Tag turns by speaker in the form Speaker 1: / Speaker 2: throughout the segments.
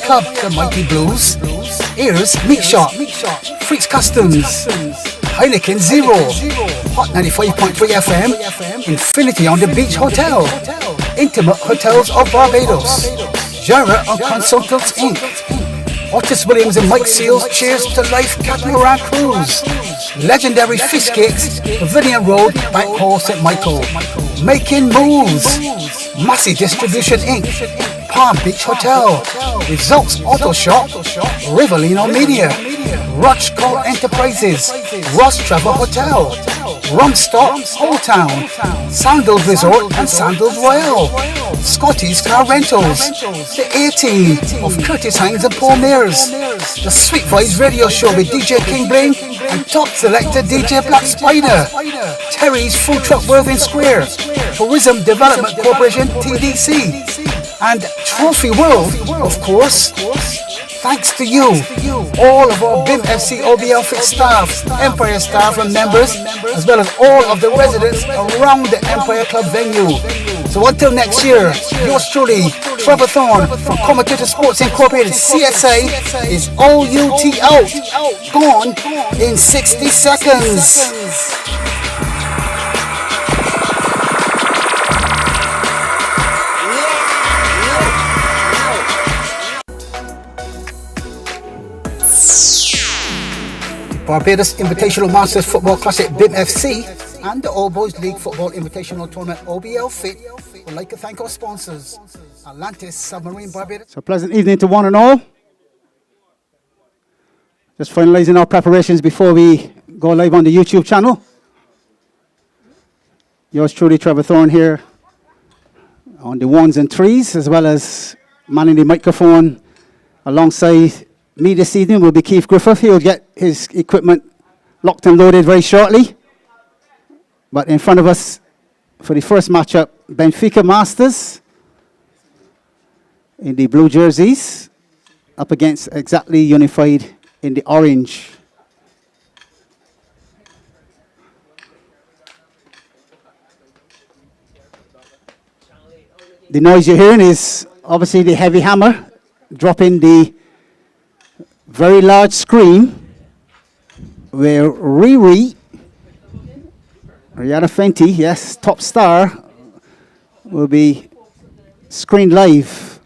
Speaker 1: Club, the Mighty Blues. Here's Meat Shop, Freaks Customs, Heineken Zero, Hot 95.3 FM, Infinity on the Beach Hotel, Intimate Hotels of Barbados, Jara and Consultants Inc., Otis Williams and Mike Seals, Cheers to Life Catamaran Cruise, Legendary Fish Cakes, Pavilion Road, Bankhall St. Michael, Making Moves, Massey Distribution Inc., Palm Beach Hotel, Results Auto Shop, Riverino Media, Rochcall Enterprises, Ross Travel Hotel, Rumstock, Old Town, Sandals Resort and Sandals Royal, Scotty's Car Rentals, the A-Team of Curtis Hines and Paul Mears, the Sweet Vibes Radio Show with DJ King Bling and top selector DJ Black Spider, Terry's Food Truck Worthing Square, Tourism Development Corporation TDC, and Trophy World, of course. Thanks to you, all of our BIMFC OBL-FIT staff, Empire staff and members, as well as all of the residents around the Empire Club venue. So until next year, yours truly, Trevor Thorne from Commentator Sports Incorporated, CSA, is OUT out, gone in 60 seconds. Barbados Invitational Masters Football Classic BIMFC and the All Boys League Football Invitational Tournament OBL-FIT would like to thank our sponsors, Atlantis Submarine Barbados.
Speaker 2: So pleasant evening to one and all. Just finalising our preparations before we go live on the YouTube channel. Yours truly, Trevor Thorne here on the ones and threes, as well as manning the microphone alongside me this evening will be Keith Griffith. He'll get his equipment locked and loaded very shortly. But in front of us for the first matchup, Benfica Masters in the blue jerseys up against Exactly Unified in the orange. The noise you're hearing is obviously the heavy hammer dropping the very large screen where Riri, Rihanna Fenty, yes, top star, will be screened live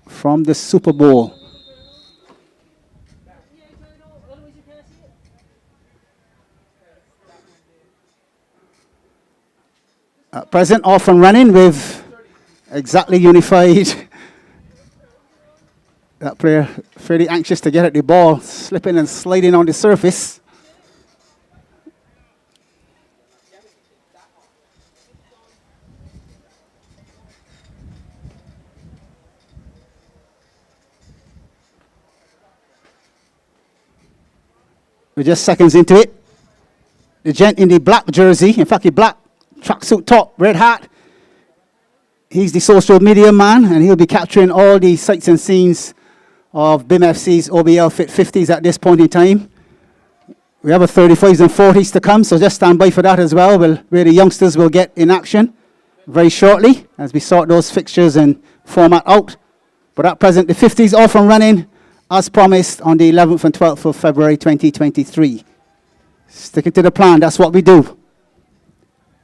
Speaker 2: from the Super Bowl. At present, off and running with Exactly Unified. That player fairly anxious to get at the ball, slipping and sliding on the surface. We're just seconds into it. The gent in the black jersey, in fact, the black tracksuit top, red hat. He's the social media man, and he'll be capturing all the sights and scenes of BIMFC's OBL-FIT 50s at this point in time. We have a 35s and 40s to come, so just stand by for that as well, where the youngsters will get in action very shortly as we sort those fixtures and format out. But at present, the 50s off and running as promised on the 11th and 12th of February 2023. Sticking to the plan, that's what we do.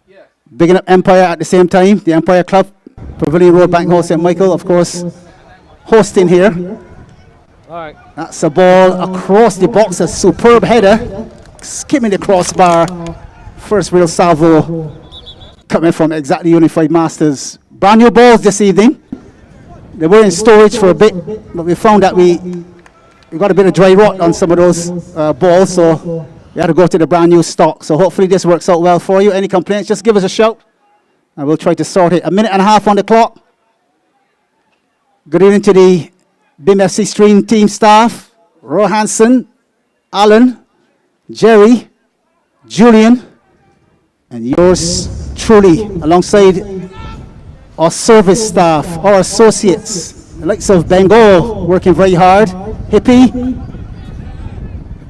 Speaker 2: Yeah. Bigging up Empire at the same time, the Empire Club, Pavilion Road, Bankhall St. Michael, of course, hosting here.
Speaker 3: All right.
Speaker 2: That's a ball across the box, a superb header, skimming the crossbar. First real salvo coming from Exactly Unified Masters. Brand new balls this evening. They were in storage for a bit, but we found that we got a bit of dry rot on some of those balls, so we had to go to the brand new stock. So hopefully this works out well for you. Any complaints, just give us a shout, and we'll try to sort it. A minute and a half on the clock. Good evening to the BIMFC stream team staff, Rohanson, Alan, Jerry, Julian, and yours truly, alongside our service staff, our associates, the likes of Bengal, working very hard, Hippie,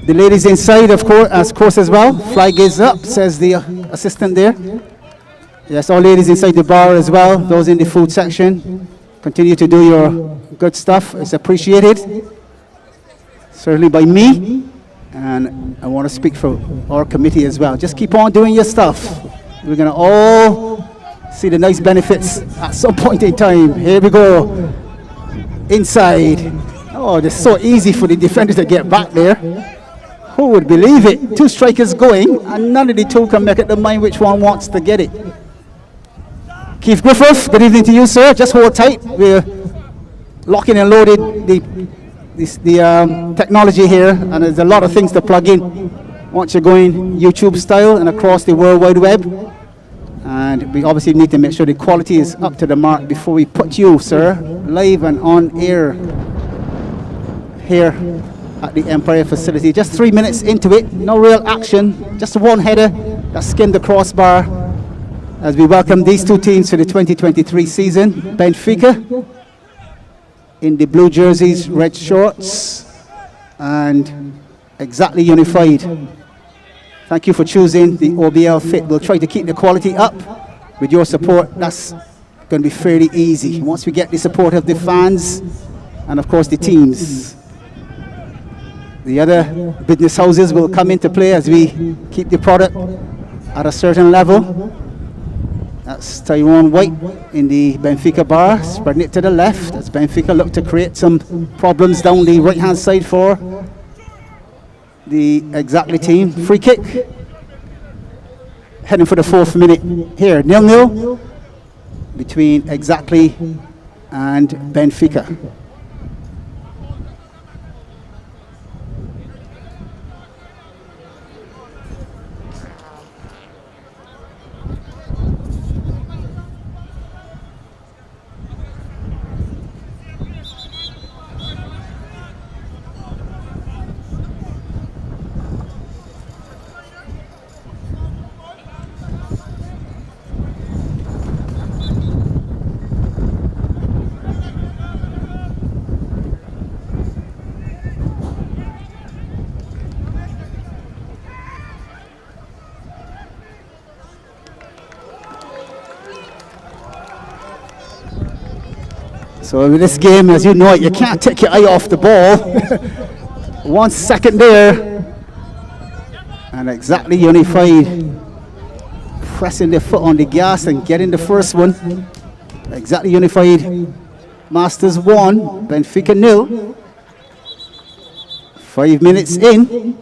Speaker 2: the ladies inside, of course, as well. Flag is up, says the assistant there. Yes, all ladies inside the bar as well, those in the food section. Continue to do your good stuff. It's appreciated, certainly by me, and I want to speak for our committee as well. Just keep on doing your stuff. We're going to all see the nice benefits at some point in time. Here we go. Inside. Oh, it's so easy for the defender to get back there. Who would believe it? Two strikers going, and none of the two can make up their mind which one wants to get it. Keith Griffith, good evening to you, sir. Just hold tight. We're locking and loaded the technology here, and there's a lot of things to plug in once you're going YouTube style and across the World Wide Web. And we obviously need to make sure the quality is up to the mark before we put you, sir, live and on air here at the Empire facility. Just 3 minutes into it, no real action, just one header that skimmed the crossbar as we welcome these two teams to the 2023 season. Benfica in the blue jerseys, red shorts, and exactly unified. Thank you for choosing the OBL-FIT. We'll try to keep the quality up. With your support, that's going to be fairly easy. Once we get the support of the fans and, of course, the teams. The other business houses will come into play as we keep the product at a certain level. That's Tyrone White in the Benfica bar, spreading it to the left as Benfica look to create some problems down the right-hand side for the Exactly team. Free kick, heading for the 4th minute here. 0-0 between Exactly and Benfica. So in this game, as you know it, you can't take your eye off the ball. 1 second there. And Exactly unified. Pressing their foot on the gas and getting the first one. Exactly unified. Masters 1, Benfica 0. 5 minutes in.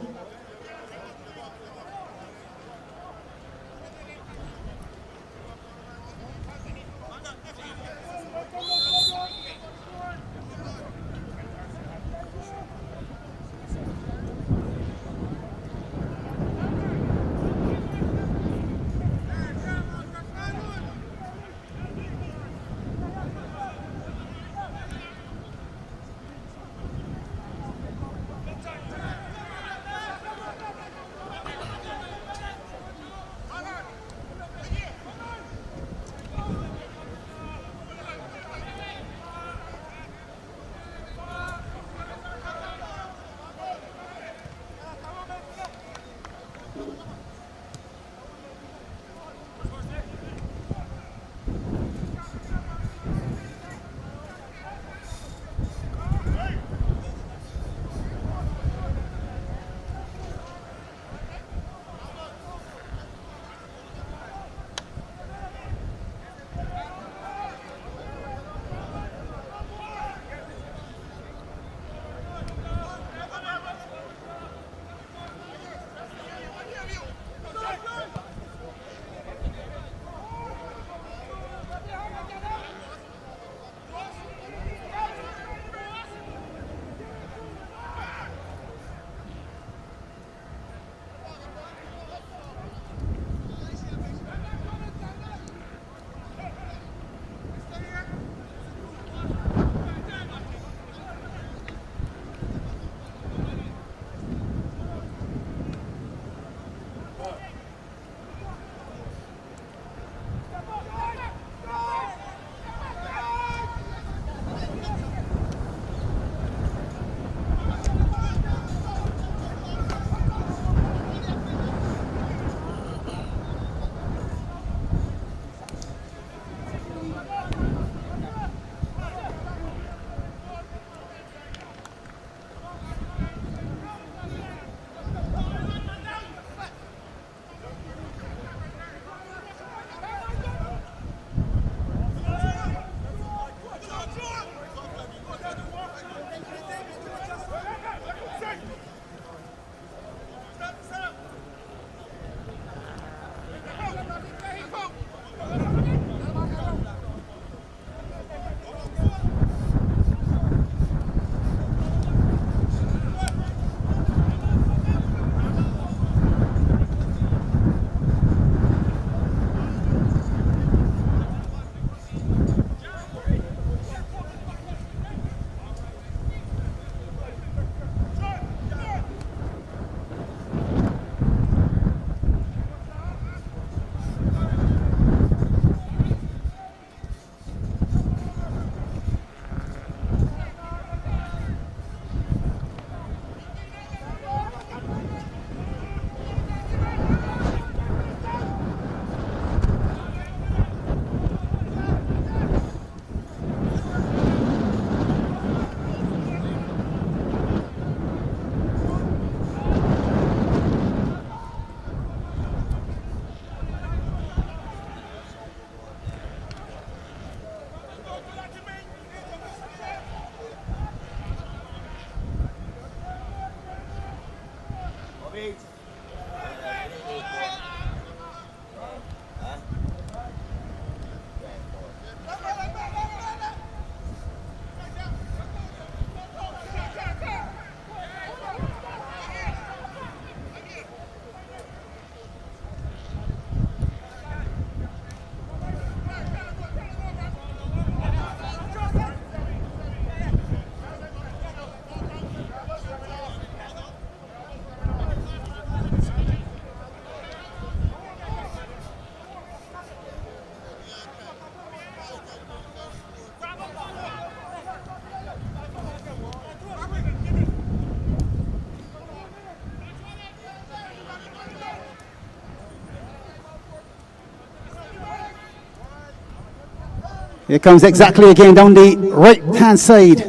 Speaker 2: Here comes exactly again down the right-hand side.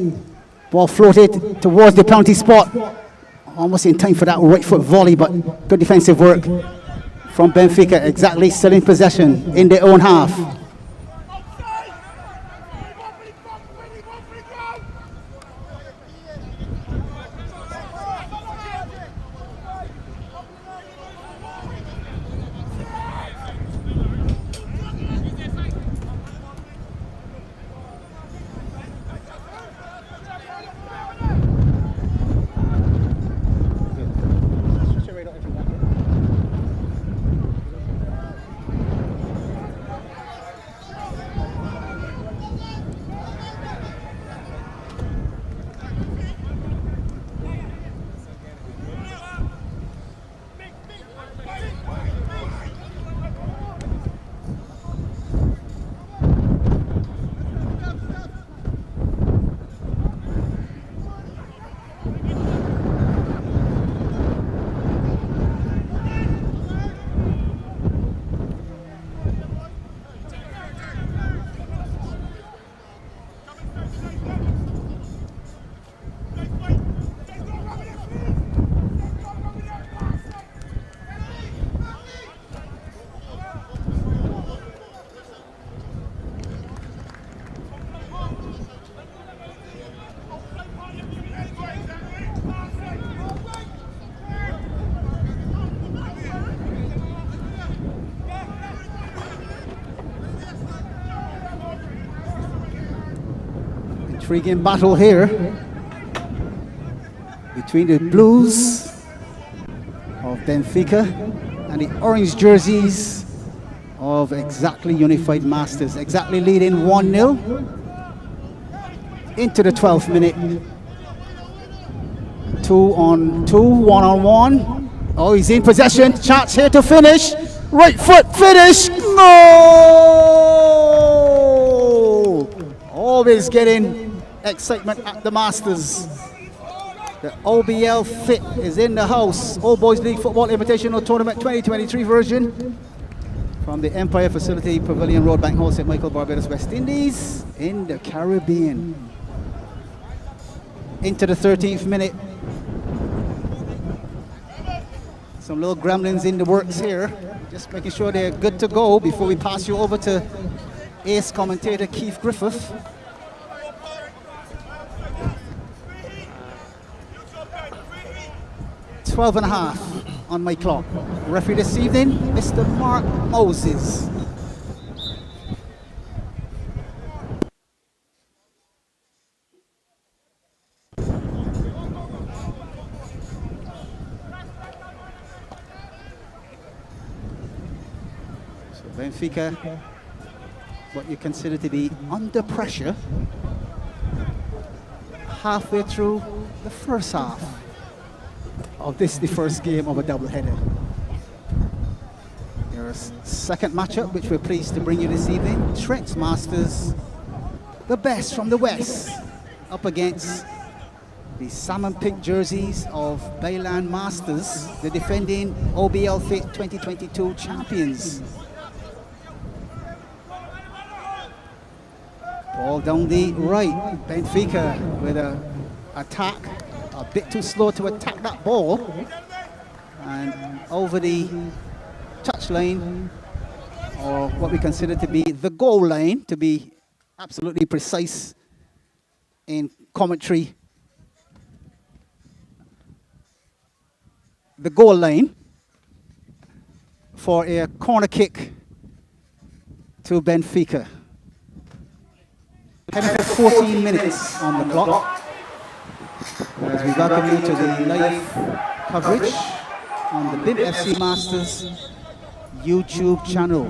Speaker 2: Ball floated towards the penalty spot. Almost in time for that right foot volley, but good defensive work from Benfica. Exactly still in possession in their own half. Intriguing battle here between the Blues of Benfica and the orange jerseys of Exactly Unified Masters. Exactly leading 1-0 into the 12th minute. 2-on-2, 1-on-1. Oh, he's in possession. Chance here to finish. Right foot finish. No! Always getting excitement at the Masters. The OBL-FIT is in the house. All Boys League Football Invitational Tournament 2023 version from the Empire Facility, Pavilion Road, Bank Hall, St. Michael, Barbados, West Indies in the Caribbean. Into the 13th minute. Some little gremlins in the works here. Just making sure they're good to go before we pass you over to ace commentator Keith Griffith. 12 and a half on my clock. Referee this evening, Mr. Mark Moses. So Benfica, what you consider to be under pressure, halfway through the first half of this, the first game of a doubleheader. Here's second matchup, which we're pleased to bring you this evening. Trents Masters, the best from the West, up against the salmon pink jerseys of Bayland Masters, the defending OBL-FIT 2022 champions. Ball down the right, Benfica with an attack. A bit too slow to attack that ball, and over the touchline, or what we consider to be the goal line, to be absolutely precise in commentary. the goal line for a corner kick to Benfica. Heading for 14 minutes on the clock as we welcome you to the live coverage on the BIMFC Masters YouTube channel.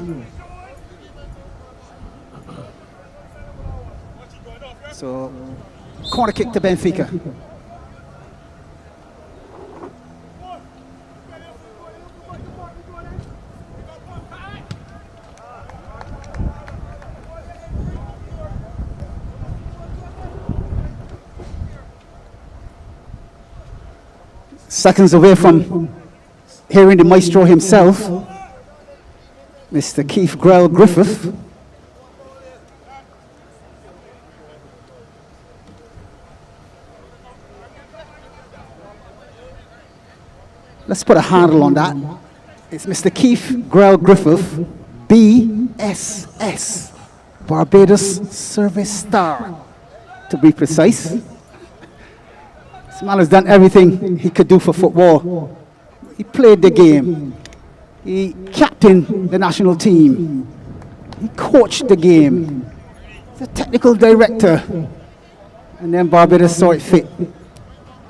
Speaker 2: So, corner kick to Benfica. Seconds away from hearing the maestro himself, Mr. Keith Griffith. Let's put a handle on that. It's Mr. Keith Griffith, BSS, Barbados Service Star, to be precise. This man has done everything he could do for football. He played the game. He captained the national team. He coached the game. He's a technical director. And then Barbados saw it fit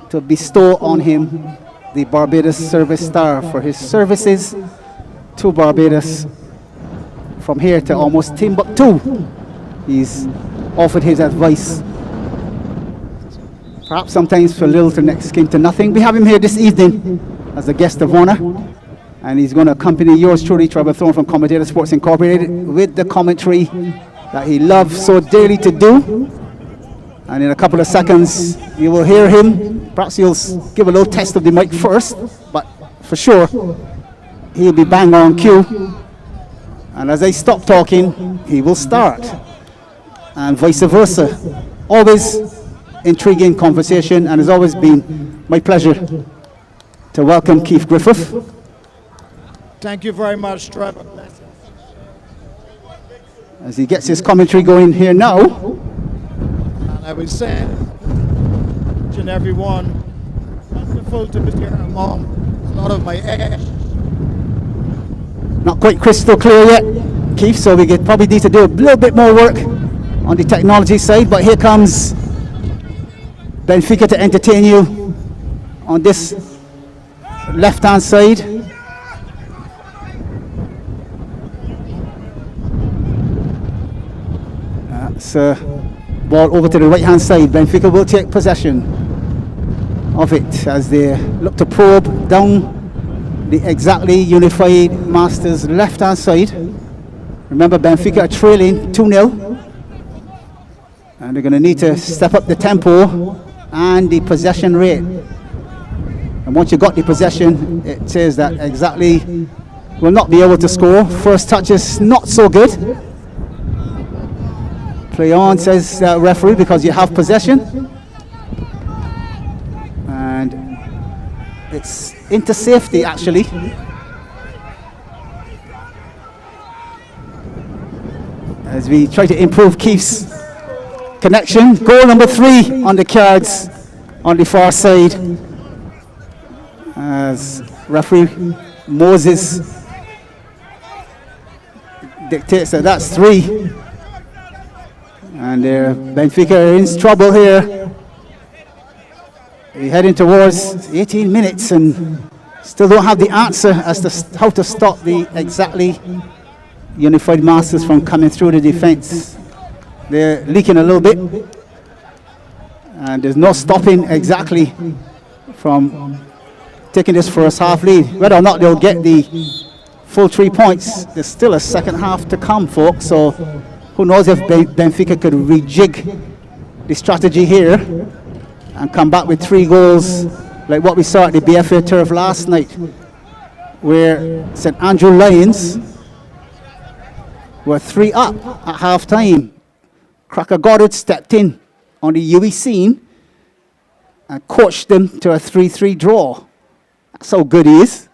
Speaker 2: to bestow on him the Barbados Service Star for his services to Barbados from here to almost Timbuktu. He's offered his advice, perhaps sometimes for little to next kin to nothing. We have him here this evening as a guest of honor, and he's going to accompany yours truly, Trevor Thorne from Commentator Sports Incorporated, with the commentary that he loves so dearly to do. And in a couple of seconds, you will hear him. Perhaps he'll give a little test of the mic first, but for sure, he'll be bang on cue. And as I stop talking, he will start. And vice versa. Always intriguing conversation, and it's always been my pleasure to welcome Keith Griffith.
Speaker 3: Thank you very much, Trevor.
Speaker 2: As he gets his commentary going here now.
Speaker 3: And I was saying, each and every one, wonderful to be here among a lot of my age.
Speaker 2: Not quite crystal clear yet, Keith, so we could probably need to do a little bit more work on the technology side, but here comes Benfica to entertain you on this left-hand side. That's ball over to the right-hand side. Benfica will take possession of it as they look to probe down the exactly unified Masters left-hand side. Remember, Benfica are trailing 2-0. And they're going to need to step up the tempo and the possession rate. And once you got the possession, it says that exactly will not be able to score. First touch is not so good. Play on, says the referee, because you have possession. And it's into safety, actually. As we try to improve Keith's connection. Goal number 3 on the cards on the far side. As referee Moses dictates that that's 3. And Benfica are in trouble here. We're heading towards 18 minutes and still don't have the answer as to how to stop the exactly unified Masters from coming through the defense. They're leaking a little bit, and there's no stopping exactly from taking this first half lead. Whether or not they'll get the full 3 points, there's still a second half to come, folks. So who knows if Benfica could rejig the strategy here and come back with 3 goals like what we saw at the BFA turf last night, where St Andrew Lions were 3 up at half time. Cracker Goddard stepped in on the UE scene and coached them to a 3-3 draw. That's how good he is.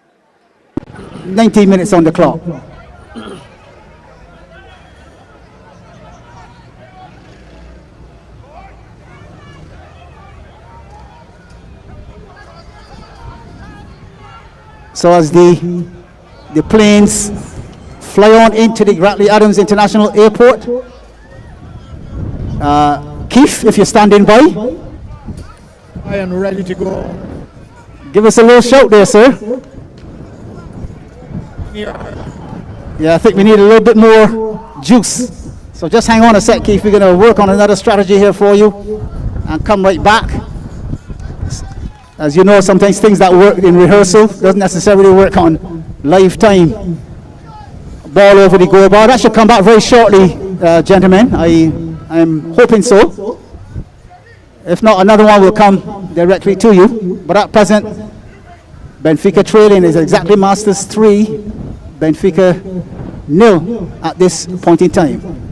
Speaker 2: 19 minutes on the clock. So as the planes fly on into the Grantley Adams International Airport, Keith, if you're standing by,
Speaker 3: I am ready to go.
Speaker 2: give us a little shout there, sir. Yeah, I think we need a little bit more juice. So just hang on a sec, Keith. We're going to work on another strategy here for you and come right back. As you know, sometimes things that work in rehearsal doesn't necessarily work on live time. Ball over the goal bar. That should come back very shortly, gentlemen. I'm hoping so. If not, another one will come directly to you. But at present, Benfica trailing is exactly Masters 3, Benfica 0 at this point in time.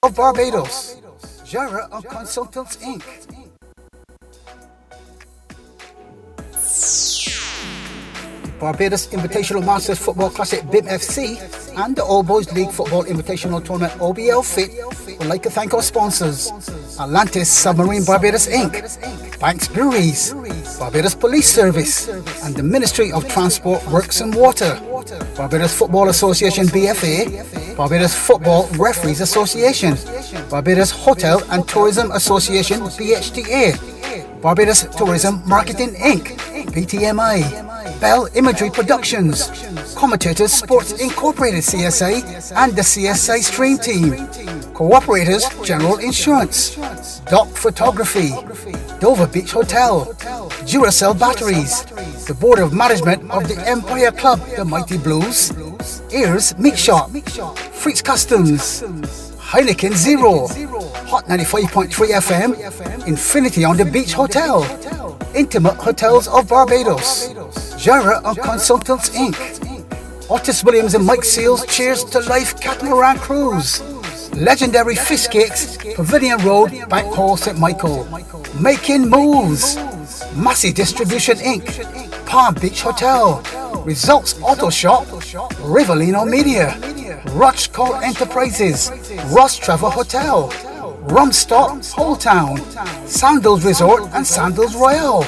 Speaker 1: of Barbados. Jara and Consultants Inc. Barbados Invitational Masters Football Classic BIMFC and the All Boys League Football Invitational Tournament OBL-FIT would like to thank our sponsors: Atlantis Submarine Barbados Inc., Banks Breweries, Barbados Police Service, and the Ministry of Transport, Works and Water, Barbados Football Association BFA, Barbados Football Referees Association, Barbados Hotel and Tourism Association BHTA, Barbados Tourism Marketing Inc., BTMI, Bell Imagery Productions, Commentators Sports Incorporated CSA and the CSA Stream Team, Cooperators General Insurance, Dock Photography, Dover Beach Hotel, Duracell Batteries, the Board of Management of the Empire Club, the Mighty Blues, Ayers Meat Shop, Freaks Customs, Heineken Zero, Hot 95.3 FM, Infinity on the Beach Hotel, Intimate Hotels of Barbados, Jara and Consultants Inc., Otis Williams and Mike Seals Cheers to Life Catamaran Cruise, Legendary Fish Cakes, Pavilion Road, Bank Hall, St. Michael, Making Moves, Massey Distribution Inc., Palm Beach Hotel, Results Auto Shop, Riverino Media, Rochcall Enterprises, Ross Travel Hotel, Rumstock, Whole Town, Sandals Resort and Sandals Royale,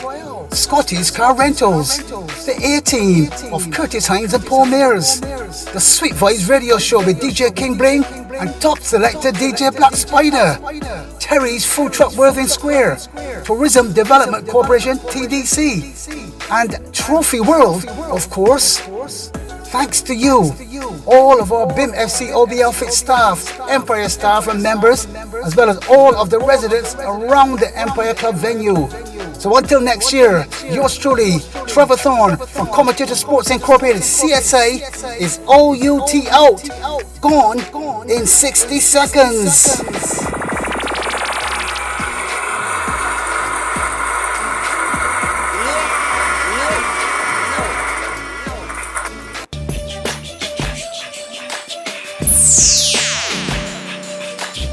Speaker 1: Scotty's Car Rentals, the A-Team of Curtis Hines and Paul Mears, the Sweet Vibes Radio Show with DJ King Bling and top selector DJ Black Spider, Terry's Food Truck Worthing Square, Tourism Development Corporation TDC, and Trophy World, of course. Thanks to you, all of our BIMFC OBL-FIT staff, Empire staff and members, as well as all of the residents around the Empire Club venue. So until next year, yours truly, Trevor Thorne from Commentator Sports Incorporated CSA is OUT out, gone in 60 seconds.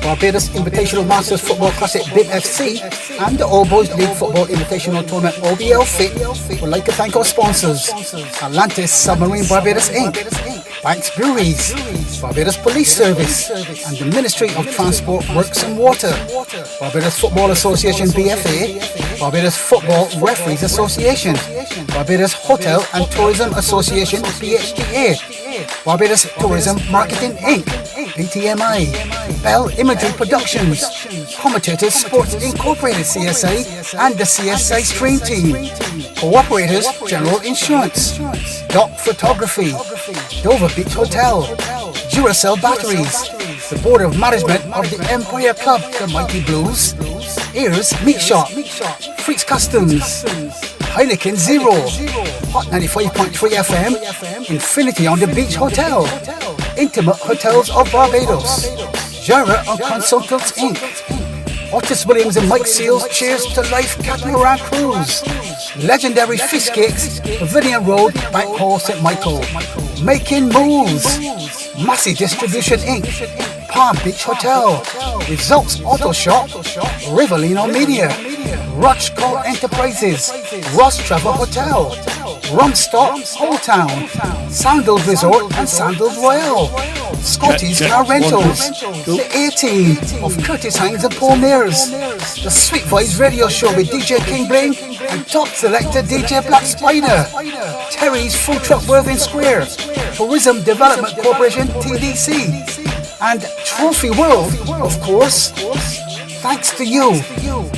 Speaker 1: Barbados Invitational Masters Football Classic BIMFC and the All Boys League Football Invitational Tournament OBL-FIT would like to thank our sponsors: Atlantis Submarine Barbados Inc., Banks Breweries, Barbados Police Service, and the Ministry of Transport, Works and Water, Barbados Football Association BFA, Barbados Football Referees Association, Barbados Hotel and Tourism Association BHTA, Barbados Tourism Marketing Inc., BTMI, Bell Imagery Productions, Commentators Sports Incorporated CSA and the CSA Stream Team, Cooperators General Insurance, Dock Photography, Dover Beach Hotel, Duracell Batteries, the Board of Management of the Empire Club, the Mighty Blues, Ayers Meat Shop, Freaks Customs, Heineken Zero, Hot 95.3 FM, Infinity on the Beach Hotel, Intimate Hotels of Barbados, Jara and Consultants Inc., Otis Williams and Mike Seals Cheers to Life Catamaran Cruise, Legendary Fish Cakes, Pavilion Road, Bank Hall, St. Michael, Making Moves, Massey Distribution Inc., Palm Beach Hotel, Results Auto Shop, Riverino Media, Rochcall Enterprises, Ross Travel Hotel, Rumstock, Whole Town, Sandals Resort and Sandals Royale, Scotty's Car Rentals, the A-Team of Curtis Hines and Paul Mears, the Sweet Vibes Radio Show with DJ King Bling and top selector DJ Black Spider, Terry's Food Truck Worthing Square, Tourism Development Corporation TDC, and Trophy World, of course. Thanks to you,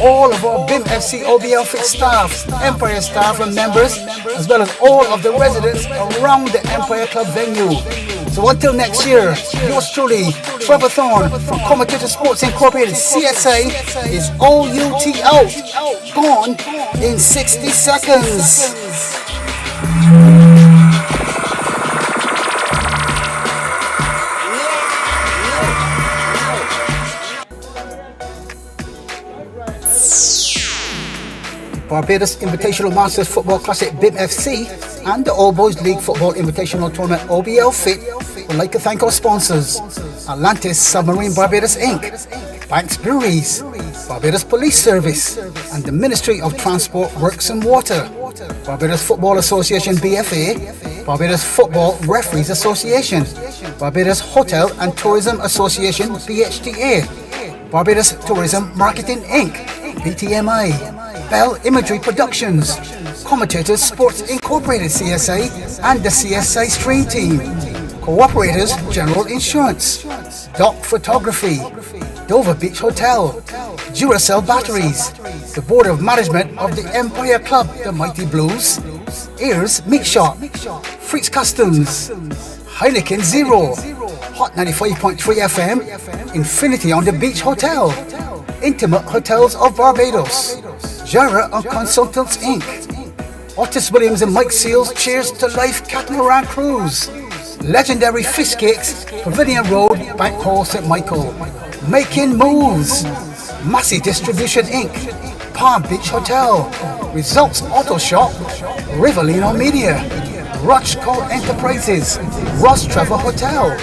Speaker 1: all of our BIMFC OBL-FIT staff, Empire staff and members, as well as all of the residents around the Empire Club venue. So until next year, yours truly, Trevor Thorne from Commentator Sports Incorporated CSA is OUT out, gone in 60 seconds. Barbados Invitational Masters Football Classic BIMFC and the All Boys League Football Invitational Tournament OBL-FIT would like to thank our sponsors: Atlantis Submarine Barbados Inc., Banks Breweries, Barbados Police Service, and the Ministry of Transport, Works and Water, Barbados Football Association BFA, Barbados Football Referees Association, Barbados Hotel and Tourism Association BHTA, Barbados Tourism Marketing Inc., BTMI, Bell Imagery Productions, Commentators Sports Incorporated CSA and the CSA Stream Team, Cooperators General Insurance, Dock Photography, Dover Beach Hotel, Duracell Batteries, the Board of Management of the Empire Club, the Mighty Blues, Ayers Meat Shop, Fritz Customs, Heineken Zero, Hot 95.3 FM, Infinity on the Beach Hotel, Intimate Hotels of Barbados, Jara and Consultants Inc., Otis Williams and Mike Seals Cheers to Life Catamaran Cruise, Legendary Fish Cakes, Pavilion Road, Bank Hall, St. Michael, Making Moves, Massey Distribution Inc., Palm Beach Hotel, Results Auto Shop, Riverino Media, Rochco Enterprises, Ross Trevor Hotel,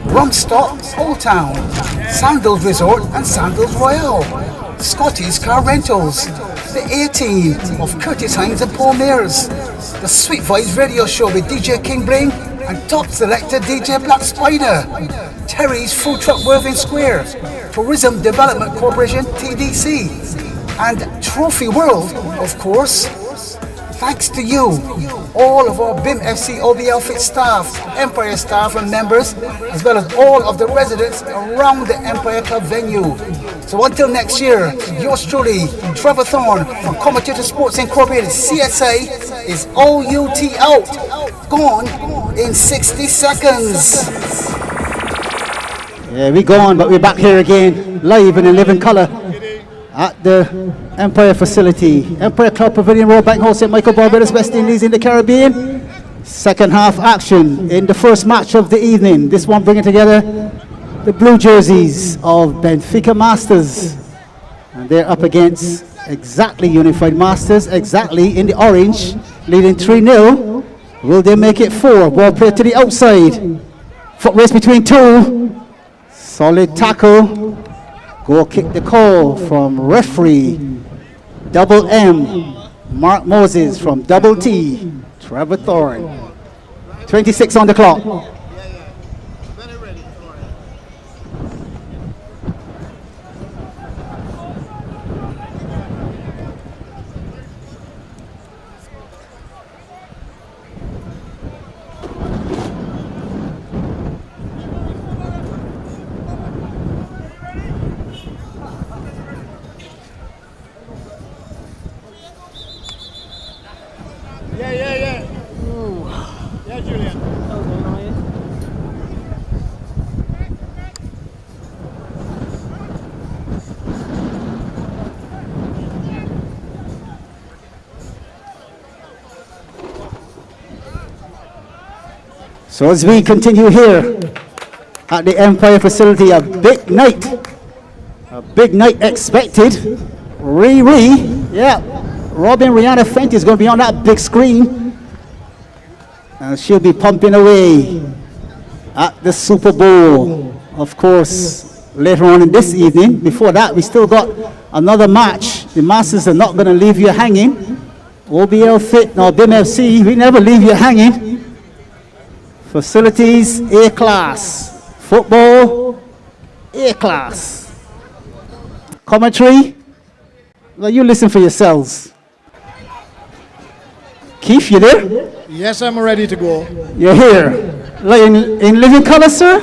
Speaker 1: Rumstock, Old Town, Sandals Resort and Sandals Royale, Scotty's Car Rentals, the A-Team of Curtis Hines and Paul Mears, the Sweet Vibes Radio Show with DJ King Bling and top selector DJ Black Spider, Terry's Food Truck Worthing Square, Tourism Development Corporation TDC, and Trophy World, of course. Thanks to you, all of our BIMFC OBL-FIT staff, Empire staff and members, as well as all of the residents around the Empire Club venue. So until next year, yours truly, Trevor Thorne from Commentator Sports Incorporated CSA is OUT out, gone in 60 seconds.
Speaker 2: Yeah, we're gone, but we're back here again, live and in living colour at the Empire facility. Empire Club, Pavilion Road, Bank Hall, St. Michael, Barbados, West Indies in the Caribbean. Second half action in the first match of the evening. This one bringing together the blue jerseys of Benfica Masters. And they're up against exactly Unified Masters, exactly in the orange, leading 3-0. Will they make it 4? Ball played to the outside. Foot race between two. Solid tackle. Goal kick the call from referee Double M, Mark Moses from Double T, Trevor Thorne. 26 on the clock. So as we continue here at the Empire facility, a big night expected. Robin Rihanna Fenty is going to be on that big screen, and she'll be pumping away at the Super Bowl, of course, later on in this evening. Before that, we still got another match. The Masters are not going to leave you hanging. OBL-FIT, no, BIMFC, we never leave you hanging. Facilities, A-class. Football, A-class. Commentary, well, you listen for yourselves. Keith, you there?
Speaker 3: Yes, I'm ready to go.
Speaker 2: You're here. Like in living color, sir?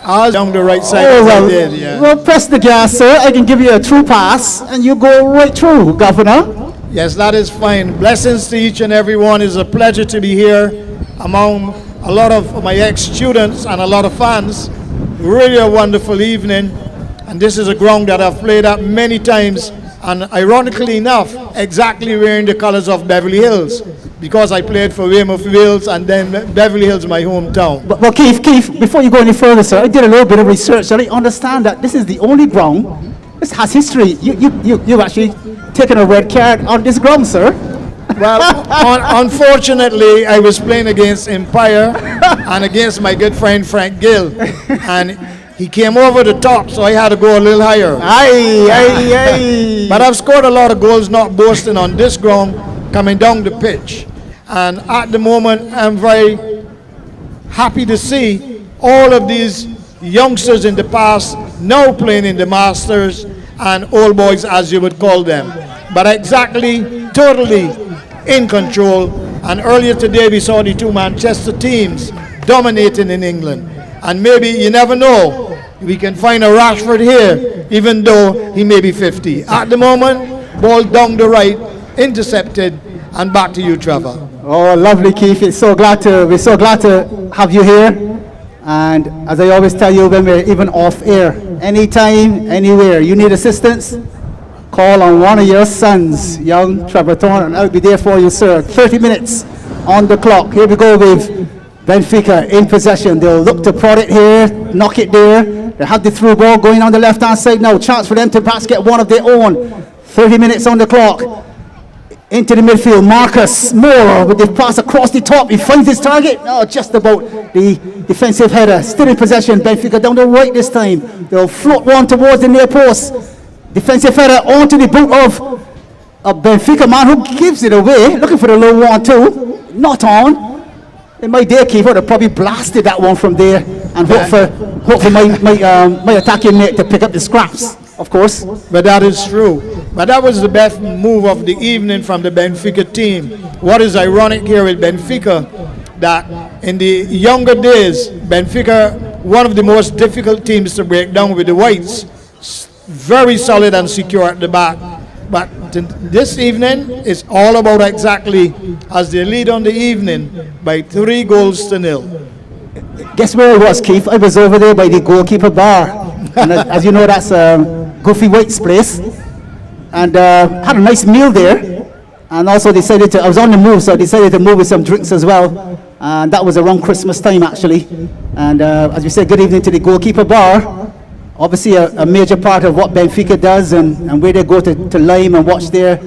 Speaker 3: I was down the right side.
Speaker 2: Oh, well,
Speaker 3: I did, yeah.
Speaker 2: Well, press the gas, sir. I can give you a true pass, and you go right through, Governor.
Speaker 3: Yes, that is fine. Blessings to each and every one. It's a pleasure to be here among a lot of my ex-students and a lot of fans. Really a wonderful evening. And this is a ground that I've played at many times, and ironically enough, exactly wearing the colors of Beverly Hills, because I played for Weymouth Wales, and then Beverly Hills, my hometown.
Speaker 2: But Keith, before you go any further, sir, I did a little bit of research, and I understand that this is the only ground. This has history. You've actually taken a red card on this ground, sir.
Speaker 3: Well, unfortunately, I was playing against Empire and against my good friend Frank Gill. And he came over the top, so I had to go a little higher.
Speaker 2: Aye, aye, aye.
Speaker 3: But I've scored a lot of goals not boasting on this ground, coming down the pitch. And at the moment, I'm very happy to see all of these youngsters in the past now playing in the Masters and old boys, as you would call them. But exactly, totally in control. And earlier today, we saw the two Manchester teams dominating in England. And maybe, you never know, we can find a Rashford here, even though he may be 50. At the moment, ball down the right, intercepted, and back to you, Trevor.
Speaker 2: Oh, lovely, Keith. We're so glad to have you here. And as I always tell you when we're even off air, anytime, anywhere, you need assistance, call on one of your sons, young Trevor Thorne, and I'll be there for you, sir. 30 minutes on the clock. Here we go with Benfica in possession. They'll look to prod it here, knock it there. They have the through ball going on the left-hand side now. Chance for them to perhaps get one of their own. 30 minutes on the clock. Into the midfield, Marcus Moore with the pass across the top. He finds his target. No, just about the defensive header. Still in possession. Benfica down the right this time. They'll float one towards the near post. Defensive header onto the boot of a Benfica man who gives it away. Looking for the low 1-2. Not on. In my day, keeper, they probably blasted that one from there and hope for my attacking mate to pick up the scraps, of course.
Speaker 3: But that is true. But that was the best move of the evening from the Benfica team. What is ironic here with Benfica, that in the younger days, Benfica, one of the most difficult teams to break down with the whites, very solid and secure at the back. But this evening is all about exactly as they lead on the evening by 3-0.
Speaker 2: Guess where I was, Keith? I was over there by the goalkeeper bar. And as you know, that's Goofy White's place. And had a nice meal there. And also decided to, I was on the move, so I decided to move with some drinks as well. And that was around Christmas time, actually. And as we said, good evening to the goalkeeper bar. Obviously a major part of what Benfica does and where they go to Lime and watch their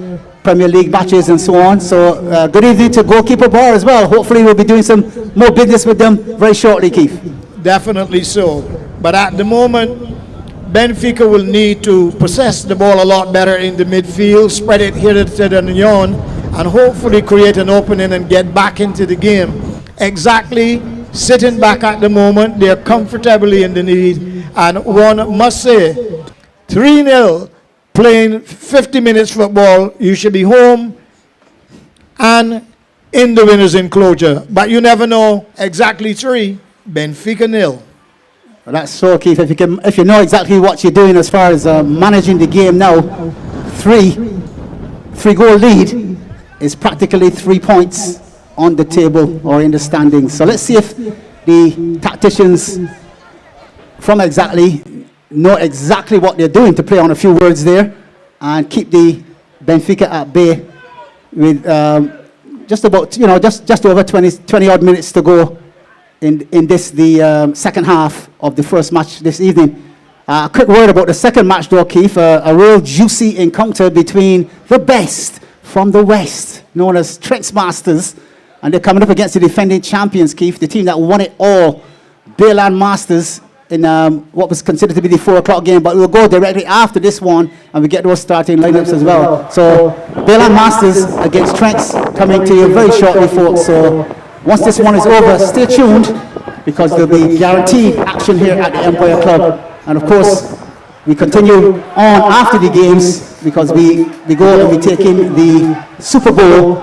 Speaker 2: Premier League matches and so on. So good evening to goalkeeper bar as well. Hopefully we'll be doing some more business with them very shortly, Keith.
Speaker 3: Definitely so. But at the moment, Benfica will need to possess the ball a lot better in the midfield, spread it here to the Nyon, and hopefully create an opening and get back into the game. Exactly, sitting back at the moment, they're comfortably in the lead. And one must say, 3-0, playing 50 minutes football, you should be home and in the winner's enclosure. But you never know, exactly 3, Benfica 0.
Speaker 2: Well, that's so, Keith. If you know exactly what you're doing as far as managing the game now, 3-goal lead is practically 3 points on the table or in the standings. So let's see if the tacticians from exactly know exactly what they're doing, to play on a few words there and keep the Benfica at bay with just about, just over 20 odd minutes to go in this, the second half of the first match this evening. A quick word about the second match though, Keith. A real juicy encounter between the best from the West, known as Trents Masters, and they're coming up against the defending champions, Keith, the team that won it all, Bayland Masters, in what was considered to be the 4 o'clock game, but we'll go directly after this one and we get those starting lineups as well. So Bayland Masters against Trents coming to you very shortly, folks. So once this one is over, stay tuned because there'll be guaranteed action here at the Empire Club. And of course, we continue on after the games because we go and we take in the Super Bowl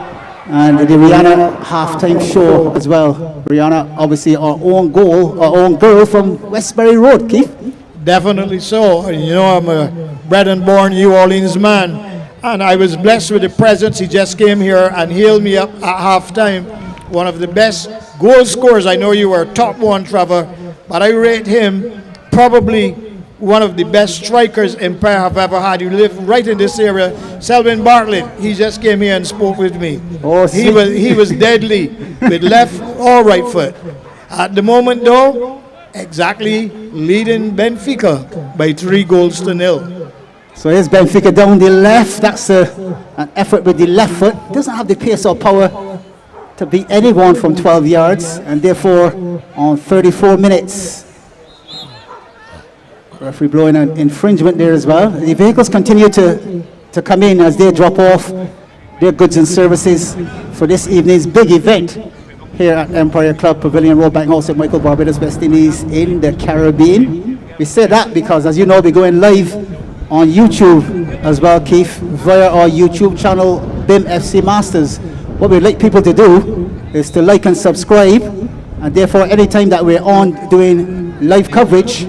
Speaker 2: and the Rihanna halftime show as well. Rihanna, obviously our own girl from Westbury Road, Keith.
Speaker 3: Definitely so. You know, I'm a bred and born New Orleans man, and I was blessed with the presence. He just came here and healed me up at halftime. One of the best goal scorers. I know you were top one, Trevor, but I rate him probably one of the best strikers Empire have ever had. You live right in this area. Selwyn Bartlett, he just came here and spoke with me.
Speaker 2: Oh,
Speaker 3: he was deadly with left or right foot. At the moment though, exactly leading Benfica by 3-0.
Speaker 2: So here's Benfica down the left. That's an effort with the left foot. Doesn't have the pace or power to beat anyone from 12 yards, and therefore on 34 minutes. Referee blowing an infringement there as well. The vehicles continue to come in as they drop off their goods and services for this evening's big event here at Empire Club Pavilion Road, Bank House at Michael Barbados, West Indies in the Caribbean. We say that because, as you know, we're going live on YouTube as well, Keith, via our YouTube channel, BIMFC Masters. What we'd like people to do is to like and subscribe, and therefore anytime that we're on doing live coverage,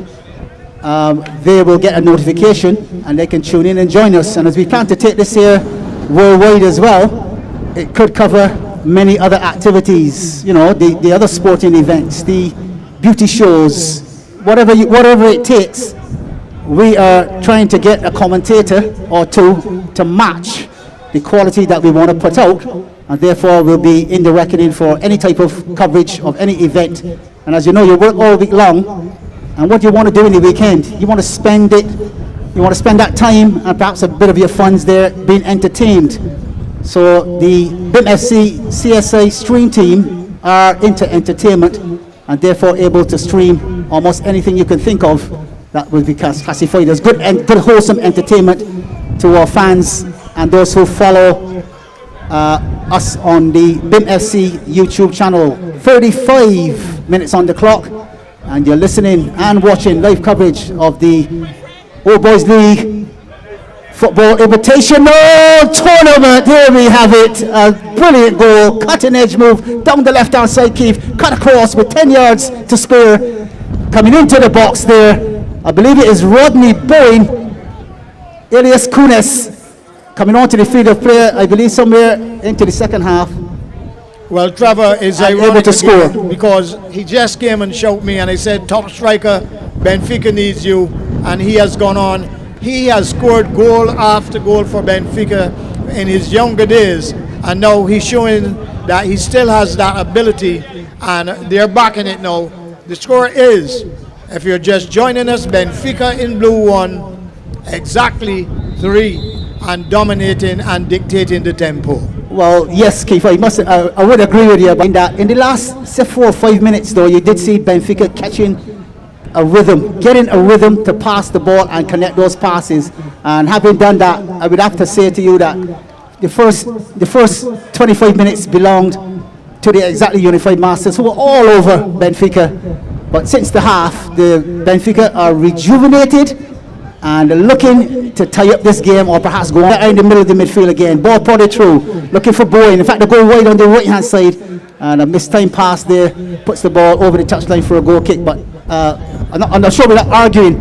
Speaker 2: they will get a notification and they can tune in and join us. And as we plan to take this here worldwide as well, it could cover many other activities, you know, the other sporting events, the beauty shows, whatever it takes. We are trying to get a commentator or two to match the quality that we want to put out, and therefore we'll be in the reckoning for any type of coverage of any event. And as you know, you work all week long, and what you want to do in the weekend, you want to spend that time and perhaps a bit of your funds there being entertained. So the BIMFC CSI stream team are into entertainment and therefore able to stream almost anything you can think of that will be classified as good wholesome entertainment to our fans and those who follow us on the BIMFC YouTube channel. 35 minutes on the clock, and you're listening and watching live coverage of the Old Boys League Football Invitational Tournament. Here we have it, a brilliant goal, cutting edge move down the left hand side, Keith, cut across with 10 yards to spare, coming into the box there. I believe it is Rodney Bowen, Elias Kunis, coming onto the field of play, I believe somewhere into the second half.
Speaker 3: Well, Trevor is
Speaker 2: able to score
Speaker 3: because he just came and showed me and he said, top striker, Benfica needs you, and he has gone on. He has scored goal after goal for Benfica in his younger days, and now he's showing that he still has that ability, and they're backing it now. The score is, if you're just joining us, Benfica in blue 1, exactly 3, and dominating and dictating the tempo.
Speaker 2: Well, yes, Keith, I would agree with you about that. In the last, say, 4 or 5 minutes, though, you did see Benfica catching a rhythm, getting a rhythm to pass the ball and connect those passes. And having done that, I would have to say to you that the first 25 minutes belonged to the exactly unified Masters, who were all over Benfica. But since the half, the Benfica are rejuvenated and looking to tie up this game, or perhaps go in the middle of the midfield again. Ball prodded through, looking for Bowen. In fact, they go wide on the right hand side, and a mistimed pass there puts the ball over the touchline for a goal kick. But I'm not sure we're not arguing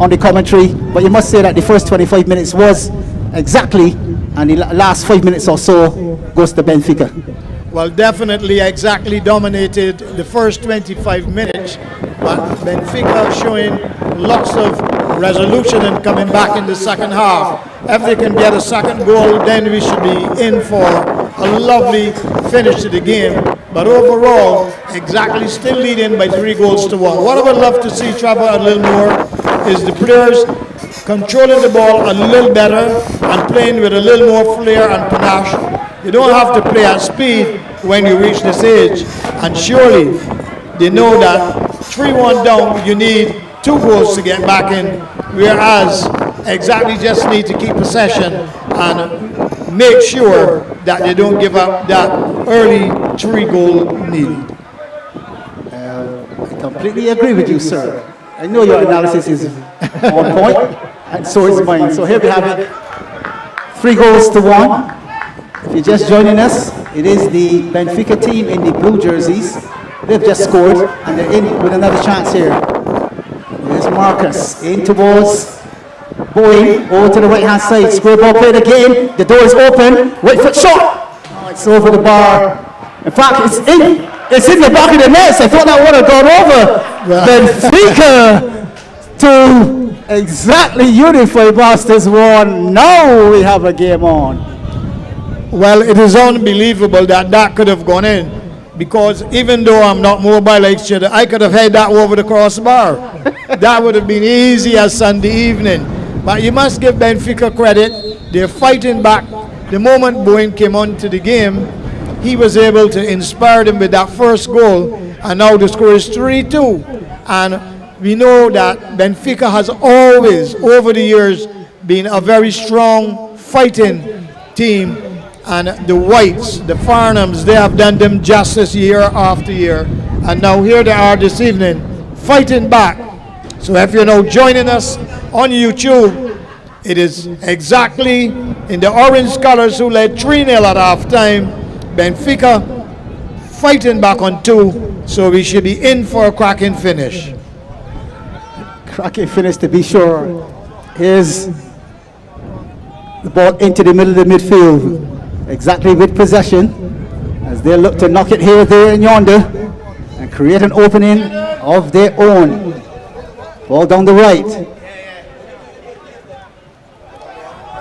Speaker 2: on the commentary, but you must say that the first 25 minutes was exactly, and the last 5 minutes or so goes to Benfica.
Speaker 3: Well, definitely exactly dominated the first 25 minutes, but Benfica showing lots of resolution and coming back in the second half. If they can get a second goal, then we should be in for a lovely finish to the game. But overall, exactly still leading by 3 goals to 1. What I would love to see, Trevor, a little more is the players controlling the ball a little better and playing with a little more flair and panache. You don't have to play at speed when you reach this age, and surely they know that 3-1 down, you need 2 goals to get back in, whereas exactly just need to keep possession and make sure that they don't give up that early 3-goal lead.
Speaker 2: I completely agree with you, sir. I know your analysis is on point, and so is mine. So here we have it, 3 goals to 1. If you're just joining us, it is the Benfica team in the blue jerseys. They've just scored, and they're in with another chance here. There's Marcus in towards Bowie, over to the right hand side. Square ball played again. The door is open. Right foot shot. Oh, it's over the bar. In fact, it's in the back of the net. I thought that would have gone over. Benfica to exactly unified Masters 1. Now we have a game on.
Speaker 3: Well, it is unbelievable that could have gone in, because even though I'm not mobile like Cheddar, I could have had that over the crossbar. That would have been easy as Sunday evening. But you must give Benfica credit. They're fighting back. The moment Bowen came onto the game, he was able to inspire them with that first goal, and now the score is 3-2. And we know that Benfica has always, over the years, been a very strong fighting team, and the Whites, the Farnhams, they have done them justice year after year, and now here they are this evening fighting back. So if you're now joining us on YouTube, it is exactly in the orange colors who led 3-0 at halftime. Benfica fighting back on 2, so we should be in for a cracking finish.
Speaker 2: Cracking finish to be sure. Here's the ball into the middle of the midfield, exactly with possession, as they look to knock it here, there, and yonder, and create an opening of their own. Ball down the right.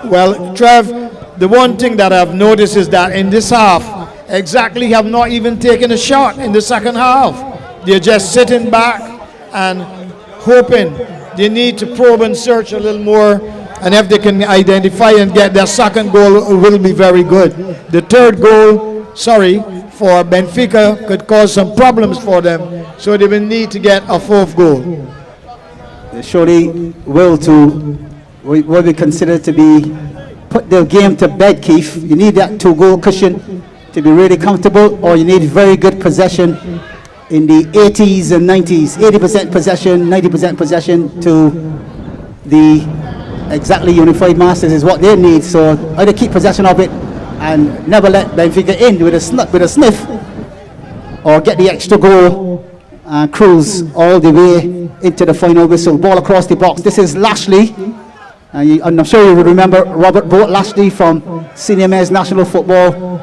Speaker 3: Well, Trev, the one thing that I've noticed is that in this half, exactly have not even taken a shot in the second half. They're just sitting back and hoping. They need to probe and search a little more, and if they can identify and get their second goal, it will be very good. The third goal, for Benfica could cause some problems for them, so they will need to get a fourth goal.
Speaker 2: They surely will to what we consider to be put their game to bed, Keith. You need that 2-goal cushion to be really comfortable, or you need very good possession in the 80s and 90s. 80% possession, 90% possession to the exactly unified masters is what they need. So either keep possession of it and never let Benfica in with a sniff, or get the extra goal and cruise all the way into the final whistle. Ball across the box. This is Lashley. And I'm sure you will remember Robert Boat Lashley from senior men's national football,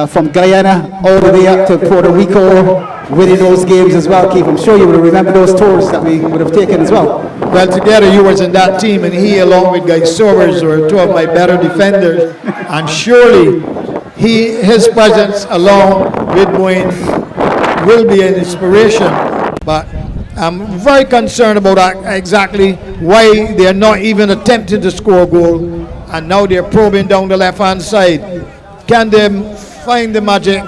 Speaker 2: from Guyana all the way up to Puerto Rico, winning those games as well, Keith. I'm sure you will remember those tours that we would have taken as well.
Speaker 3: Well, together you was in that team, and he along with Guy Sobers were two of my better defenders, and surely his presence along with Bowen will be an inspiration. But I'm very concerned about exactly why they are not even attempting to score a goal, and now they're probing down the left-hand side. Can they find the magic,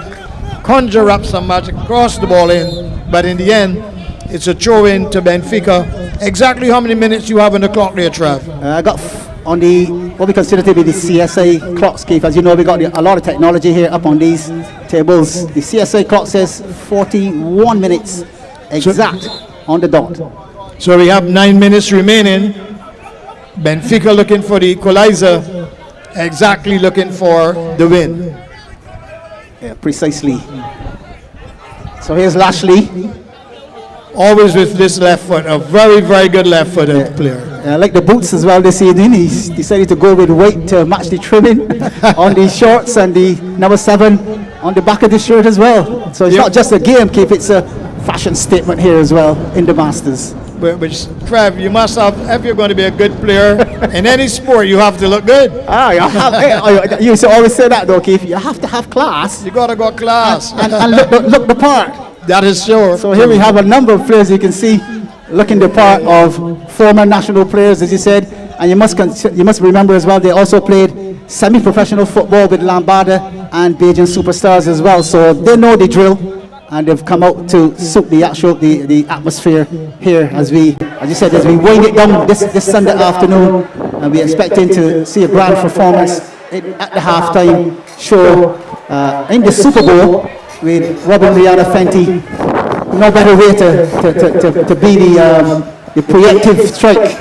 Speaker 3: conjure up some magic, cross the ball in? But in the end, it's a throw-in to Benfica. Exactly how many minutes you have on the clock there, Trav?
Speaker 2: I got on the what we consider to be the CSA clocks, Keith. As you know, we got a lot of technology here up on these tables. The CSA clock says 41 minutes exact on the dot.
Speaker 3: So we have 9 minutes remaining. Benfica looking for the equalizer, exactly looking for the win.
Speaker 2: Yeah, precisely. So here's Lashley.
Speaker 3: Always with this left foot, a very, very good left-footed player.
Speaker 2: I like the boots as well this evening. He's decided to go with white to match the trimming on the shorts, and the number 7 on the back of the shirt as well. So it's not just a game, Keith, it's a fashion statement here as well in the Masters.
Speaker 3: Which, Trev, you must have, if you're going to be a good player in any sport, you have to look good.
Speaker 2: You used to always say that though, Keith. You have to have class.
Speaker 3: You got to go class.
Speaker 2: And look the part.
Speaker 3: That is sure.
Speaker 2: So here we have a number of players you can see looking the part of former national players, as you said. And you must remember as well, they also played semi-professional football with Lambada and Beijing Superstars as well. So they know the drill, and they've come out to suit the actual the atmosphere here as you said, as we wind it down this Sunday afternoon, and we're expecting to see a grand performance at the halftime show in the Super Bowl with Robin Rihanna Fenty. No better way to be the preemptive strike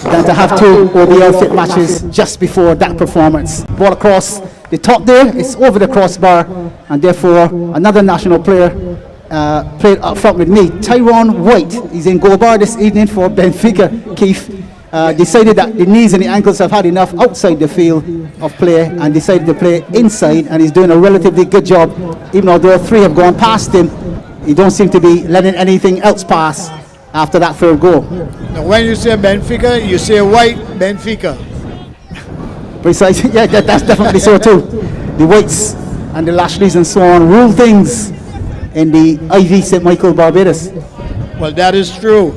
Speaker 2: than to have 2 OBL-FIT matches just before that performance. Ball across the top there, it's over the crossbar, and therefore another national player played up front with me, Tyrone White. He's in goal bar this evening for Benfica, Keith. Decided that the knees and the ankles have had enough outside the field of play, and decided to play inside, and he's doing a relatively good job. Even though 3 have gone past him, he don't seem to be letting anything else pass after that 3rd goal.
Speaker 3: Now when you say Benfica, you say White Benfica.
Speaker 2: Precisely, yeah, that's definitely so too. The Whites and the Lashleys and so on rule things in the IV St. Michael, Barbados.
Speaker 3: Well, that is true.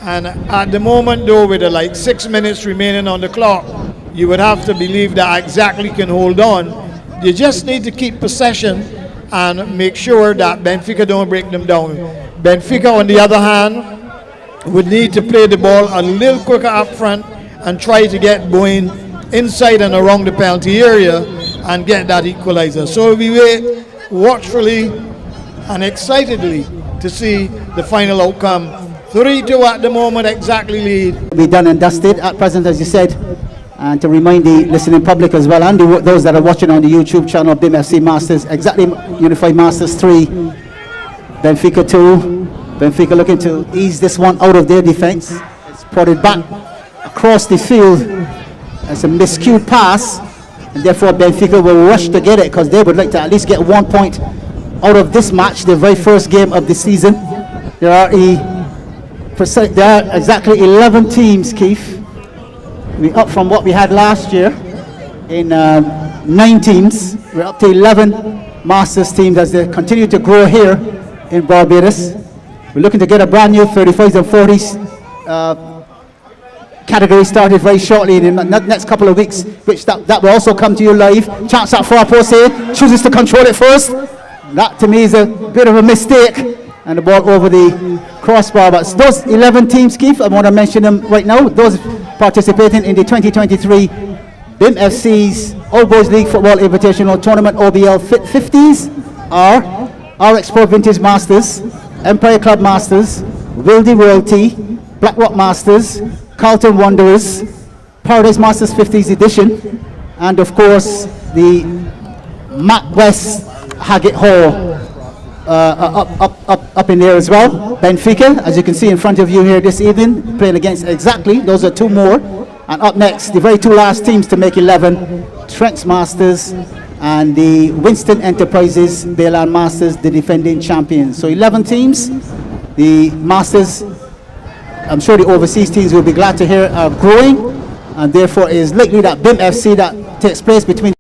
Speaker 3: And at the moment, though, with like 6 minutes remaining on the clock, you would have to believe that exactly can hold on. You just need to keep possession and make sure that Benfica don't break them down. Benfica, on the other hand, would need to play the ball a little quicker up front and try to get going inside and around the penalty area and get that equalizer. So we wait watchfully and excitedly to see the final outcome. 3-2 at the moment, exactly lead.
Speaker 2: Be done and dusted at present, as you said. And to remind the listening public as well, and those that are watching on the YouTube channel, BIMFC Masters, exactly Unified Masters 3, Benfica 2. Benfica looking to ease this one out of their defense. It's prodded back across the field. It's a miscued pass, and therefore Benfica will rush to get it because they would like to at least get 1 point out of this match, the very first game of the season. There are exactly 11 teams, Keith. We're up from what we had last year in 9 teams. We're up to 11 Masters teams as they continue to grow here in Barbados. We're looking to get a brand new 35s and 40s category started very shortly in the next couple of weeks, which that will also come to you live. Chance at far post here, chooses to control it first. That to me is a bit of a mistake, and the ball over the crossbar. But those 11 teams, Keith, I want to mention them right now, those participating in the 2023 BIMFC's All Boys League Football Invitational Tournament OBL-FIT 50s are RX Pro Vintage Masters, Empire Club Masters, Wildy Royalty, Blackrock Masters, Carlton Wanderers, Paradise Masters 50s edition, and of course the Mapp West Haggate Hall up in there as well. Benfica, as you can see in front of you here this evening, playing against exactly, those are 2 more. And up next, the very 2 last teams to make 11, Trents Masters and the Winston Enterprises Bayland Masters, the defending champions. So 11 teams, the Masters, I'm sure the overseas teams will be glad to hear are growing, and therefore it is likely that BIMFC that takes place between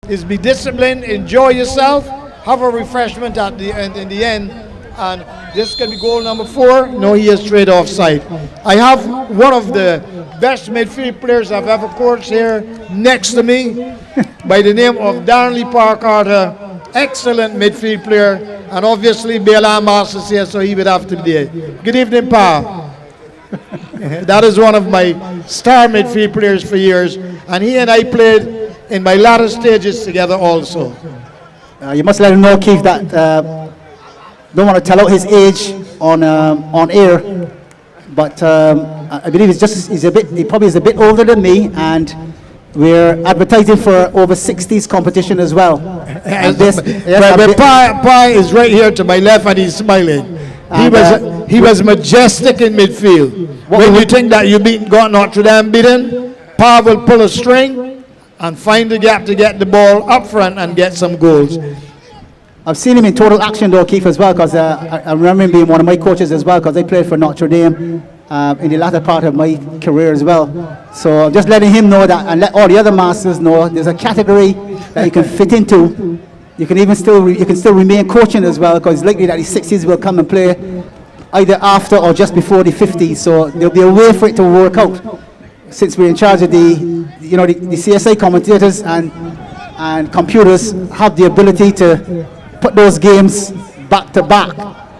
Speaker 3: is be disciplined, enjoy yourself, have a refreshment at the end, in the end, and this can be goal number 4. No, he is straight offside. I have one of the best midfield players I've ever coached here next to me by the name of Darnley Park Carter. Excellent midfield player, And obviously, Bayland Masters here, so he would have to be there. Good evening, Pa. That is one of my star midfield players for years. And he and I played in my latter stages together also.
Speaker 2: You must let him know, Keith, that don't want to tell out his age on air, but I believe he probably is a bit older than me, and we're advertising for over 60s competition as well.
Speaker 3: Pa is right here to my left and he's smiling. He was majestic in midfield. When you think that you've got Notre Dame beaten, Pa will pull a string and find the gap to get the ball up front and get some goals.
Speaker 2: I've seen him in total action though, Keith, as well, because I remember him being one of my coaches as well, because I played for Notre Dame in the latter part of my career as well. So I'm just letting him know that, and let all the other masters know there's a category that you can fit into. You can still remain coaching as well, because it's likely that the 60s will come and play either after or just before the 50s. So there'll be a way for it to work out. Since we're in charge of the CSA commentators and computers have the ability to put those games back to back.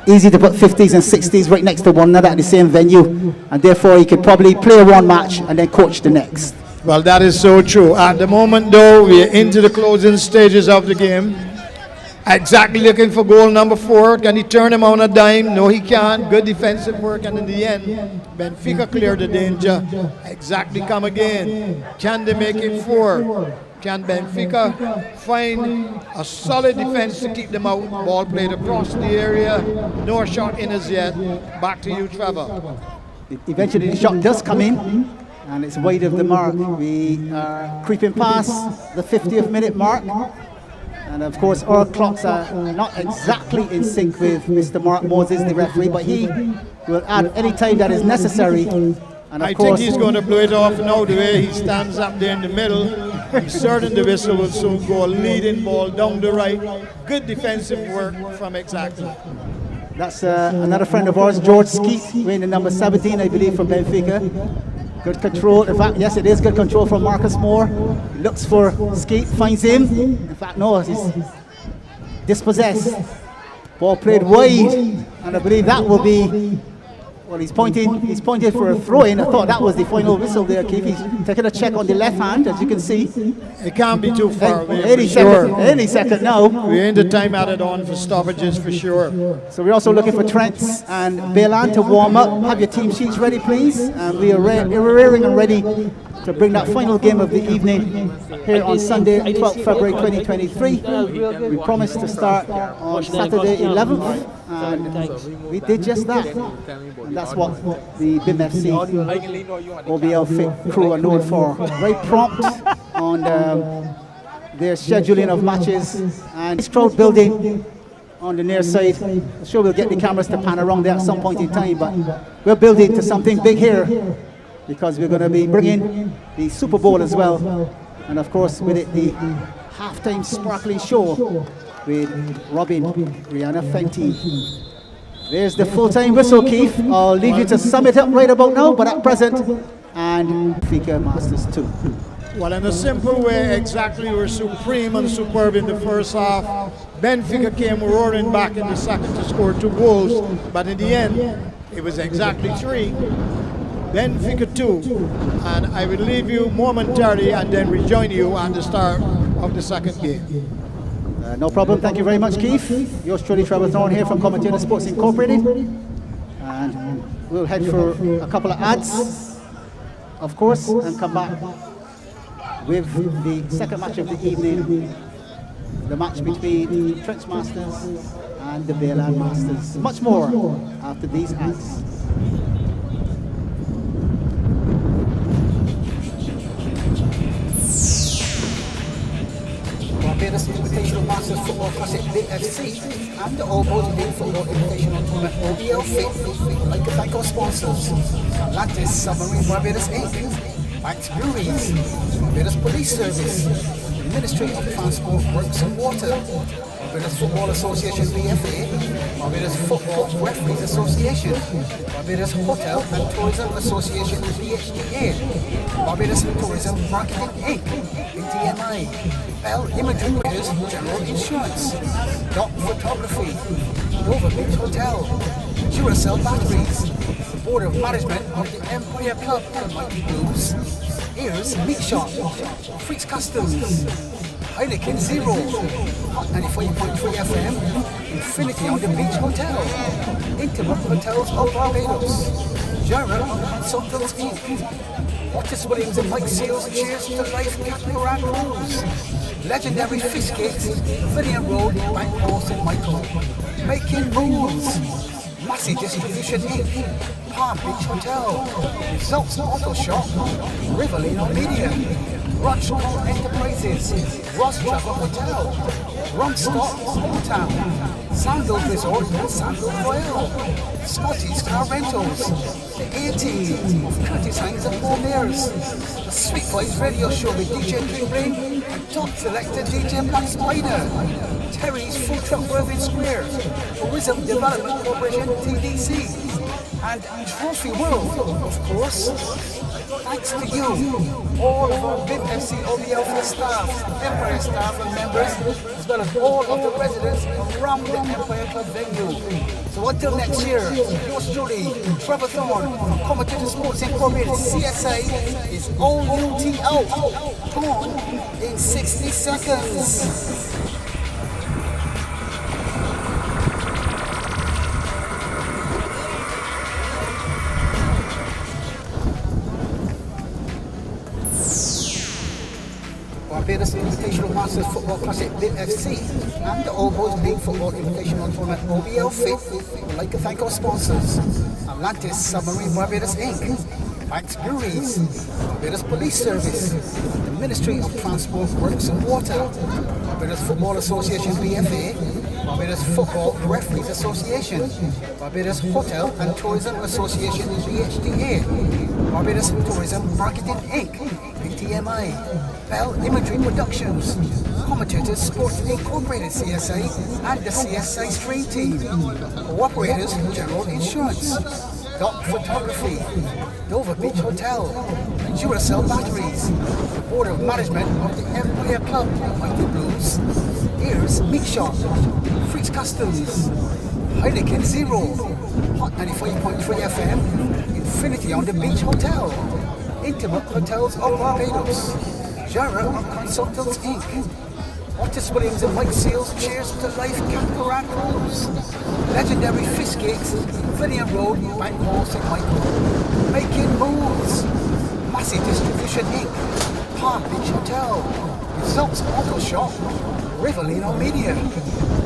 Speaker 2: Easy to put 50s and 60s right next to one another at the same venue, and therefore you could probably play one match and then coach the next.
Speaker 3: Well, that is so true. At the moment though, we are into the closing stages of the game. Exactly looking for goal number 4. Can he turn him on a dime? No, he can't. Good defensive work, and in the end, Benfica cleared the danger. Exactly come again. Can they make it 4? Can Benfica find a solid defense to keep them out? Ball played across the area. No shot in as yet. Back to you, Trevor.
Speaker 2: Eventually the shot does come in, and it's wide of the mark. We are creeping past the 50th minute mark. And of course, our clocks are not exactly in sync with Mr. Mark Moses, the referee, but he will add any time that is necessary. And
Speaker 3: I think he's going to blow it off now the way he stands up there in the middle. I'm certain the whistle will soon go. A leading ball down the right. Good defensive work from Exactly.
Speaker 2: That's another friend of ours, George Skeet, wearing the number 17, I believe, for Benfica. Good control. In fact, yes, it is good control from Marcus Moore. He looks for Skeet, finds him. In fact, no, he's dispossessed. Ball played wide, and I believe that will be. Well, he's pointed for a throw-in. I thought that was the final whistle there, Keith. He's taking a check on the left hand, as you can see.
Speaker 3: It can't be too far away.
Speaker 2: Any second now.
Speaker 3: We're in the time added on for stoppages for sure.
Speaker 2: So we're also looking for Trents and Bayland to warm up. Have your team sheets ready, please. And we are rearing and ready to bring that final game of the evening here on Sunday, 12th February 2023. We promised to start on Saturday 11th, and we did just that. And that's what the BIMFC OBL-FIT crew are known for. Very prompt on their scheduling of matches, and this crowd building on the near side. I'm sure we'll get the cameras to pan around there at some point in time, but we're building to something big here, because we're going to be bringing the Super Bowl as well, and of course with it the halftime sparkling show with Robin, Rihanna Fenty. There's the full-time whistle, Keith. I'll leave you to sum it up right about now, but at present, and Benfica Masters 2.
Speaker 3: Well, in a simple way, Exactly were supreme and superb in the first half. Benfica came roaring back in the second to score 2 goals, but in the end, it was Exactly 3. Benfica 2, and I will leave you momentarily and then rejoin you on the start of the second game.
Speaker 2: No problem. Thank you very much, Keith. Yours truly, Trevor Thorne here from Commentator Sports Incorporated, and we'll head for a couple of ads, of course, and come back with the second match of the evening, the match between Trents Masters and the Bayland Masters. Much more after these ads.
Speaker 1: Barbados Invitational Masters Football Classic BIMFC and the All Motivated Football Invitational Tournament OBL-FIT would like to thank our sponsors: Atlantis Submarine Barbados Inc., Banks Breweries, Barbados Police Service, Ministry of Transport, Works and Water, Barbados Football Association BFA, Barbados Football Referees Association, Barbados Hotel and Tourism Association BHDA, Barbados Tourism Marketing Inc. BTMI, Bell Imagery Winners General Insurance, Dock Photography, Dover Beach Hotel, Duracell Batteries, the Board of Management of the Empire Club and Mighty Blues, Ears Meat Shop, Freaks Customs, Heineken Zero, Hot 95.3 FM, Infinity on the Beach Hotel, Intimate Hotels of Barbados, Jarrah Consultants Inc., Otis Williams and Mike Seals, cheers to life, Captain Grand Cruise, Legendary Fisgate, Villian Road, Bank Hall St. Michael, Making Moves, Massey Distribution Inc., Palm Beach Hotel, Results Auto Shop, Riverlino Media, Rochester Enterprises, Ross Travel Hotel, Rumstock Hometown, Sandals Resort and Sandals Royal, Scotty's Car Rentals, the A-Team of Curtis Hines and Paul Mears, the Sweet Vibes Radio Show with DJ King and top selector DJ Black Spider, Terry's Food Truck Worthing Square, Tourism Development Corporation TDC, and Trophy World, of course. Thanks to you, all of our BIMFC OBL-FIT staff, Empire staff and members, as well as all of the residents around the Empire Club venue. So until next year, yours truly, Trevor Thorne, Commentator Sports Incorporated, CSA, is OUT out, gone in 60 seconds. Barbados Invitational Masters Football Classic BIMFC and the All Boys League Football Invitational Tournament OBL-FIT would like to thank our sponsors, Atlantis Submarine Barbados Inc., Banks Breweries, Barbados Police Service, the Ministry of Transport, Works and Water, Barbados Football Association BFA, Barbados Football Referees Association, Barbados Hotel and Tourism Association BHDA, Barbados Tourism Marketing Inc., BTMI, Bell Imagery Productions, Commentators Sports Incorporated CSA and the CSA Stream Team, Cooperators General Insurance, Dock Photography, Dover Beach Hotel, Duracell Batteries, the Board of Management of the Empire Club and Mighty Blues, Ears Meat Shop, Freaks Customs, Heineken Zero, Hot 95.3 FM, Infinity on the Beach Hotel, Intimate Hotels of Barbados, Jarrah Consultants Inc., Otis Williams and Mike Seals, cheers to life, Captain Grand Cruise, Legendary Fisgate, Villian Road, Bank Hall St. Michael, Making Moves, Massey Distribution Inc., Palm Beach Hotel, Results Auto Shop, Riverlino Media,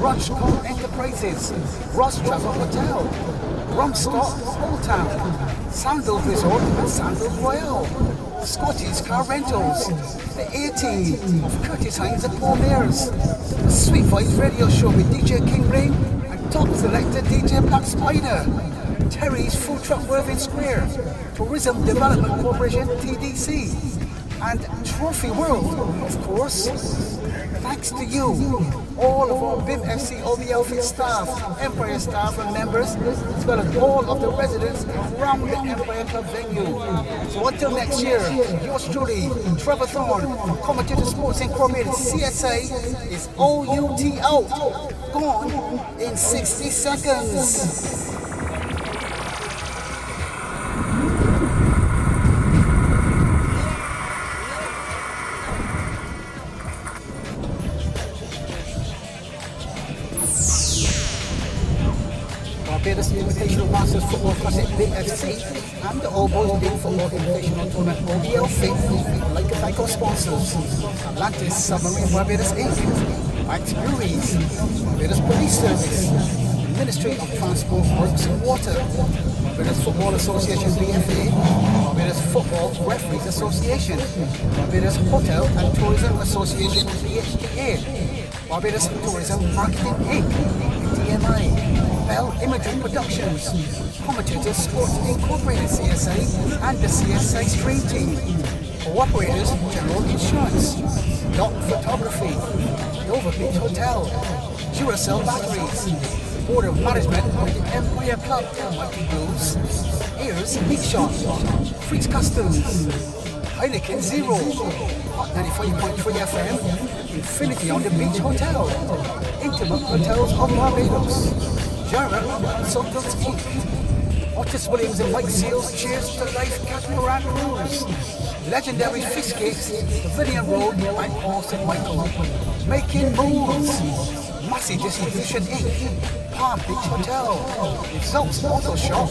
Speaker 1: Rochester Enterprises, Ross Travel Hotel, Rumstock Hometown, Sandals Resort and Sandals Royal, Scotty's Car Rentals, the A-Team of Curtis Hines and Paul Mears, the Sweet Vibes Radio Show with DJ King and top selector DJ Black Spider, Terry's Food Truck Worthing Square, Tourism Development Corporation TDC, and Trophy World, of course. Thanks to you, all of our BIMFC OBL-FIT staff, Empire staff and members, as well as all of the residents around the Empire Club venue. So until next year, yours truly, Trevor Thorne, Commentator Sports Incorporated, CSA, is OUT out, gone in 60 seconds. Barbados Invitational Masters Football Classic BIMFC and the All Boys League Football Invitational Tournament OBL-FIT would like to thank our sponsors, Atlantis Submarine Barbados Inc., Banks Breweries, Barbados Police Service, the Ministry of Transport, Works and Water, Barbados Football Association BFA, Barbados Football Referees Association, Barbados Hotel and Tourism Association BHDA, Barbados Tourism Marketing Inc., BTMI, Bell Imagery Productions, Commentators Sports Incorporated CSA and the CSA Stream Team, Cooperators General Insurance, Dock Photography. Dover Beach Hotel, Duracell Batteries, Board of Management of the Empire Club, Mighty Blues, Ears Meat Shop, Freaks Customs, Heineken Zero, Hot 95.3 FM, Infinity on the Beach Hotel, Intimate Hotels of Barbados, German Consultants Inc., Otis Williams and Mike Seals, cheers to life catamaran cruise, legendary fish cakes, Pavilion Road, and Paul St. Michael, Making Moves, Massey Distribution Inc., Palm Beach Hotel, Results Auto Shop,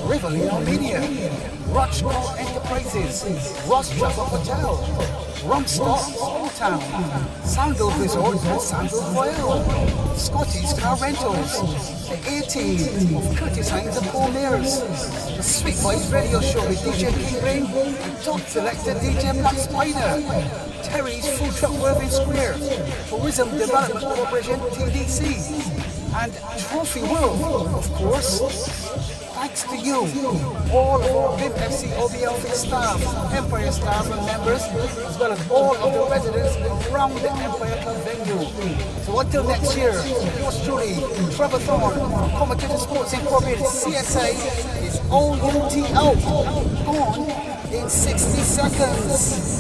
Speaker 1: Riverino Media, Rochcore Enterprises, Ross Travel Hotel, Rumstock Old Town, Sandal Resort and Sandal Royal, Scotty's Car Rentals, the A-Team of Curtis Hines and Paul Mears, the Sweet Boys Radio Show with DJ King Ring and top selector DJ Black Spider, Terry's Food Truck Worthing Square, Tourism Development Corporation TDC, and Trophy World, of course. Thanks to you, all of our BIMFC OBL-FIT staff, Empire staff and members, as well as all of the residents around the Empire Club venue. So until next year, yours truly, Trevor Thorne from Commentator Sports Incorporated, CSA, is OUT out, on in 60 seconds.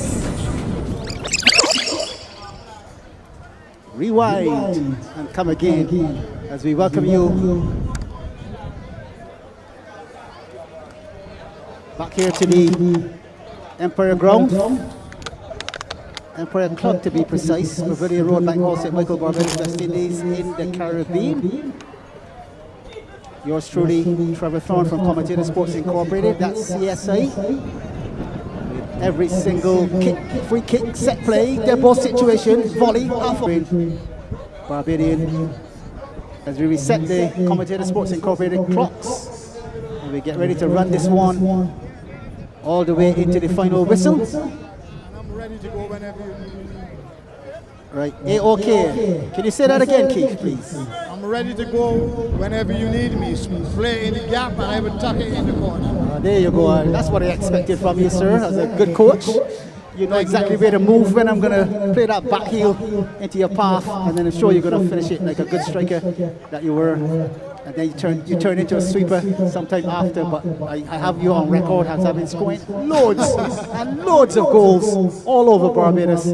Speaker 2: Rewind and come again as we welcome you back here to the Empire Ground, Empire Club to be precise, Pavilion Road, Banghall, St. Michael, Barbados, West Indies in the Caribbean. Yours truly, Trevor Thorne from Commentator Sports Incorporated, that's CSA. With every single kick, free kick, set play, dead ball situation, volley, half-win, Barbadian. As we reset the Commentator Sports Incorporated clocks, and we get ready to run this one all the way into the final whistle.
Speaker 3: I'm ready to go whenever you need me.
Speaker 2: Right, A-OK. Can you say that again, Keith, please?
Speaker 3: I'm ready to go whenever you need me. Play in the gap and I will tuck it in the corner.
Speaker 2: There you go. That's what I expected from you, sir, as a good coach. You know exactly where to move when I'm going to play that back heel into your path, and then I'm sure you're going to finish it like a good striker that you were. And then you turn into a sweeper sometime after, but I have you on record as having scored loads and loads of goals all over Barbados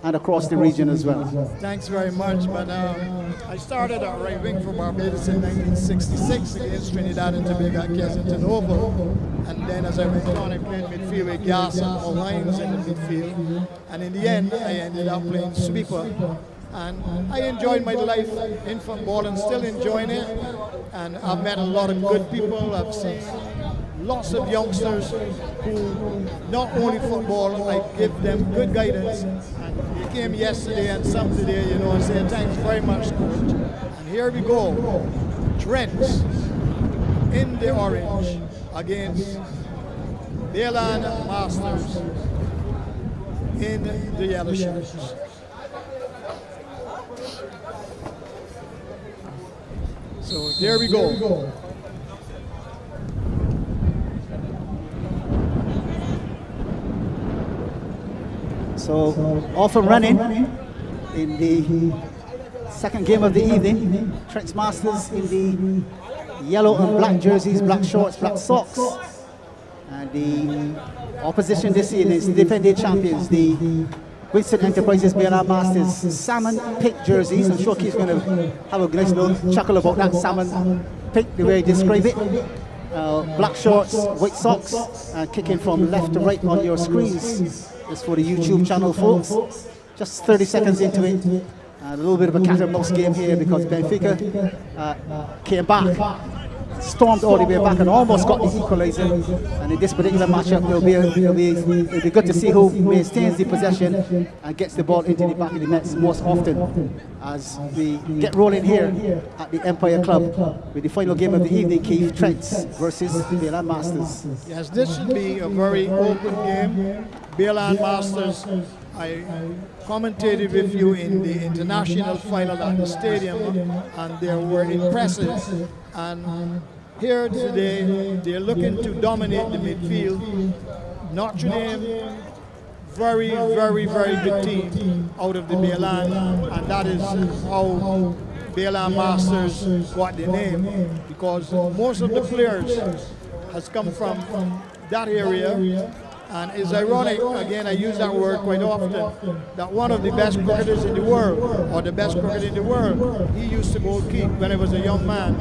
Speaker 2: and across the region as well.
Speaker 3: Thanks very much, but I started at right wing for Barbados in 1966 against Trinidad and Tobago at Kensington Oval, and then as I went on I played midfield with Gas and Paul Hines in the midfield, and in the end I ended up playing sweeper. And I enjoyed my life in football and still enjoying it. And I've met a lot of good people. I've seen lots of youngsters who not only football, I give them good guidance. And they came yesterday and some today, you know, and said, thanks very much, coach. And here we go. Trent in the orange against Bayland Masters in the yellow shirts. So there we go.
Speaker 2: So off and running in the second game of the evening. Trents Masters in the yellow and black jerseys, black shorts, black socks. And the opposition this evening is the defending champions, the Winston Enterprises Bayland Masters salmon pink jerseys. I'm sure Keith's going to have a nice little chuckle about that salmon pink, the way I describe it. Black shorts, white socks, and kicking from left to right on your screens. It's for the YouTube channel, folks. Just 30 seconds into it. A little bit of a cat and mouse game here because Benfica came back, stormed all the way back and almost got the equalizer. And in this particular matchup, it'll be good to see who maintains the possession and gets the ball into the back of the nets most often as we get rolling here at the Empire Club with the final game of the evening, Keith, Trents versus Bayland Masters.
Speaker 3: Yes, this should be a very open game. Bayland Masters, I commentated with you in the international final at the stadium, and they were impressive. And here today, they're looking to dominate the midfield. Notre Dame, very, very, very good team out of the Bayland, and that is how Bayland Masters got the name, because most of the players has come from that area. And it's ironic, again I use that word quite often, that one of the best cricketers in the world, or the best cricketer in the world, he used to bowl keep when he was a young man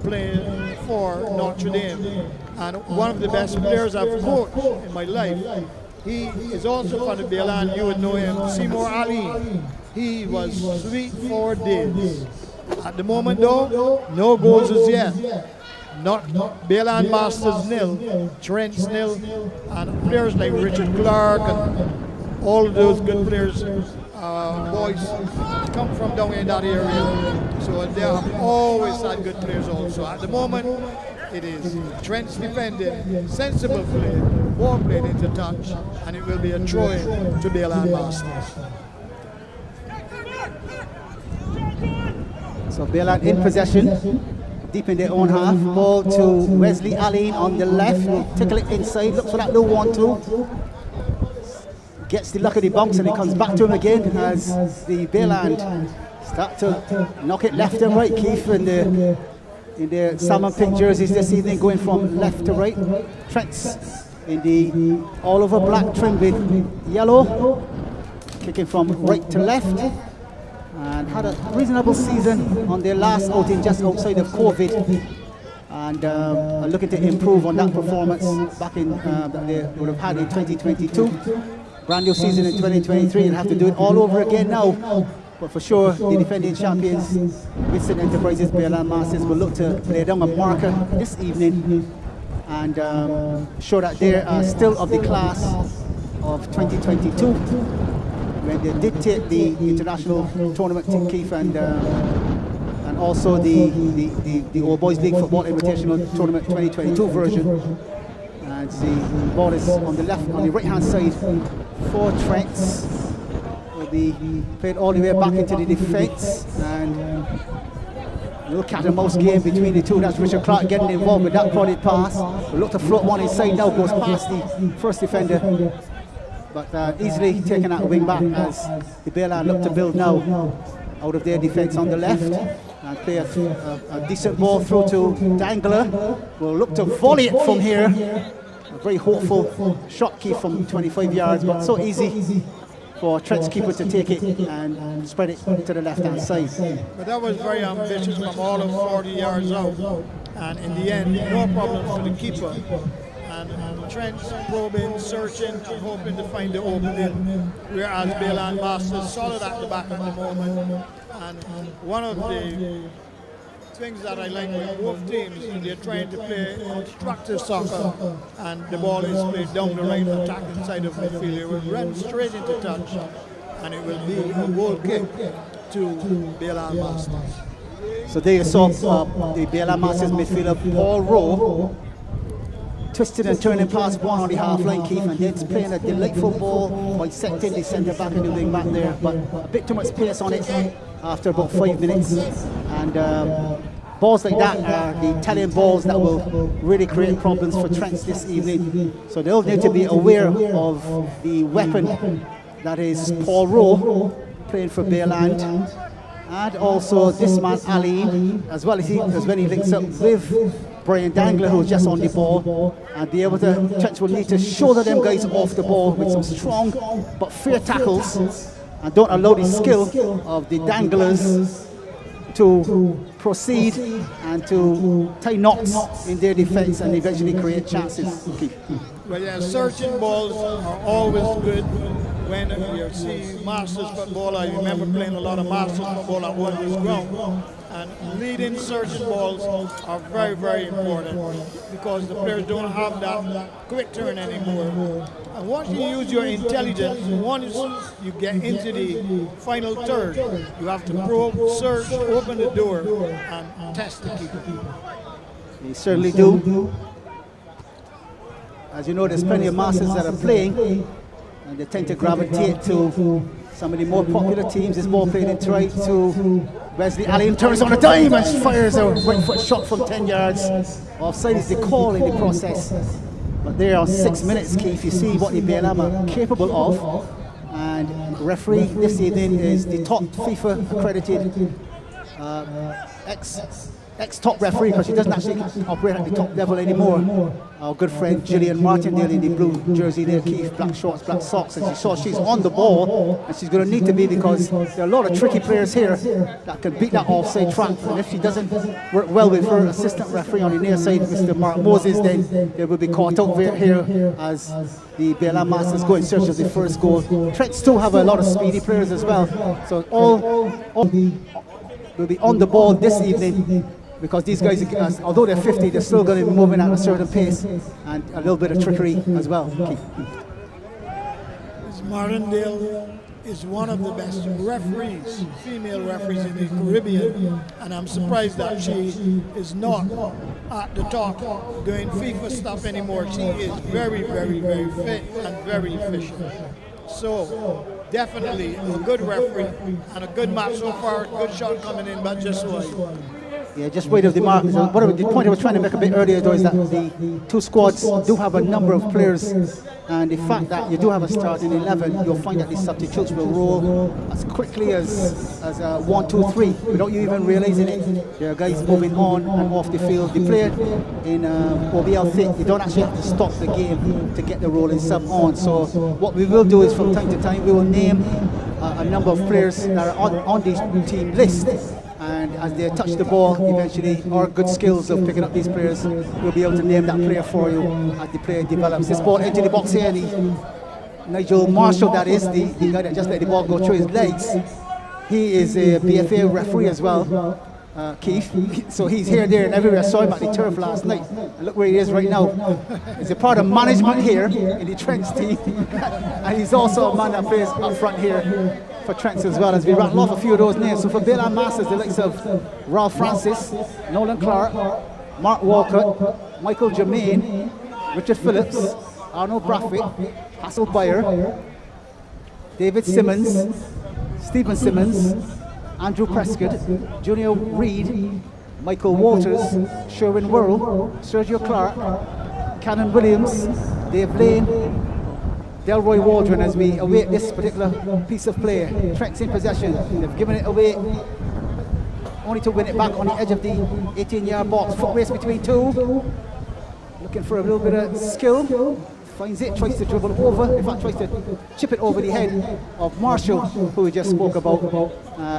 Speaker 3: playing for Notre Dame. And one of the best players I've coached in my life, he is also from the Bayland, you would know him, Seymour Ali. He was sweet for days. At the moment though, no goals as yet. Not Bayland Masters nil, Trents nil, and players like Richard Clark and all of those good players, boys come from down in that area. So they have always had good players also. At the moment, it is Trents defending, sensible play, ball played into touch, and it will be a throw-in to Bayland Masters.
Speaker 2: So Bayland in possession, deep in their own half. Ball to Wesley Allen on the left. Will tickle it inside. Looks for that low 1-2. Gets the luck of the bounce and it comes back to him again as the Bayland start to knock it left and right. Keith in their salmon pink jerseys this evening, going from left to right. Trents in the all over black trim with yellow, kicking from right to left. And had a reasonable season on their last outing just outside of COVID, and are looking to improve on that performance back in that they would have had in 2022. Brand new season in 2023 and have to do it all over again now. But for sure, the defending champions, Vincent Enterprises Bayland Masters, will look to lay down a marker this evening and show that they are still of the class of 2022. When they did take the international tournament to Keith and also the All Boys League Football Invitational Tournament 2022 version. And the ball is on the left, on the right hand side for Trents. Will be played all the way back into the defence, and a little cat and mouse game between the two. That's Richard Clark getting involved with that prodded pass. We'll look to float one inside now, goes past the first defender. But easily taken out wing back as the Bayland look to build now out of their defence on the left and play a decent ball through to Dangler. Will look to volley it from here. A very hopeful shot key from 25 yards, but so easy for Trent's keeper to take it and spread it to the left hand side.
Speaker 3: But that was very ambitious from all of 40 yards out, and in the end, no problems for the keeper. And Trent's probing, searching, and hoping to find the opening, whereas Bayland Masters solid at the back at the moment. And one of the things that I like with both teams is they're trying to play constructive soccer, and the ball is played down the right attacking side of midfield. It will run straight into touch, and it will be a goal kick to Bayland Masters.
Speaker 2: So there you saw the Bayland Masters midfielder Paul Rowe twisted and turning past one on the half-line, Keith, and then playing a delightful ball by setting the centre-back and the wing-back there, but a bit too much pace on it after about 5 minutes. And balls like that are the Italian balls that will really create problems for Trents this evening. So they'll need to be aware of the weapon that is Paul Rowe, playing for Bayland, and also this man Ali, as well as when he links up with Brian Dangler, who's just on the ball, and be able to, Trent will need to shoulder them guys off the ball with some strong but fair tackles, and don't allow the skill of the Danglers to proceed and to tie knots in their defence and eventually create chances.
Speaker 3: Well, yeah, searching balls are always good when you see Masters football. I remember playing a lot of Masters football at Wanderers Ground, and leading searching balls are very, very important because the players don't have that quick turn anymore. And once you use your intelligence, once you get into the final third, you have to probe, search, open the door, and test the keeper.
Speaker 2: They certainly do. As you know, there's plenty of Masters that are playing, and they tend to gravitate to some of the more popular teams. This ball played into right to Wesley Allen, turns on a dime and fires a right foot shot from 10 yards. Offside is the call in the process. But there are 6 minutes, Keith. You see what the Bayland are capable of. And the referee this evening is the top FIFA accredited ex-top referee, because he doesn't actually operate at the top level anymore. Our good friend Gillian Martindale in the blue jersey there, Keith, black shorts, black socks. As you saw, she's on the ball, and she's going to need to be, because there are a lot of tricky players here that can beat that offside trap. And if she doesn't work well with her assistant referee on the near side, Mr. Mark Moses, then they will be caught out here as the Bayland Masters go in search of the first goal. Trent still have a lot of speedy players as well, so all will be on the ball this evening, because these guys, although they're 50, they're still going to be moving at a certain pace, and a little bit of trickery as well.
Speaker 3: Martindale is one of the best referees, female referees in the Caribbean, and I'm surprised that she is not at the top doing FIFA stuff anymore. She is very, very, very fit and very efficient. So definitely a good referee and a good match so far. Good shot coming in, but just wide.
Speaker 2: Yeah, just wait of the mark. So the point I was trying to make a bit earlier, though, is that the two squads do have a number of players, and the fact that you do have a starting 11, you'll find that the substitutes will roll as quickly as 1, 2, 3, without you even realizing it. There are guys moving on and off the field. They play in OBL-FIT. You don't actually have to stop the game to get the rolling sub on. So what we will do is, from time to time, we will name a number of players that are on the team list. And as they touch the ball, eventually our good skills of picking up these players will be able to name that player for you as the player develops. This ball into the box here, Nigel Marshall, that is, the guy that just let the ball go through his legs. He is a BFA referee as well, Keith. So he's here, there, and everywhere. I saw him at the turf last night. And look where he is right now. He's a part of management here in the Trents team. And he's also a man that plays up front here for Trents as well, as we rattle off a few of those names. So for Bayland Masters, the likes of Ralph Francis, Nolan Clark, Mark Walcott, Michael Germain, Richard Phillips, Arnold Braffett, Hassel Bayer, David Simmons, Stephen Simmons, Andrew Prescott, Junior Reid, Michael Walters, Sherwin Worrell, Sergio Clark, Cannon Williams, Dave Lane, Delroy Waldron, as we await this particular piece of play. Trent's in possession. They've given it away, only to win it back on the edge of the 18-yard box. Foot race between two. Looking for a little bit of skill. Finds it, tries to dribble over, in fact tries to chip it over the head of Marshall, who we just spoke about.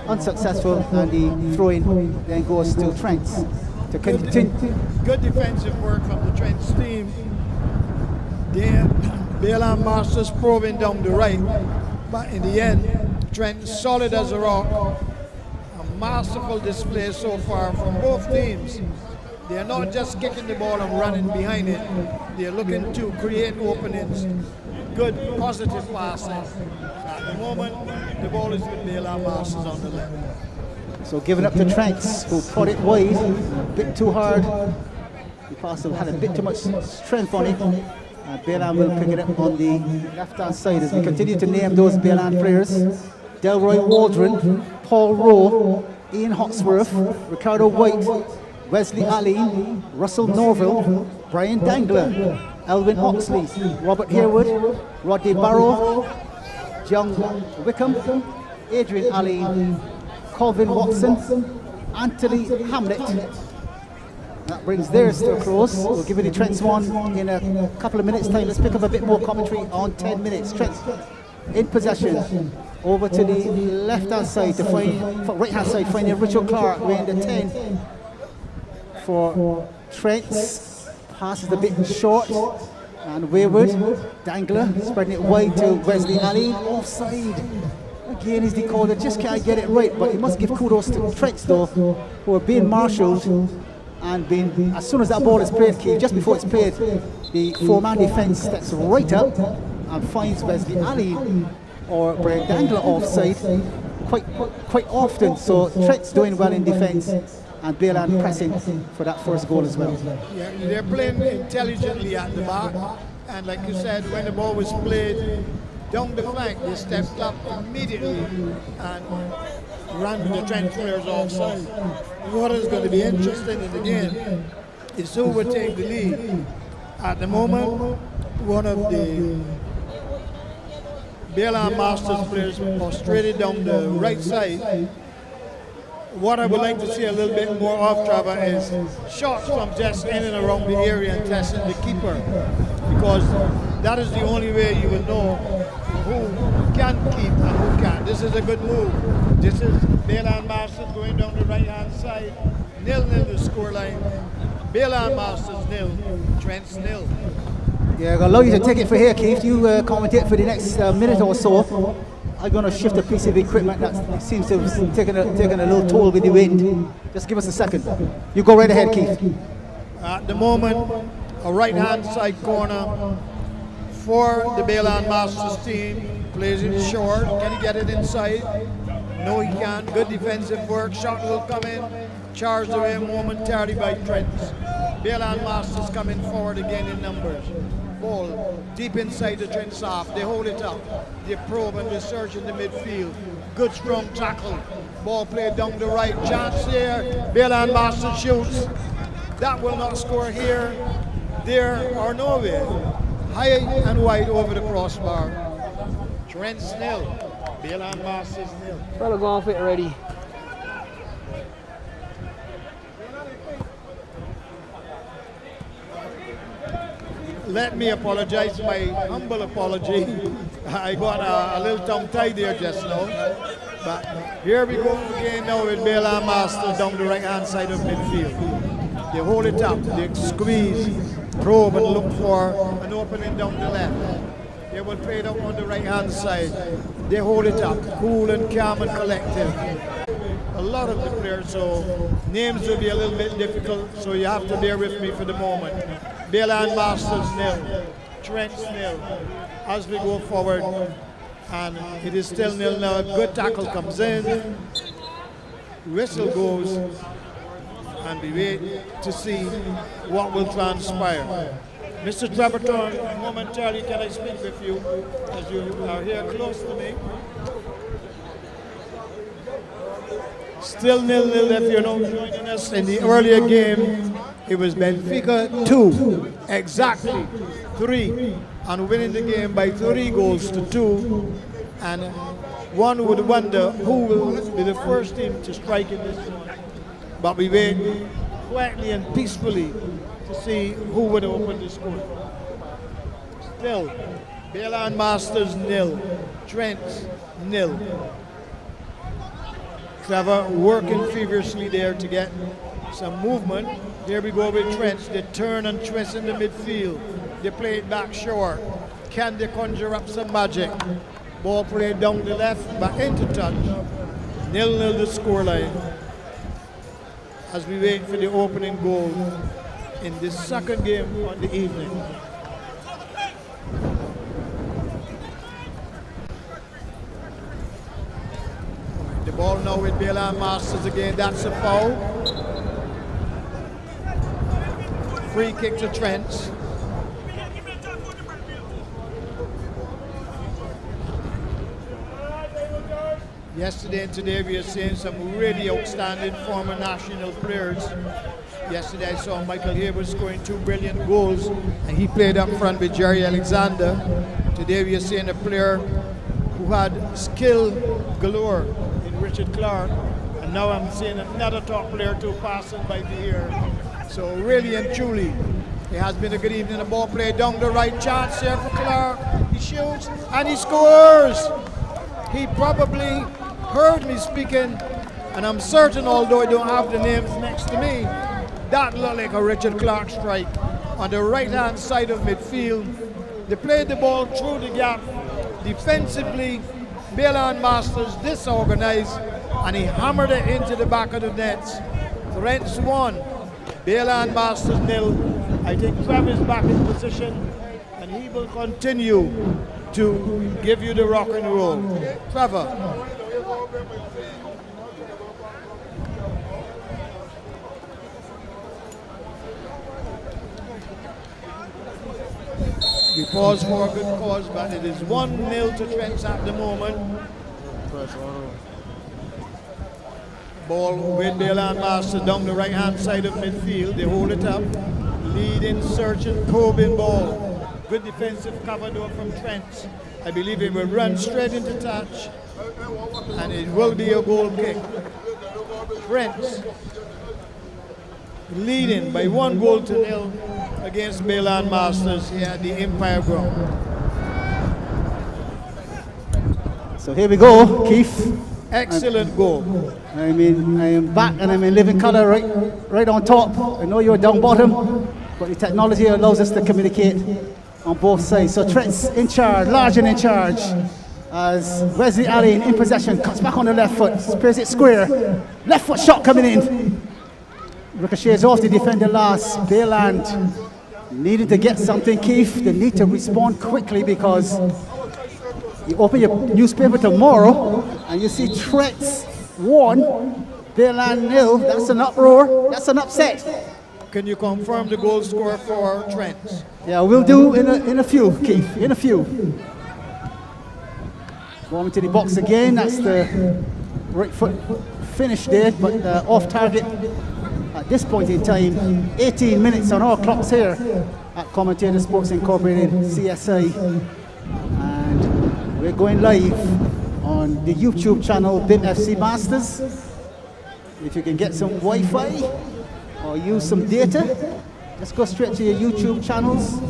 Speaker 2: Unsuccessful, and the throw-in then goes to Trents. To continue.
Speaker 3: Good defensive work from the Trents team. Bayland Masters probing down the right, but in the end, Trent solid as a rock. A masterful display so far from both teams. They're not just kicking the ball and running behind it. They're looking to create openings. Good, positive passing. At the moment, the ball is with Bayland Masters on the left.
Speaker 2: So giving up to Trents, who put it wide, a bit too hard. The pass had a bit too much strength on it. Bayland will pick it up on the left-hand side as we continue to name those Bayland players. Delroy Waldron, Paul Rowe, Ian Hawksworth, Ricardo White, Wesley Ali, Russell Norville, Brian Dangler, Elvin Oxley, Robert Harewood, Rodney Barrow, John Wickham, Adrian Ali, Colvin Watson, Anthony Hamlet. That brings theirs to a close. We'll give it the Trents one in a couple of minutes' time. Let's pick up a bit more commentary on 10 minutes. Trents in possession. Over to the left-hand side to find, right-hand side, finding Richard Clark wearing the 10 for Trents. Passes a bit short and wayward. Dangler spreading it wide to Wesley Ali. Offside. Again, he's the caller. Just can't get it right, but he must give kudos to Trents, though, who are being marshalled. And as soon as that ball is played, Keith, just before it's played, the four-man defence steps right up and finds Wesley Ali or Brian Dangler offside quite often. So Trent's doing well in defence, and Bayland pressing for that first goal as well.
Speaker 3: Yeah, they're playing intelligently at the back, and like you said, when the ball was played down the flank, they stepped up immediately and ran the Trent players offside. What is going to be interesting in the game is who will take the lead. At the moment, one of the Bayland Masters players prostrated down the right side. What I would like to see a little bit more of, Trevor, is shots from just in and around the area and testing the keeper, because that is the only way you will know who can keep and who can't. This is a good move. This is Bayland Masters going down the right-hand side. 0-0 the scoreline. Bayland Masters 0, Trents 0.
Speaker 2: Yeah, I'm going to allow you to take it for here, Keith. You commentate for the next minute or so. I'm going to shift a piece of equipment that seems to have taken a little toll with the wind. Just give us a second. You go right ahead, Keith.
Speaker 3: At the moment, a right-hand side corner for the Bayland Masters team. Plays it short. Can he get it inside? No, he can't. Good defensive work. Shot will come in. Charged away momentarily by Trents. Bayland Masters coming forward again in numbers. Ball deep inside the Trents half. They hold it up. They probe and they search in the midfield. Good strong tackle. Ball played down the right. Chance here. Bayland Masters shoots. That will not score here, there, or nowhere. High and wide over the crossbar. Trents 0. Bayland Masters 0.
Speaker 4: Fella, go off it already.
Speaker 3: Let me apologize, my humble apology. I got a little tongue-tied there just now. But here we go again now with Bayland Masters down the right-hand side of midfield. They hold it up, they squeeze, probe and look for an opening down the left. They will play it up on the right-hand side. They hold it up, cool and calm and collective. A lot of the players, so names will be a little bit difficult, so you have to bear with me for the moment. Bayland Masters 0, Trents 0. As we go forward, and it is still 0 now. A good tackle comes in, whistle goes, and we wait to see what will transpire. Mr. Trevor, momentarily, can I speak with you as you are here close to me? Still 0-0 if you're not joining us. In the earlier game, it was Benfica 2, exactly 3, and winning the game by 3 goals to 2. And one would wonder who will be the first team to strike in this one. But we wait quietly and peacefully to see who would open the score. Still, Bayland Masters 0, Trents 0. Trevor working feverishly there to get some movement. Here we go with Trents. They turn and twist in the midfield. They play it back short. Can they conjure up some magic? Ball played down the left, but into touch. 0-0 the scoreline. As we wait for the opening goal in the second game on the evening. The ball now with Bayland Masters again. That's a foul. Free kick to Trents. Yesterday and today we are seeing some really outstanding former national players. Yesterday I saw Michael Hayward scoring 2 brilliant goals, and he played up front with Jerry Alexander. Today we are seeing a player who had skill galore in Richard Clark, and now I'm seeing another top player too passing by the here. So really and truly, it has been a good evening. The ball played down the right, chance here for Clark. He shoots and he scores. He probably heard me speaking, and I'm certain, although I don't have the names next to me, that looked like a Richard Clark strike on the right-hand side of midfield. They played the ball through the gap. Defensively, Bayland Masters disorganized, and he hammered it into the back of the nets. Trents 1, Bayland Masters 0. I think Trevor's back in position, and he will continue to give you the rock and roll. Trevor. We pause for a good cause, but it is 1-0 to Trents at the moment. Ball with Bayland Masters down the right-hand side of midfield. They hold it up. leading, searching, probing ball. Good defensive cover though from Trent. I believe it will run straight into touch, and it will be a goal kick. Trent leading by 1-0 against Bayland Masters here at the Empire Ground.
Speaker 2: So here we go, Keith.
Speaker 3: Excellent goal.
Speaker 2: I mean, I am back and I'm in living color right on top. I know you're down bottom, but the technology allows us to communicate on both sides. So Trent's in charge, large and in charge, as Wesley Allen in possession, cuts back on the left foot, plays it square. Left foot shot coming in. Ricochets off the defender last. Bayland needed to get something, Keith. They need to respond quickly because you open your newspaper tomorrow and you see Trents 1, Bayland 0. That's an uproar. That's an upset.
Speaker 3: Can you confirm the goal score for Trent?
Speaker 2: Yeah, we'll do in a few, Keith. In a few. Going to the box again. That's the right foot finish there, but off target. At this point in time, 18 minutes on our clocks here at Commentator Sports Incorporated, CSI. And we're going live on the YouTube channel BIMFC Masters. If you can get some Wi-Fi or use some data, just go straight to your YouTube channels,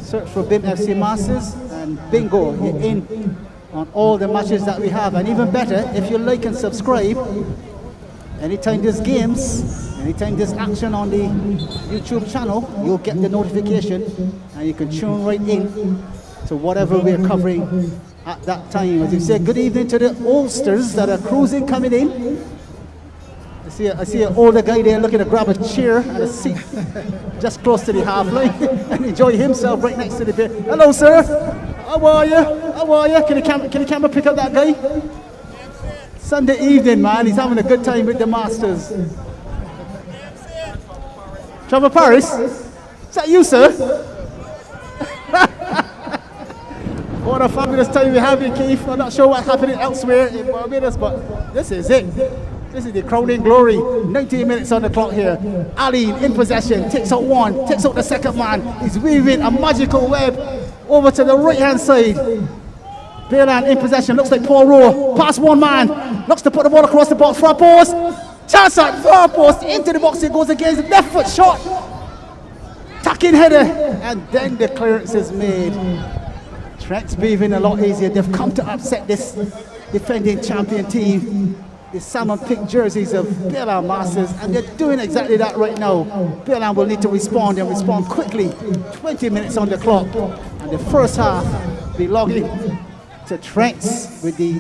Speaker 2: search for BIMFC Masters, and bingo, you're in on all the matches that we have. And even better, if you like and subscribe, anytime there's games, anytime there's action on the YouTube channel, you'll get the notification and you can tune right in to whatever we're covering at that time. As you say, good evening to the oldsters that are cruising coming in. I see an older guy there looking to grab a chair and a seat just close to the half line and enjoy himself right next to the beer. Hello, sir. How are you? How are you? Can the camera pick up that guy? Sunday evening, man. He's having a good time with the Masters. Trevor Paris? Is that you, sir? What a fabulous time we have here, Keith. I'm not sure what's happening elsewhere in Barbados, but this is it. This is the crowning glory. 19 minutes on the clock here. Ali in possession, takes out one, takes out the second man. He's weaving a magical web over to the right-hand side. Bayland in possession, looks like Paul Rowe. Past one man, looks to put the ball across the box. Far post, chance at far post, into the box it goes against the left foot shot. Tucking header, and then the clearance is made. Trent's breathing a lot easier. They've come to upset this defending champion team. The salmon pink jerseys of Bayland Masters, and they're doing exactly that right now. Bayland will need to respond and respond quickly. 20 minutes on the clock, and the first half belonging to Trents with the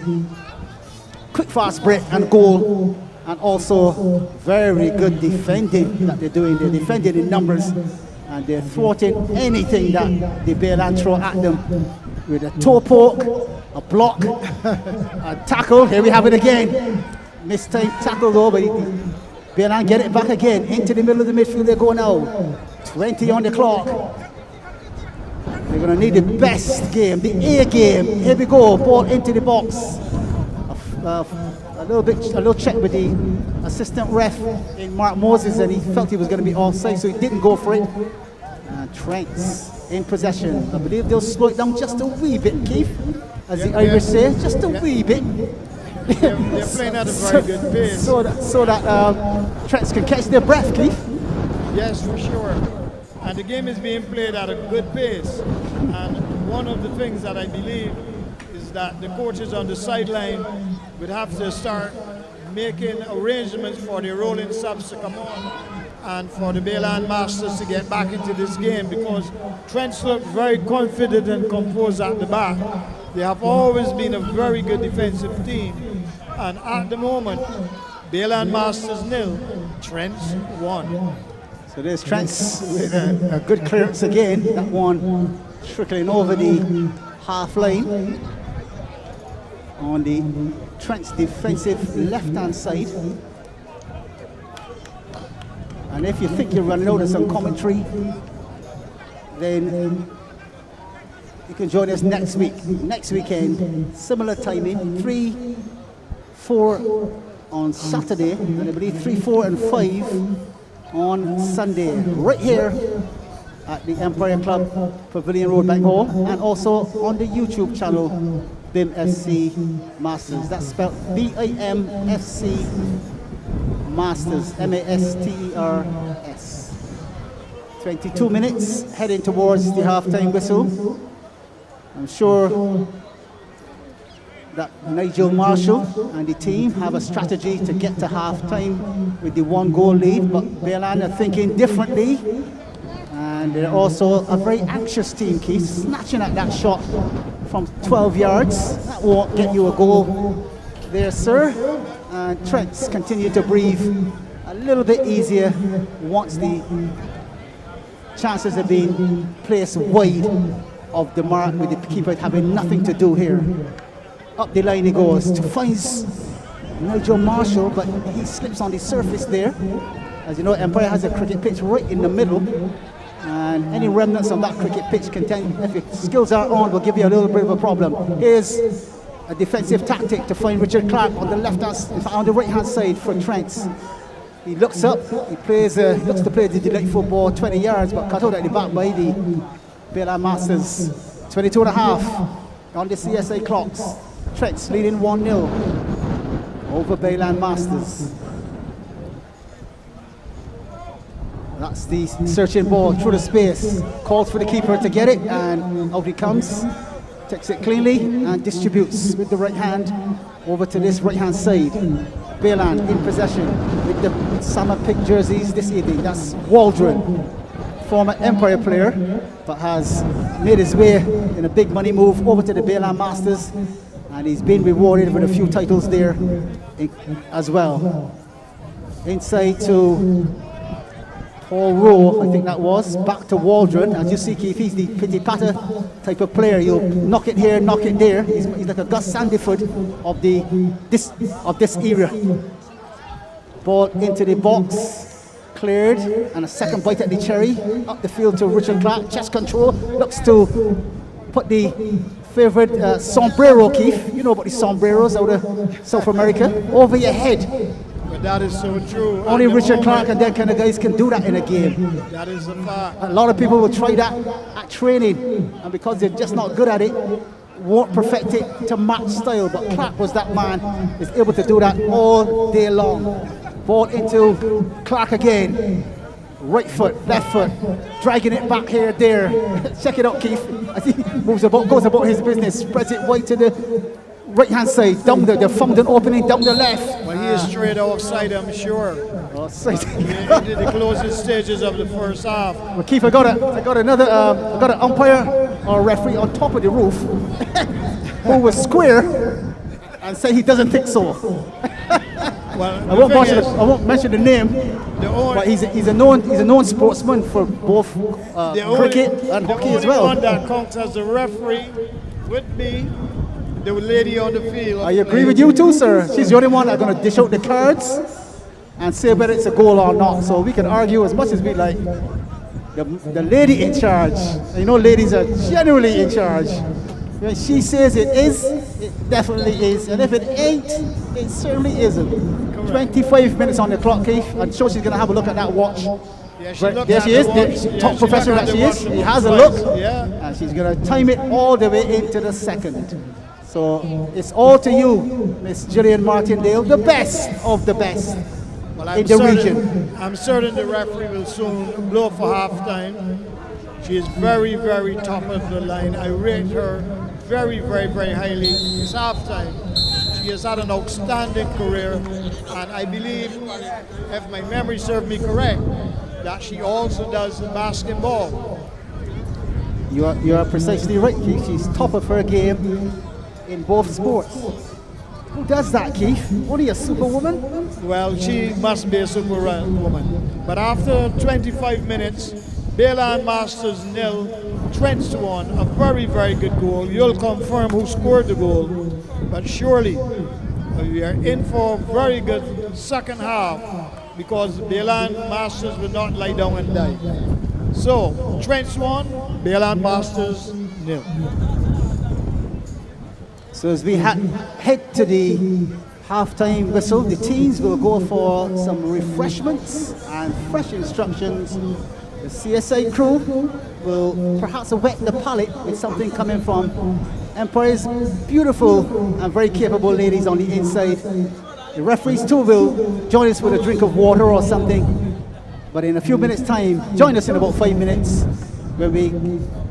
Speaker 2: quick fast break and goal, and also very good defending that they're doing. They're defending in numbers, and they're thwarting anything that the Bayland throw at them with a toe poke, a block, a tackle. Here we have it again. Mistyped tackle though, but Bayland get it back again into the middle of the midfield. They go now. 20 on the clock. They're going to need the best game, the A game. Here we go, ball into the box. A little check with the assistant ref in Mark Moses, and he felt he was going to be offside, so he didn't go for it. And Trent's in possession. I believe they'll slow it down just a wee bit, Keith, as the Irish say, just a wee bit.
Speaker 3: They're playing at a very good pace.
Speaker 2: So that Trents can catch their breath, Keith.
Speaker 3: Yes, for sure. And the game is being played at a good pace. And one of the things that I believe is that the coaches on the sideline would have to start making arrangements for the rolling subs to come on and for the Bayland Masters to get back into this game, because Trents look very confident and composed at the back. They have always been a very good defensive team. And at the moment, Bayland Masters 0, Trents 1.
Speaker 2: So there's Trents with a good clearance again. That one trickling over the half line on the Trents defensive left-hand side. And if you think you're running out of some commentary, then you can join us next weekend, similar timing, 3, 4 on Saturday, and I believe 3, 4 and 5 on Sunday, right here at the Empire Club Pavilion Road, Banghall, and also on the YouTube channel BIMFC Masters. That's spelled BIMFC Masters, M-A-S-T-E-R-S. 22 minutes, heading towards the half-time whistle. I'm sure that Nigel Marshall and the team have a strategy to get to half-time with the 1-goal lead, but Bayland are thinking differently. And they're also a very anxious team, Keith, snatching at that shot from 12 yards. That won't get you a goal there, sir. And Trents continue to breathe a little bit easier once the chances have been placed wide of the mark, with the keeper having nothing to do here. Up the line he goes to find Nigel Marshall, but he slips on the surface there. As you know, Empire has a cricket pitch right in the middle, and any remnants of that cricket pitch can tend, if your skills are on, will give you a little bit of a problem. Here's a defensive tactic to find Richard Clark on the on the right hand side for Trents. He looks up, he plays, looks to play the delightful ball 20 yards, but cut out at the back by the Bayland Masters. 22 and a half on the CSA clocks. Trents leading 1-0 over Bayland Masters. That's the searching ball through the space. Calls for the keeper to get it, and out he comes. Takes it cleanly and distributes with the right hand over to this right hand side. Bayland in possession with the summer pick jerseys this evening. That's Waldron, former Empire player, but has made his way in a big money move over to the Bayland Masters, and he's been rewarded with a few titles there as well. Inside to Paul Rowe, I think that was, back to Waldron. As you see, Keith, he's the pity-patter type of player. You'll knock it here, knock it there. He's like a Gus Sandiford of this era. Ball into the box, cleared, and a second bite at the cherry. Up the field to Richard Clark, chest control, looks to put the favorite sombrero, Keith. You know about the sombreros out of South America, over your head.
Speaker 3: But that is so true.
Speaker 2: Only Richard Clark and that kind of guys can do that in a game.
Speaker 3: That is a fact.
Speaker 2: A lot of people will try that at training, and because they're just not good at it, won't perfect it to match style. But Clark was that man, is able to do that all day long. Ball into Clark again. Right foot, left foot, dragging it back here, there. Check it out, Keith. As he moves about, goes about his business, spreads it wide to the right hand side, down the fountain opening, down the left.
Speaker 3: Well, he is straight offside, I'm sure.
Speaker 2: Offside.
Speaker 3: Into the closing stages of the first half.
Speaker 2: Well, Keith, I got another, I got an umpire or referee on top of the roof who was square and say he doesn't think so.
Speaker 3: Well,
Speaker 2: I won't mention the name, but he's a known sportsman for both cricket and hockey as well.
Speaker 3: The only one that counts as a referee would be the lady on the field.
Speaker 2: I agree with you too, sir. She's the only one that's going to dish out the cards and say whether it's a goal or not. So we can argue as much as we like. The lady in charge, you know, ladies are generally in charge. When she says it is, it definitely is. And if it ain't, it certainly isn't. Correct. 25 minutes on the clock, Keith. I'm sure she's going to have a look at that watch.
Speaker 3: Yeah,
Speaker 2: there she is, top professional that she is. She has a look, and she's going to time it all the way into the second. So it's all to you, Miss Gillian Martindale, the best of the best in the region.
Speaker 3: I'm certain the referee will soon blow for halftime. She is very, very top of the line. I rate her very, very, very highly. It's halftime. She has had an outstanding career, and I believe, if my memory serves me correct, that she also does basketball.
Speaker 2: You are precisely right, Keith. She's top of her game in both sports. Who does that, Keith? Only a superwoman?
Speaker 3: Well, she must be a superwoman. But after 25 minutes, Bayland Masters 0, Trents 1, a very, very good goal. You'll confirm who scored the goal. But surely, we are in for a very good second half, because Bayland Masters will not lie down and die. So, Trents 1, Bayland Masters 0.
Speaker 2: So as we head to the half-time whistle, the teams will go for some refreshments and fresh instructions The CSA crew will perhaps wet the palate with something coming from Empire's beautiful and very capable ladies on the inside. The referees too will join us with a drink of water or something. But in a few minutes' time, join us in about 5 minutes when we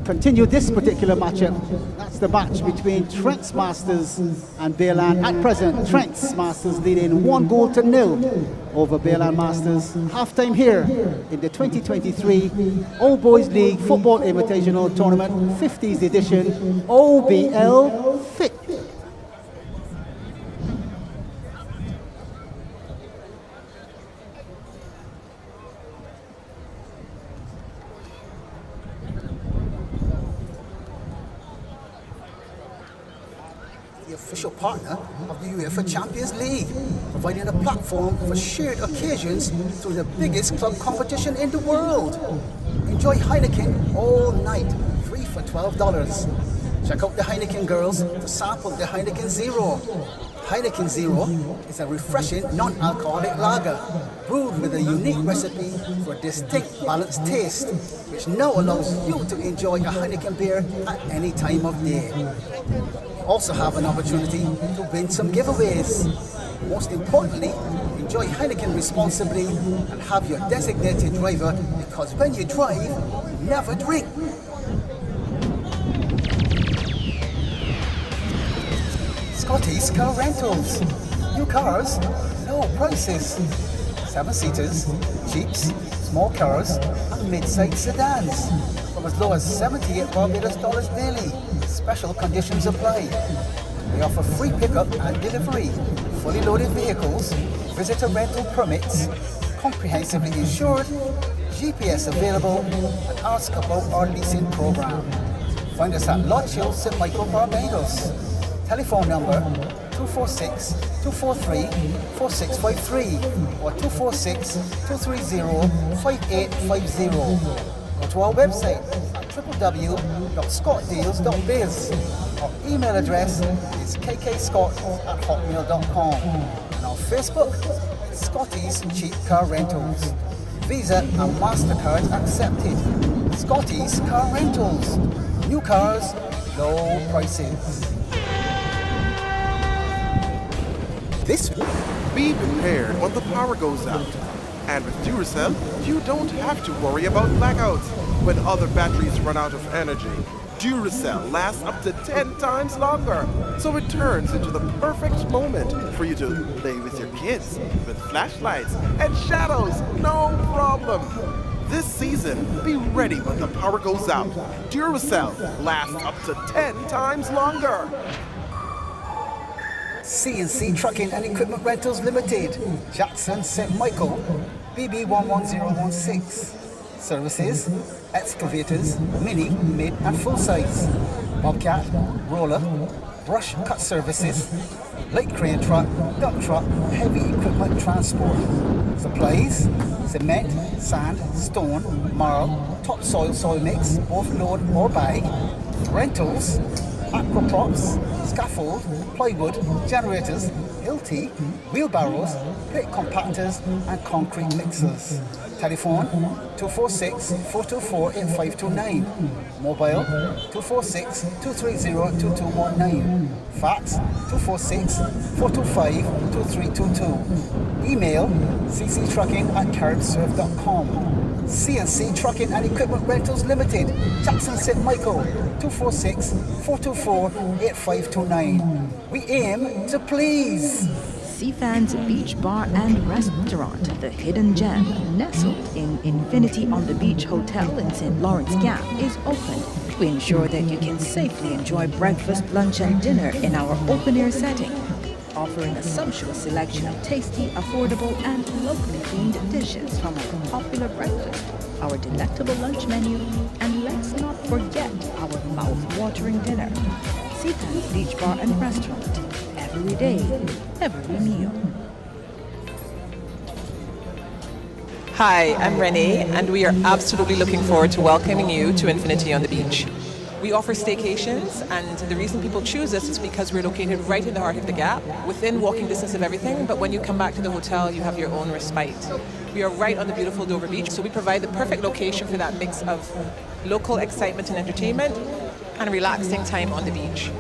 Speaker 2: continue this particular matchup. That's the match between Trents Masters and Bayland. At present, Trents Masters leading 1-0 over Bayland Masters. Halftime here in the 2023 Old Boys League Football Invitational Tournament, 50th edition, OBL-FIT.
Speaker 1: The official partner of the UEFA Champions League, providing a platform for shared occasions through the biggest club competition in the world. Enjoy Heineken all night, free for $12. Check out the Heineken girls to sample the Heineken Zero. Heineken Zero is a refreshing non-alcoholic lager, brewed with a unique recipe for a distinct balanced taste, which now allows you to enjoy a Heineken beer at any time of day. Also have an opportunity to win some giveaways. Most importantly, enjoy Heineken responsibly and have your designated driver, because when you drive, never drink. Scotty's Car Rentals. New cars, low prices. 7-seaters, Jeeps, small cars and mid-sized sedans from as low as $78 Barbados daily. Special conditions apply. We offer free pickup and delivery, fully loaded vehicles, visitor rental permits, comprehensively insured, GPS available, and ask about our leasing program. Find us at Lodge Hill, St. Michael, Barbados. Telephone number 246-243-4653 or 246-230-5850. Go to our website at www.scottdeals.biz. Our email address is kkscott@hotmail.com, and our Facebook is Scotty's Cheap Car Rentals. Visa and MasterCard accepted. Scotty's Car Rentals. New cars, low prices.
Speaker 4: Be prepared when the power goes out. And with Duracell, you don't have to worry about blackouts when other batteries run out of energy. Duracell lasts up to 10 times longer, so it turns into the perfect moment for you to play with your kids with flashlights and shadows, no problem. This season, be ready when the power goes out. Duracell lasts up to 10 times longer.
Speaker 1: C&C Trucking and Equipment Rentals Limited, Jackson, St. Michael, BB11016. Services, excavators, mini, mid and full size, bobcat, roller, brush cut services, light crane truck, dump truck, heavy equipment transport. Supplies, cement, sand, stone, marl, topsoil, soil mix, both load or bag. Rentals, aquaprops, scaffold, plywood, generators, LT, wheelbarrows, plate compactors and concrete mixers. Telephone 246-424-8529. Mobile 246-230-2219. Fax 246-425-2322. Email cctrucking@caribsurf.com. C&C Trucking and Equipment Rentals Limited, Jackson, St. Michael, 246-424-8529. We aim to please.
Speaker 5: Seafans Beach Bar and Restaurant, the hidden gem, nestled in Infinity on the Beach Hotel in St. Lawrence Gap, is open to ensure that you can safely enjoy breakfast, lunch and dinner in our open-air setting, offering a sumptuous selection of tasty, affordable and locally themed dishes from our popular breakfast, our delectable lunch menu, and let's not forget our mouth-watering dinner. Seafans Beach Bar and Restaurant. Every day, every meal.
Speaker 6: Hi, I'm Renee, and we are absolutely looking forward to welcoming you to Infinity on the Beach. We offer staycations, and the reason people choose us is because we're located right in the heart of the Gap, within walking distance of everything, but when you come back to the hotel, you have your own respite. We are right on the beautiful Dover Beach, so we provide the perfect location for that mix of local excitement and entertainment and relaxing time on the beach.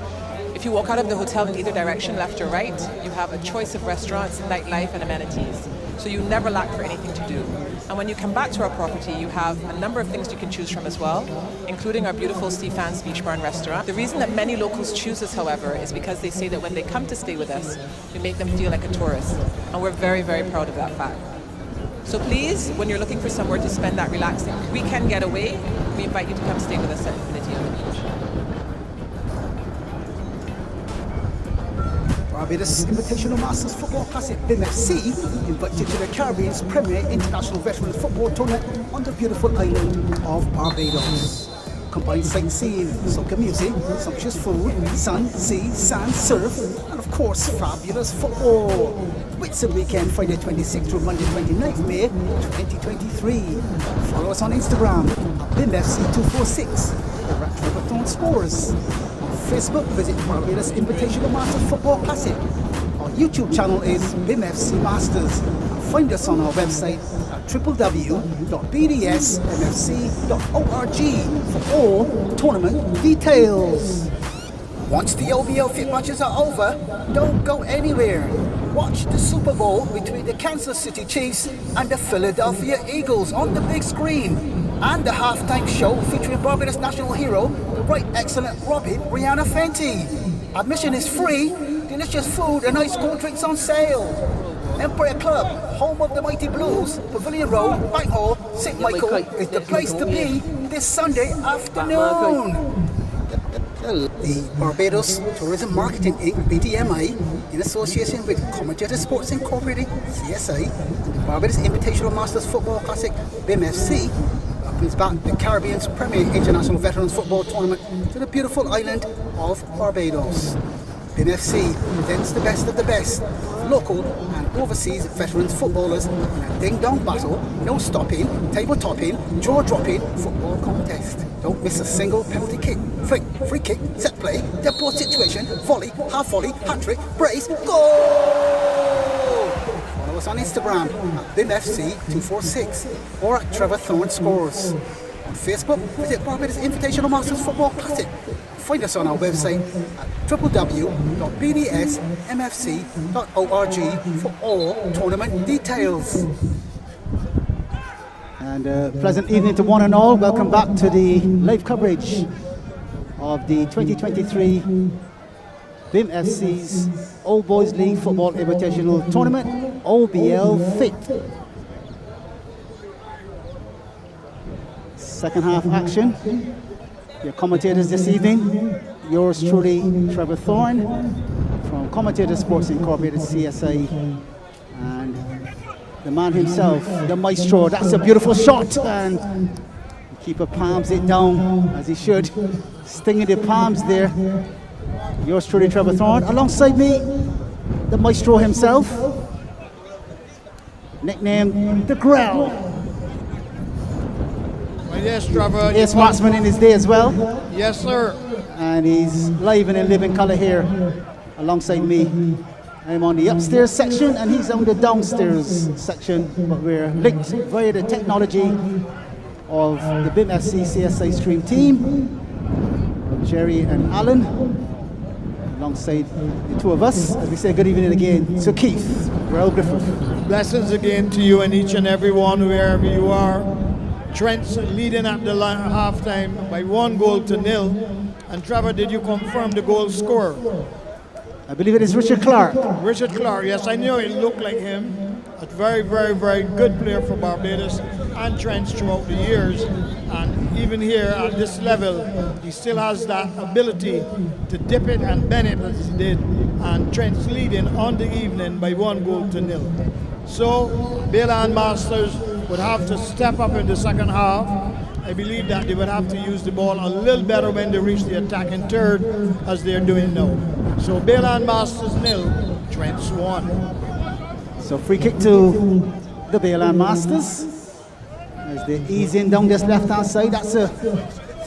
Speaker 6: If you walk out of the hotel in either direction, left or right, you have a choice of restaurants, nightlife, and amenities. So you never lack for anything to do. And when you come back to our property, you have a number of things you can choose from as well, including our beautiful Stefan's Beach Bar and Restaurant. The reason that many locals choose us, however, is because they say that when they come to stay with us, we make them feel like a tourist. And we're very, very proud of that fact. So please, when you're looking for somewhere to spend that relaxing weekend getaway, we invite you to come stay with us at Infinity on the Beach.
Speaker 1: Barbados Invitational Masters Football Classic BIMFC invites you to the Caribbean's premier international veterans football tournament on the beautiful island of Barbados. Combined sightseeing, soca music, sumptuous food, sun, sea, sand, surf, and of course fabulous football. It's a weekend Friday 26th through Monday 29th May 2023. Follow us on Instagram at BIMFC246 or at Triple Scores. Facebook, visit Barbados Invitational Masters Football Classic. Our YouTube channel is BIMFC Masters. Find us on our website at www.bdsmfc.org for all tournament details. Once the OBL-FIT matches are over, don't go anywhere. Watch the Super Bowl between the Kansas City Chiefs and the Philadelphia Eagles on the big screen. And the halftime show featuring Barbados national hero, the right excellent Robin Rihanna Fenty. Admission is free, delicious food and ice cold drinks on sale. Empire Club, home of the Mighty Blues, Pavilion Road, Bank Hall, St. Michael is the place to be this Sunday afternoon. The Barbados Tourism Marketing Inc. BDMI, in association with Commentator Sports Incorporated CSI and the Barbados Invitational Masters Football Classic BIMFC, brings back the Caribbean's premier international veterans football tournament to the beautiful island of Barbados. BIMFC presents the best of the best, local and overseas veterans footballers in a ding-dong battle, no stopping, table topping, jaw dropping football contest. Don't miss a single penalty kick, flick, free kick, set play, dead ball situation, volley, half volley, hat-trick, brace, goal! Follow us on Instagram at BIMFC246 or at Trevor Thorne Scores. On Facebook, visit Barbados Invitational Masters Football Classic. Find us on our website at www.bdsmfc.org for all tournament details.
Speaker 2: And pleasant evening to one and all. Welcome back to the live coverage of the 2023 BIMFC's Old Boys League Football Invitational Tournament, OBL-FIT. Second half action. Your commentators this evening, yours truly, Trevor Thorne, from Commentator Sports Incorporated, CSI, and the man himself, the maestro. That's a beautiful shot, and the keeper palms it down as he should, stinging the palms there. Yours truly, Trevor Thorne. Alongside me, the maestro himself, nicknamed the Grell.
Speaker 3: Yes, Trevor.
Speaker 2: Ace marksman in his day as well.
Speaker 3: Yes, sir.
Speaker 2: And he's live and in living color here alongside me. I'm on the upstairs section and he's on the downstairs section, but we're linked via the technology of the BIMFC CSI stream team, Jerry and Alan, alongside the two of us, as we say good evening again. So Keith, Royal Griffith.
Speaker 3: Blessings again to you and each and every one, wherever you are. Trents leading at the halftime by 1-0. And Trevor, did you confirm the goal scorer?
Speaker 2: I believe it is Richard Clark.
Speaker 3: Richard Clark, yes, I knew it looked like him. A very, very, very good player for Barbados and Trents throughout the years. And even here at this level, he still has that ability to dip it and bend it as he did. And Trents leading on the evening by 1-0. So, Bayland Masters would have to step up in the second half. I believe that they would have to use the ball a little better when they reach the attacking third, as they're doing now. So Bayland Masters 0, Trents 1.
Speaker 2: So free kick to the Bayland Masters as they ease in down this left-hand side. That's a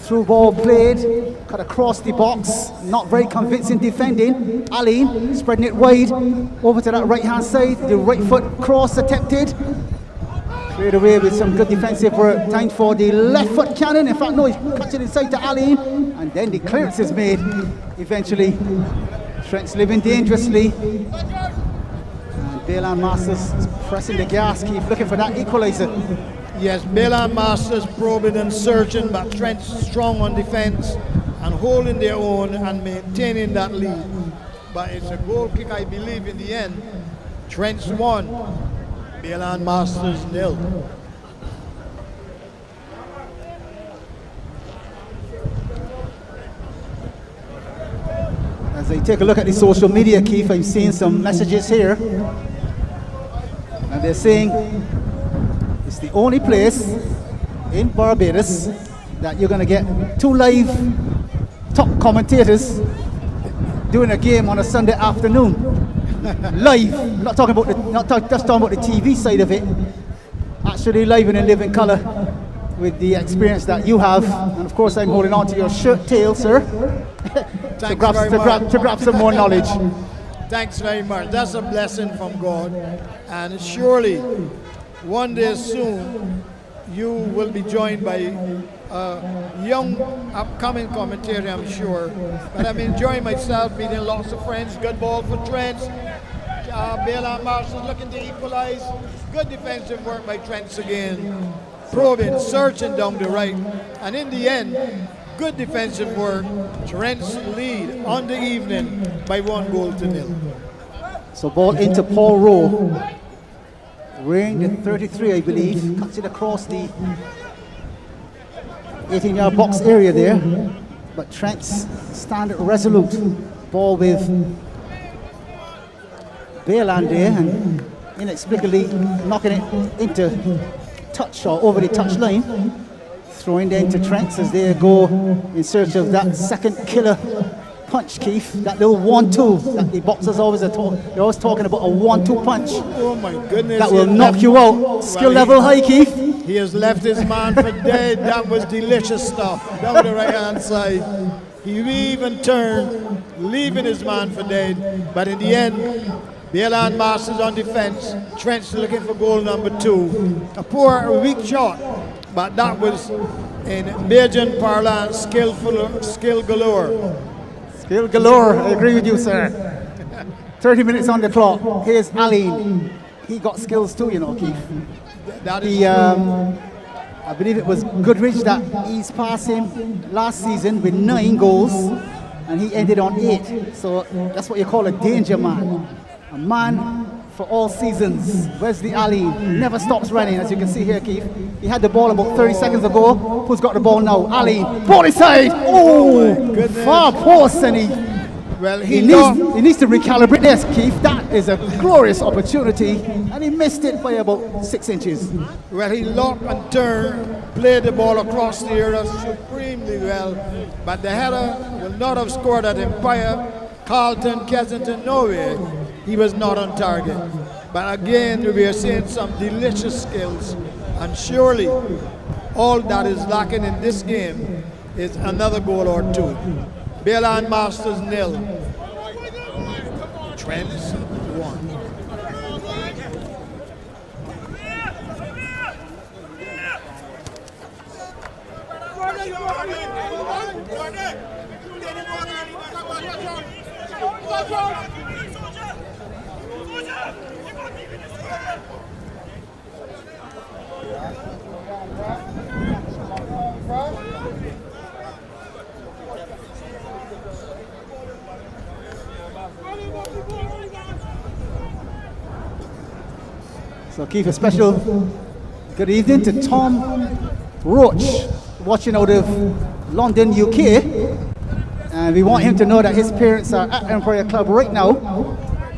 Speaker 2: Through ball played, cut across the box, not very convincing defending. Aline spreading it wide over to that right hand side. The right foot cross attempted. Cleared away with some good defensive work. Time for the left foot cannon. In fact, no, he cuts it inside to Aline, and then the clearance is made. Eventually, Trent's living dangerously. And Bayland Masters is pressing the gas, keep looking for that equalizer.
Speaker 3: Yes, Bayland Masters probing and searching, but Trent's strong on defense and holding their own and maintaining that lead. But it's a goal kick, I believe, in the end. Trent's 1, Bayland Masters 0.
Speaker 2: As I take a look at the social media, Keith, I'm seeing some messages here. And they're saying it's the only place in Barbados that you're going to get 2 live top commentators doing a game on a Sunday afternoon. Live, not talking about just talking about the TV side of it. Actually live and in living color with the experience that you have. And of course I'm holding on to your shirt tail, sir. to grab some more knowledge.
Speaker 3: Thanks very much. That's a blessing from God. And surely one day soon you will be joined by a young upcoming commentator, I'm sure. But I'm enjoying myself, meeting lots of friends. Good ball for Trents. Bayland Masters looking to equalize. Good defensive work by Trents again. Probing, searching down the right. And in the end, good defensive work. Trents lead on the evening by 1-0.
Speaker 2: So ball into Paul Rowe. Wearing the 33, I believe. Cuts it across the 18-yard box area there. But Trent's stand resolute. Ball with Bayland there, and inexplicably knocking it into touch or over the touch line. Throwing there into Trents as they go in search of that second killer punch, Keith. That little 1-2 that the boxers always they're always talking about, a 1-2 punch.
Speaker 3: Oh my goodness.
Speaker 2: That will knock you out. Skill level high, Keith.
Speaker 3: He has left his man for dead. That was delicious stuff. Down the right hand side. He weave and turn, leaving his man for dead. But in the end, Bayland Masters on defense. Trent's looking for goal number 2. A poor, weak shot, but that was in Bajan parlance, skill galore.
Speaker 2: Skill galore, I agree with you, sir. 30 minutes on the clock. Here's Aline. He got skills too, you know, Keith.
Speaker 3: That is
Speaker 2: I believe it was Goodrich that eased past him last season with 9 goals, and he ended on 8. So that's what you call a danger man. A man for all seasons. Wesley Aline never stops running, as you can see here, Keith. He had the ball about 30 seconds ago. Who's got the ball now? Aline. Ball inside. Oh, far post, and he needs to recalibrate this, Keith. That is a glorious opportunity, and he missed it by about 6 inches.
Speaker 3: Well, he locked and turned, played the ball across the area supremely well, but the header will not have scored at Empire, Carlton, Kensington, no way. He was not on target. But again, we are seeing some delicious skills, and surely all that is lacking in this game is another goal or 2. Bayland Masters 0. Trents 1.
Speaker 2: So Keith, a special good evening to Tom Roach, watching out of London, UK. And we want him to know that his parents are at Empire Club right now,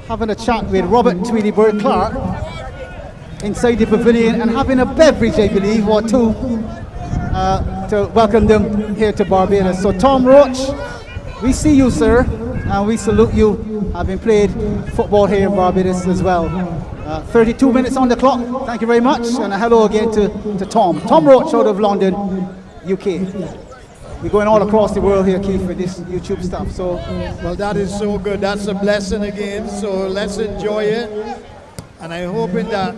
Speaker 2: having a chat with Robert Tweedy Bird Clark inside the pavilion and having a beverage, I believe, or 2 to welcome them here to Barbados. So Tom Roach, we see you, sir, and we salute you, having played football here in Barbados as well. 32 minutes on the clock. Thank you very much, and a hello again to Tom. Tom Roach out of London, UK. we're going all across the world here, Keith, with this YouTube stuff. So,
Speaker 3: well, that is so good. That's a blessing again. So let's enjoy it. And I'm hoping that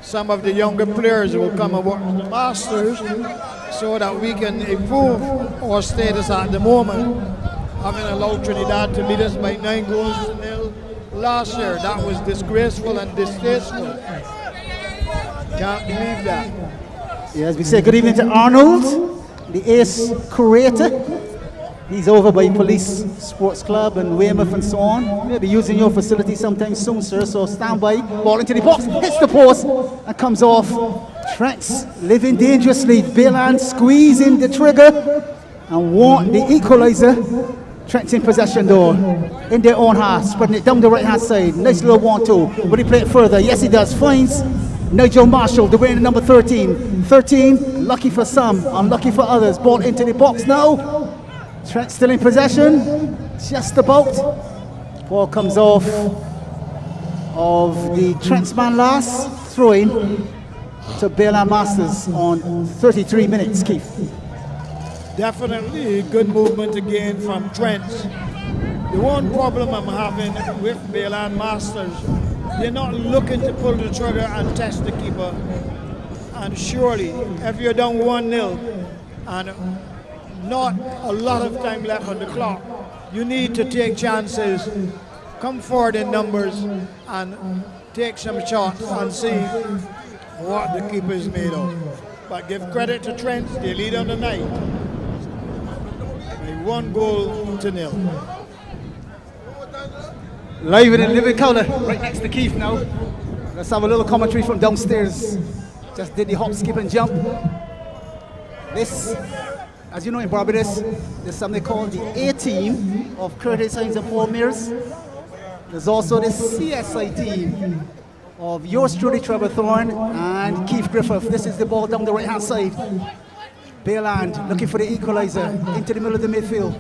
Speaker 3: some of the younger players will come and work with the Masters so that we can improve our status at the moment. Having allowed Trinidad to beat us by 9-0 last year. That was disgraceful and distasteful. Can't believe that.
Speaker 2: yes, we say good evening to Arnold, the ace curator. He's over by Police Sports Club and Weymouth and so on. We'll be using your facility sometime soon, sir, so stand by. Ball into the box, hits the post, and comes off. Trents living dangerously. Bayland squeezing the trigger and want the equalizer. Trent's in possession though, in their own half, spreading it down the right-hand side. Nice little 1-2. Will he play it further? Yes, he does. Finds Nigel Marshall, the winner, number 13. 13, lucky for some, unlucky for others. Ball into the box now. Trent still in possession, just about. Ball comes off of the Trents man last, throwing to Bayland Masters on 33 minutes, Keith.
Speaker 3: Definitely good movement again from Trent. The one problem I'm having with Bayland Masters, they're not looking to pull the trigger and test the keeper. And surely, if you're down 1-0 and not a lot of time left on the clock, you need to take chances, come forward in numbers, and take some shots and see what the keeper is made of. But give credit to Trent, they lead on the night. 1-0.
Speaker 2: Live in the living color, right next to Keith now. Let's have a little commentary from downstairs. Just did the hop, skip and jump. This, as you know, in Barbados, there's something called the A team of Curtis Hines and Paul Mears. There's also the CSI team of yours truly, Trevor Thorne and Keith Griffith. This is the ball down the right-hand side. Bayland looking for the equalizer into the middle of the midfield.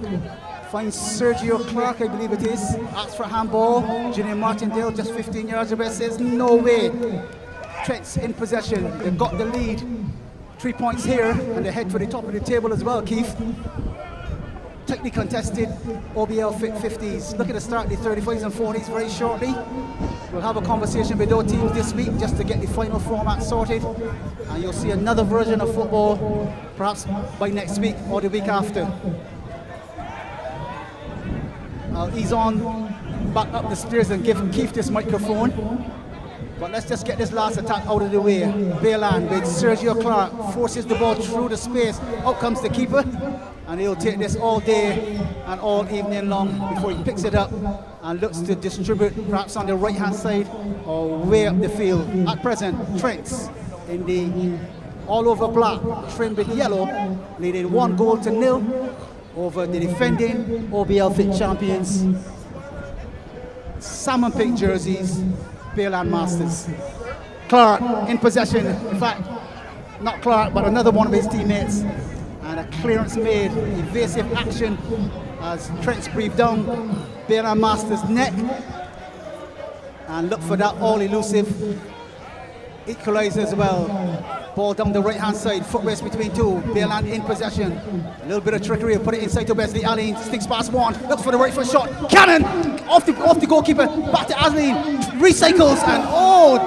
Speaker 2: Finds Sergio Clark, I believe it is. Asks for a handball. Junior Martindale just 15 yards away, says no way. Trent's in possession. They've got the lead. 3 points here, and they head for the top of the table as well, Keith. Tightly contested OBL-FIT 50s. Looking to start the 35s and 40s very shortly. We'll have a conversation with those teams this week just to get the final format sorted. And you'll see another version of football perhaps by next week or the week after. I'll ease on back up the stairs and give Keith this microphone. But let's just get this last attack out of the way. Bayland with Sergio Clark forces the ball through the space. Out comes the keeper. And he'll take this all day and all evening long before he picks it up and looks to distribute perhaps on the right-hand side or way up the field. At present, Trents in the all-over black, trimmed with yellow, leading 1-0 over the defending OBL-FIT champions. Salmon pink jerseys, Bayland Masters. Clark in possession, in fact, not Clark, but another one of his teammates. And a clearance made, evasive action as Trent's breathed down Bayland Masters' neck. And look for that all-elusive equalizer as well. Ball down the right-hand side, foot race between two. Bayland in possession. A little bit of trickery, put it inside to Wesley. Aline sticks past one, looks for the right foot shot. Cannon! Off the goalkeeper, back to Aline. Recycles and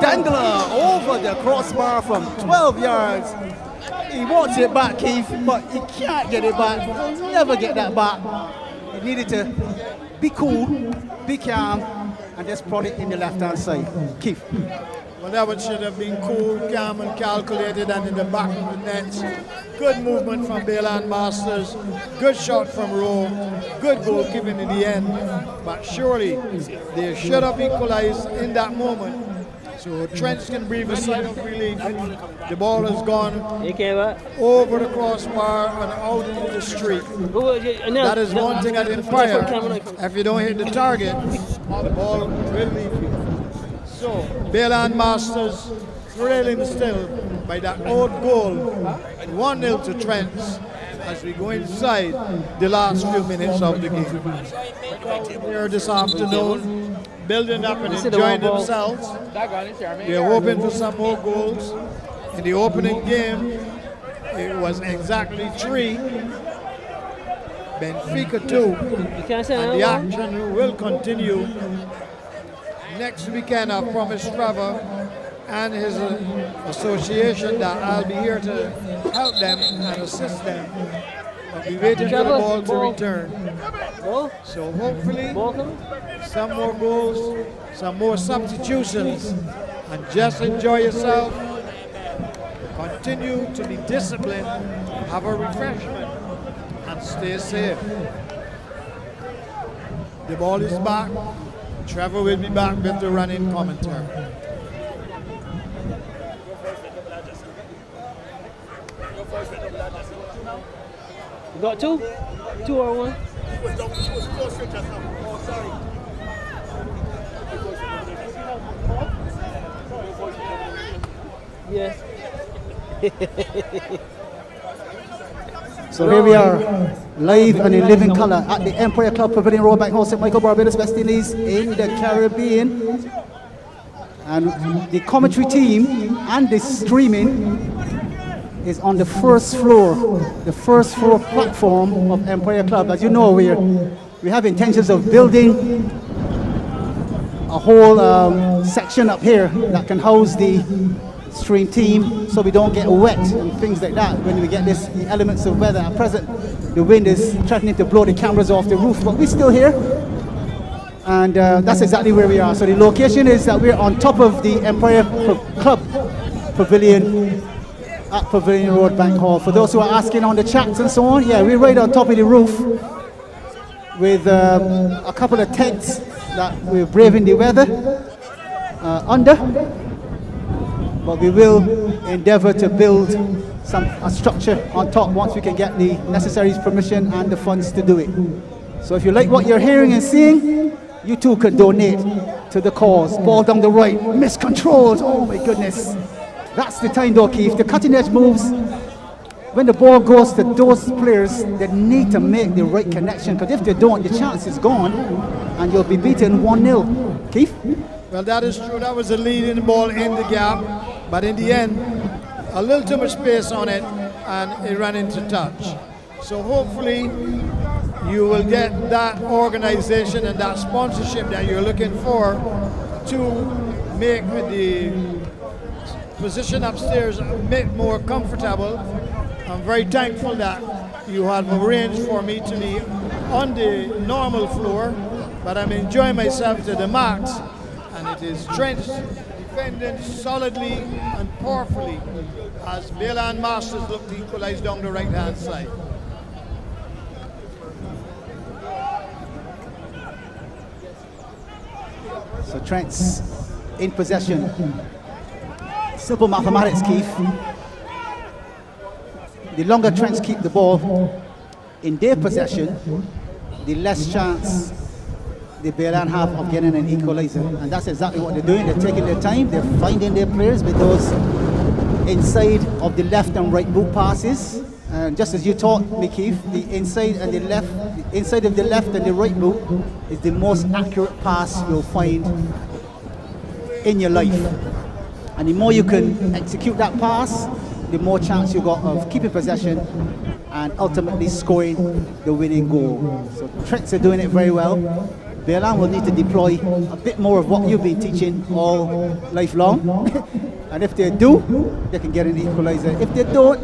Speaker 2: Dangler over the crossbar from 12 yards. He wants it back, Keith, but he can't get it back. He'll never get that back. He needed to be cool, be calm, and just prod it in the left-hand side. Keith.
Speaker 3: Well, that one should have been cool, calm, and calculated, and in the back of the net. Good movement from Bayland Masters. Good shot from Rowe. Good goalkeeping in the end. But surely, they should have equalized in that moment. So Trent can breathe a sigh of relief. The ball has gone over the crossbar and out into the street. That is one thing at Empire. If you don't hit the target, the ball will leave you. So Bayland Masters trailing still by that old goal. 1-0 to Trents as we go inside the last few minutes of the game. Here this afternoon, building up and enjoying themselves. They're hoping for some more goals. In the opening game, it was exactly 3. Benfica 2. And the action will continue next weekend. I promised Trevor and his association that I'll be here to help them and assist them. I'll be waiting for the ball to return. So hopefully some more goals, some more substitutions, and just enjoy yourself. Continue to be disciplined, have a refreshment, and stay safe. The ball is back. Trevor will be back with the running commentary.
Speaker 7: You got two? Two or one? Yes.
Speaker 2: So here we are, live and in living color at the Empire Club Pavilion Road, Bank Hall, St. Michael, Barbados, West Indies, in the Caribbean. And the commentary team and the streaming is on the first floor platform of Empire Club. As you know, we have intentions of building a whole section up here that can house the stream team, so we don't get wet and things like that when we get the elements of weather. At present, the wind is threatening to blow the cameras off the roof, but we're still here, and that's exactly where we are. So the location is that we're on top of the Empire Club Pavilion at Pavilion Road, Bank Hall. For those who are asking on the chats and so on, yeah, we're right on top of the roof with a couple of tents that we're braving the weather under. But we will endeavor to build a structure on top once we can get the necessary permission and the funds to do it. So if you like what you're hearing and seeing, you too can donate to the cause. Ball down the right, miscontrolled, oh my goodness. That's the time though, Keith. The cutting edge moves, when the ball goes to those players, they need to make the right connection, because if they don't, the chance is gone and you'll be beaten 1-0. Keith?
Speaker 3: Well, that is true. That was a leading ball in the gap, but in the end, a little too much space on it, and it ran into touch. So hopefully, you will get that organization and that sponsorship that you're looking for to make the position upstairs a bit more comfortable. I'm very thankful that you have arranged for me to be on the normal floor, but I'm enjoying myself to the max. And it is Trent defending solidly and powerfully as Bayland Masters look to equalize down the right-hand side.
Speaker 2: So Trent's in possession. Simple mathematics, Keith. The longer Trents keep the ball in their possession, the less chance the Bayland have of getting an equalizer, and that's exactly what they're doing. They're taking their time, they're finding their players with those inside of the left and right boot passes. And just as you taught me, Keith, the inside and the left, the inside of the left and the right boot is the most accurate pass you'll find in your life. And the more you can execute that pass, the more chance you got of keeping possession and ultimately scoring the winning goal. So Trents are doing it very well. Bayland will need to deploy a bit more of what you've been teaching all lifelong. And if they do, they can get an equalizer. If they don't,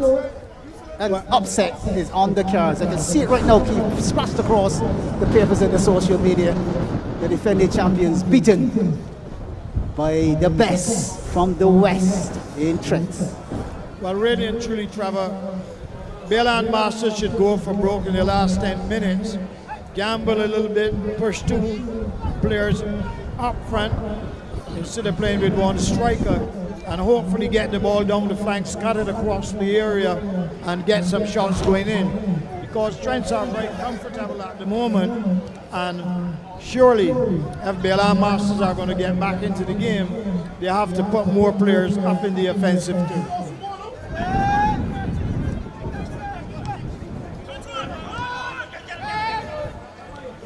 Speaker 2: an upset is on the cards. I can see it right now, Keith, splashed across the papers and the social media. The defending champions beaten by the best from the West in Trent.
Speaker 3: Well, really and truly, Trevor, Bayland Masters should go for broke in the last 10 minutes. Gamble a little bit, push two players up front instead of playing with one striker, and hopefully get the ball down the flank, scatter it across the area, and get some shots going in. Because Trents are very comfortable at the moment, and surely if Bayland Masters are going to get back into the game, they have to put more players up in the offensive too.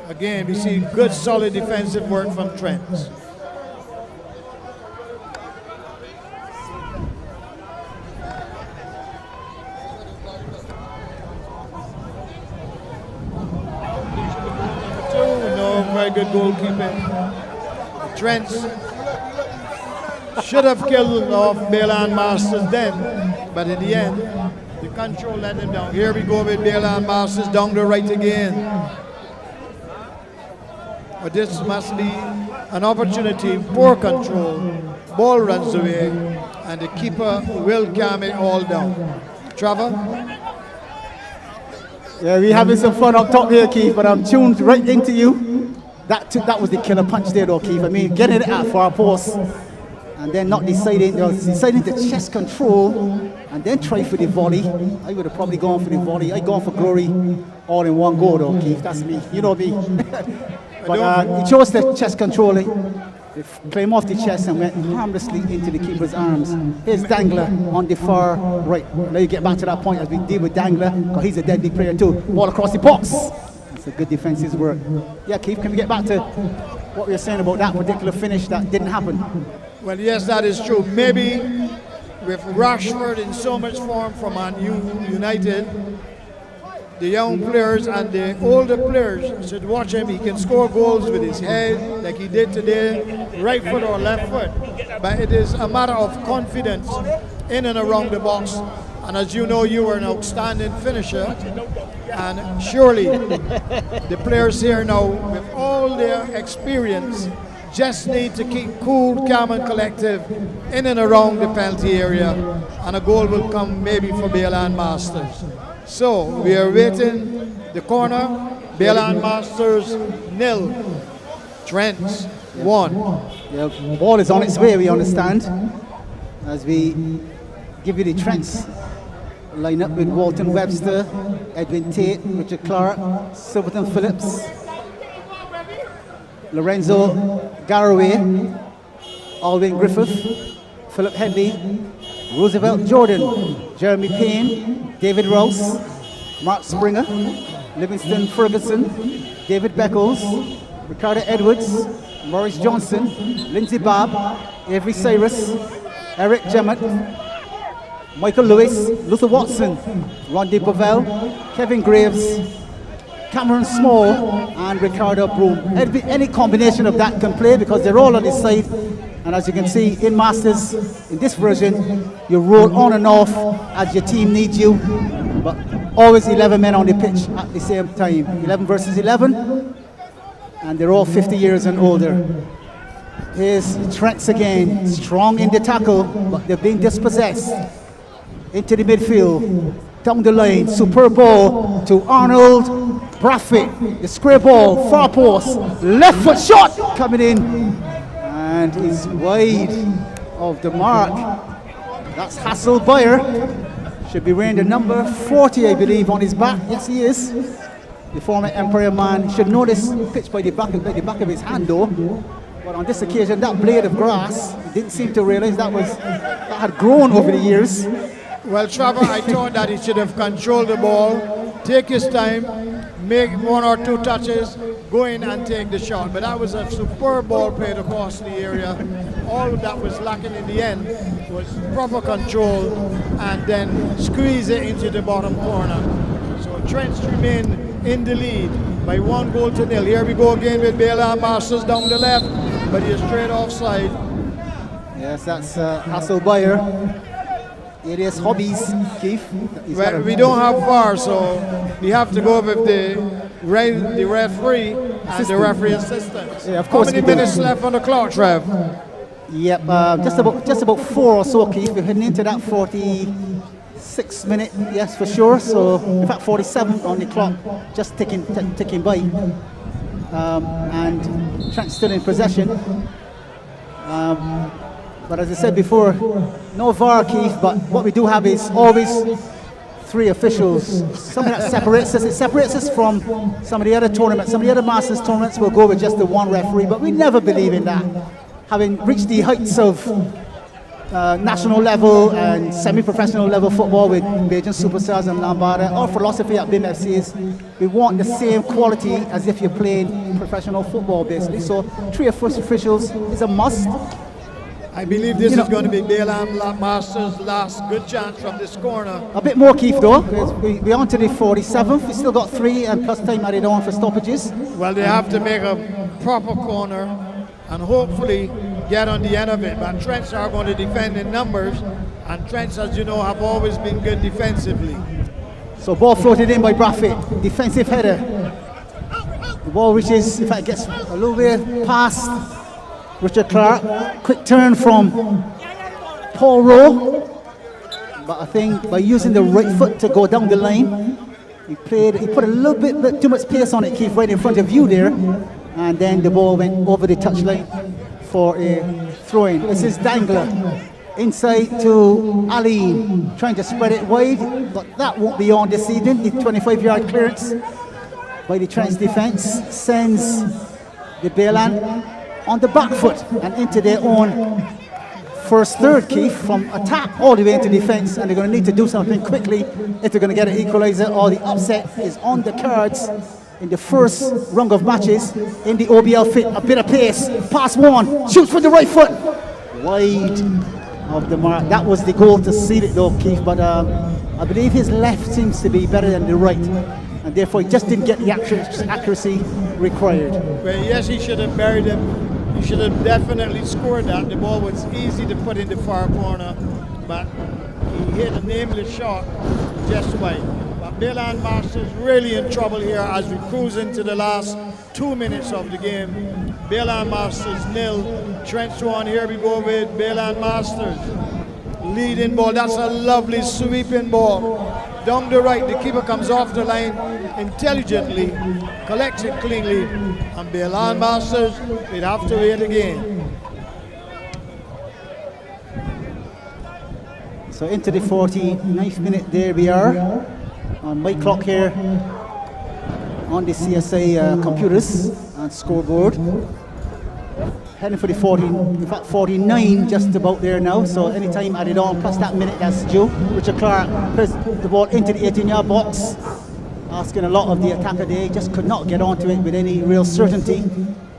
Speaker 3: Again, we see good, solid defensive work from Trent. good goalkeeping. Trents should have killed off Bayland Masters then, but in the end, the control let him down. Here we go with Bayland Masters down the right again. But this must be an opportunity, poor control, ball runs away, and the keeper will calm it all down. Trevor?
Speaker 2: Yeah, we're having some fun up top here, Keith, but I'm tuned right into you. That was the killer punch there, though, Keith. I mean, getting it at far post, and then not deciding to chest control, and then try for the volley. I would have probably gone for the volley. I gone for glory all in one go, though, Keith. That's me. You know me. But he chose the chest control. He came off the chest and went harmlessly into the keeper's arms. Here's Dangler on the far right. Now you get back to that point as we deal with Dangler, because he's a deadly player too. Ball across the box. It's a good defensive work. Yeah, Keith, can we get back to what we were saying about that particular finish that didn't happen?
Speaker 3: Well, yes, that is true. Maybe with Rashford in so much form from Man United, the young players and the older players should watch him. He can score goals with his head like he did today, right foot or left foot. But it is a matter of confidence in and around the box. And as you know, you are an outstanding finisher. And surely the players here now, with all their experience, just need to keep cool, calm and collective in and around the penalty area. And a goal will come maybe for Bayland Masters. So we are waiting the corner. Bayland Masters 0, Trents 1.
Speaker 2: Yeah, ball is on its way, we understand, as we give you the Trents line up with Walton Webster, Edwin Tate, Richard Clark, Silverton Phillips, Lorenzo Garraway, Alwyn Griffith, Philip Headley, Roosevelt Jordan, Jeremy Payne, David Rouse, Mark Springer, Livingston Ferguson, David Beckles, Ricardo Edwards, Maurice Johnson, Lindsay Babb, Avery Cyrus, Eric Jemmett, Michael Lewis, Luther Watson, Rondi Pavel, Kevin Graves, Cameron Small, and Ricardo Broom. Any combination of that can play because they're all on this side. And as you can see in Masters, in this version, you roll on and off as your team needs you, but always 11 men on the pitch at the same time. 11 versus 11, and they're all 50 years and older. Here's Trents again, strong in the tackle, but they're being dispossessed. Into the midfield, down the line, superb ball to Arnold Braffett, the square ball, far post, left foot shot coming in. And he's wide of the mark. That's Hasselbeyer. Should be wearing the number 40, I believe, on his back. Yes, he is. The former Empire man should know this pitch by the back of his hand, though. But on this occasion, that blade of grass, he didn't seem to realize that had grown over the years.
Speaker 3: Well, Trevor, I thought that he should have controlled the ball, take his time, make 1 or 2 touches, go in and take the shot. But that was a superb ball played across the area. All that was lacking in the end was proper control and then squeeze it into the bottom corner. So Trents remain in the lead by 1-0. Here we go again with Bayland Masters down the left, but he's straight offside.
Speaker 2: Yes, that's Hasselbeyer. It is hobbies, Keith.
Speaker 3: Well, we don't have VAR, so we have to go with the referee and the referee assistant.
Speaker 2: Yeah, of course.
Speaker 3: How many minutes left on the clock, Trev?
Speaker 2: Yep, just about 4 or so, Keith. We're heading into that 46 minute, yes, for sure. So, in fact, 47 on the clock, just ticking by. And Trent's still in possession. But as I said before, no VAR, Keith, but what we do have is always 3 officials. Something that separates us. It separates us from some of the other tournaments. Some of the other Masters tournaments will go with just the 1 referee, but we never believe in that. Having reached the heights of national level and semi-professional level football with Bajan Superstars and Lambada, our philosophy at BIMFC is we want the same quality as if you're playing professional football, basically. So 3 officials is a must.
Speaker 3: I believe this is going to be Bayland Masters' last good chance from this corner.
Speaker 2: A bit more, Keith, though. We're on to the 47th. We still got 3 and plus time added on for stoppages.
Speaker 3: Well, they have to make a proper corner and hopefully get on the end of it. But Trents are going to defend in numbers, and Trents, as you know, have always been good defensively.
Speaker 2: So ball floated in by Braffett, defensive header. The ball reaches, in fact, gets a little bit past Richard Clark. Quick turn from Paul Rowe. But I think by using the right foot to go down the line, he put a little bit too much pace on it, Keith, right in front of you there. And then the ball went over the touchline for a throw-in. This is Dangler. Inside to Ali, trying to spread it wide, but that won't be on this evening. The 25-yard clearance by the Trents defense sends the Bayland on the back foot and into their own first third, Keith, from attack all the way into defense, and they're going to need to do something quickly if they're going to get an equalizer, or the upset is on the cards in the first rung of matches in the OBL-FIT. A bit of pace, pass one, shoots with the right foot, wide of the mark. That was the goal to seal it though, Keith, but I believe his left seems to be better than the right, and therefore he just didn't get the accuracy required.
Speaker 3: Well, yes, he should have buried him. He should have definitely scored that. The ball was easy to put in the far corner, but he hit a nameless shot just wide. But Bayland Masters really in trouble here as we cruise into the last 2 minutes of the game. Bayland Masters 0, Trents 1. Here we go with Bayland Masters. Leading ball, that's a lovely sweeping ball. Down the right, the keeper comes off the line intelligently, collects it cleanly, and Bayland Masters, they'd have to wait again.
Speaker 2: So into the 49th minute, there we are. On my clock here, on the CSA computers and scoreboard. Heading for the 49 just about there now, so any time added on plus that minute that's due. Richard Clark puts the ball into the 18-yard box, asking a lot of the attacker there. He just could not get onto it with any real certainty,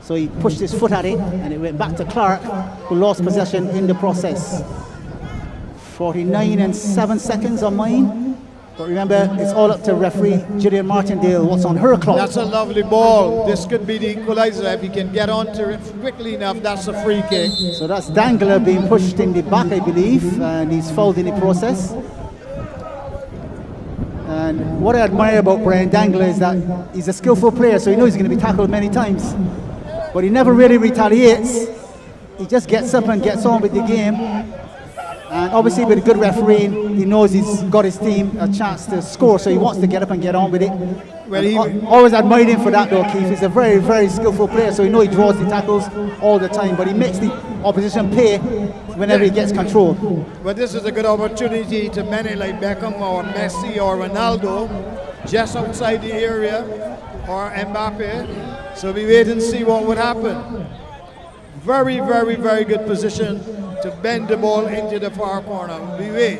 Speaker 2: so he pushed his foot at it and it went back to Clark, who lost possession in the process. 49 and 7 seconds on mine. But remember, it's all up to referee Gillian Martindale, what's on her clock.
Speaker 3: That's a lovely ball. This could be the equalizer if he can get onto it quickly enough. That's a free kick.
Speaker 2: So that's Dangler being pushed in the back, I believe, and he's fouled in the process. And what I admire about Brian Dangler is that he's a skillful player, so he knows he's going to be tackled many times. But he never really retaliates. He just gets up and gets on with the game. And obviously with a good refereeing, he knows he's got his team a chance to score, so he wants to get up and get on with it. Well, he always admired him for that though, Keith. He's a very, very skillful player, so you know he draws the tackles all the time, but he makes the opposition pay whenever he gets control.
Speaker 3: But this is a good opportunity to many like Beckham or Messi or Ronaldo, just outside the area, or Mbappe. So we wait and see what would happen. Very, very, very good position to bend the ball into the far corner. We wait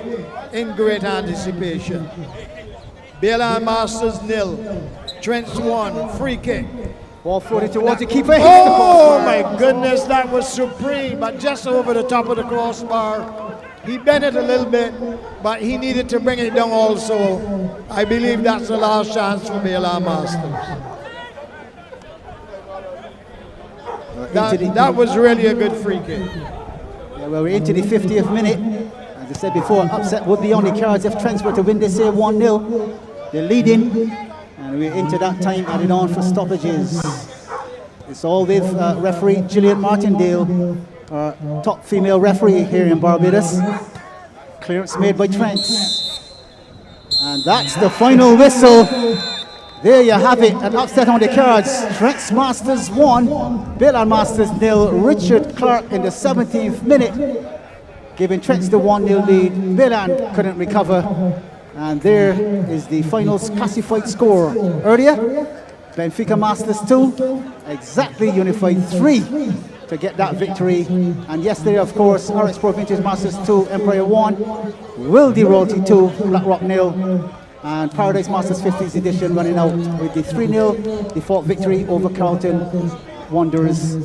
Speaker 3: in great anticipation. Bayland Masters 0, Trents 1, free kick.
Speaker 2: Ball floated towards the keeper.
Speaker 3: Oh my goodness, that was supreme, but just over the top of the crossbar. He bent it a little bit, but he needed to bring it down also. I believe that's the last chance for Bayland Masters. That was really a good free kick.
Speaker 2: Yeah, well, we're into the 50th minute. As I said before, an upset would be on the cards if Trents were to win this here 1-0. They're leading, and we're into that time added on for stoppages. It's all with referee Gillian Martindale, our top female referee here in Barbados. Clearance made by Trents. And that's the final whistle. There you have it, an upset on the cards. Trents Masters 1, Bayland Masters 0. Richard Clark in the 17th minute, giving Trents the 1-0 lead. Bayland couldn't recover. And there is the finals classified score. Earlier, Benfica Masters 2, exactly unified 3 to get that victory. And yesterday, of course, RX Pro Vintage Masters 2, Empire 1, Wildy Royalty 2, Blackrock 0. And Paradise Masters 50th edition running out with the 3-0 default victory over Carlton Wanderers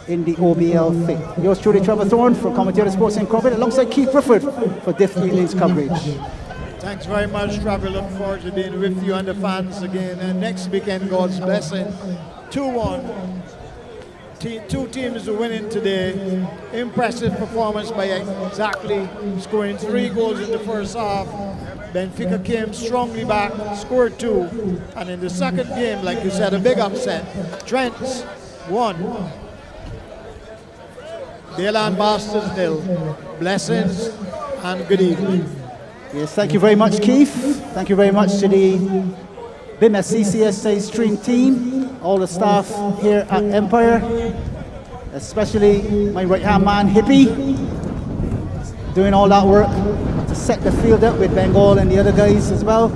Speaker 2: in the OBL-FIT. Yours truly, Trevor Thorne from Commentator Sports Incorporated, alongside Keith Grifford for this evening's coverage.
Speaker 3: Thanks very much, Trevor. Look forward to being with you and the fans again. And next weekend, God's blessing. 2-1. Two teams winning today. Impressive performance by exactly scoring 3 goals in the first half. Benfica came strongly back, scored 2. And in the second game, like you said, a big upset. Trents won. Bayland Masters 0. Blessings and good evening.
Speaker 2: Yes, thank you very much, Keith. Thank you very much to the BIMFC CSA stream team, all the staff here at Empire, especially my right-hand man, Hippie, doing all that work to set the field up with Bengal and the other guys as well.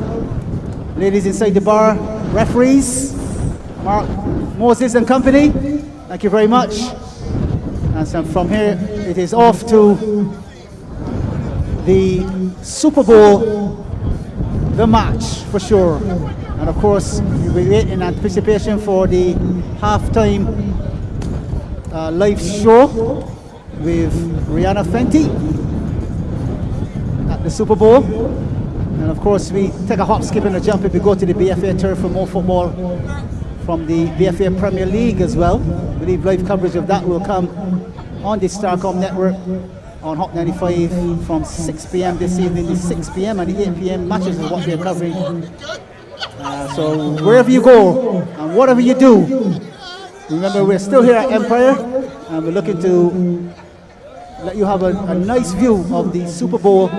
Speaker 2: Ladies inside the bar, referees, Mark, Moses and company, thank you very much. And so from here, it is off to the Super Bowl, the match for sure. And of course, we wait in anticipation for the halftime live show with Rihanna Fenty at the Super Bowl. And of course, we take a hop, skip and a jump if we go to the BFA turf for more football from the BFA Premier League as well. I believe live coverage of that will come on the Starcom network on Hot 95 from 6 p.m. this evening to 6 p.m. and the 8 p.m. matches is what they're covering. So wherever you go and whatever you do, remember we're still here at Empire and we're looking to let you have a nice view of the Super Bowl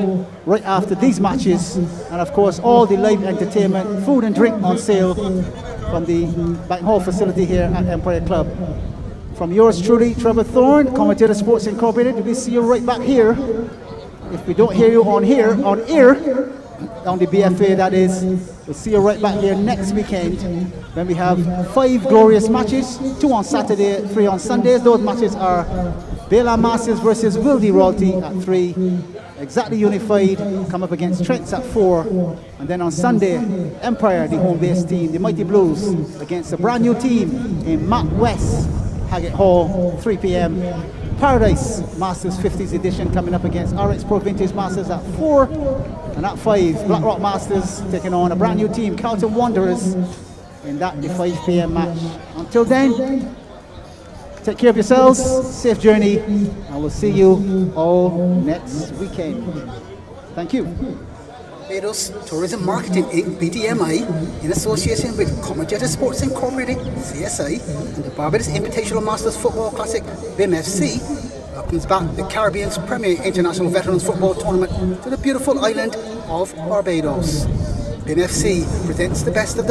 Speaker 2: right after these matches, and of course all the live entertainment, food and drink on sale from the Bank Hall facility here at Empire Club. From yours truly, Trevor Thorne, Commentator Sports Incorporated. We'll see you right back here. If we don't hear you on air, on the BFA that is, we'll see you right back here next weekend when we have 5 glorious matches, 2 on Saturday, 3 on Sundays. Those matches are Bayland Masters versus Wildy Royalty at 3, Exactly Unified come up against Trents at 4, and then on Sunday, Empire, the home base team, the Mighty Blues against a brand new team in Mapp West, Haggate Hall, 3 p.m. Paradise Masters 50th edition coming up against RX Pro Vintage Masters at 4, and at 5, Blackrock Masters taking on a brand new team, Carlton Wanderers, in that the 5 p.m. match. Until then, take care of yourselves, safe journey, and we'll see you all next weekend. Thank you.
Speaker 1: Barbados Tourism Marketing Inc. BDMI, in association with Commentator Sports Incorporated CSI and the Barbados Invitational Masters Football Classic BIMFC, welcomes back the Caribbean's premier international veterans football tournament to the beautiful island of Barbados. BIMFC presents the best of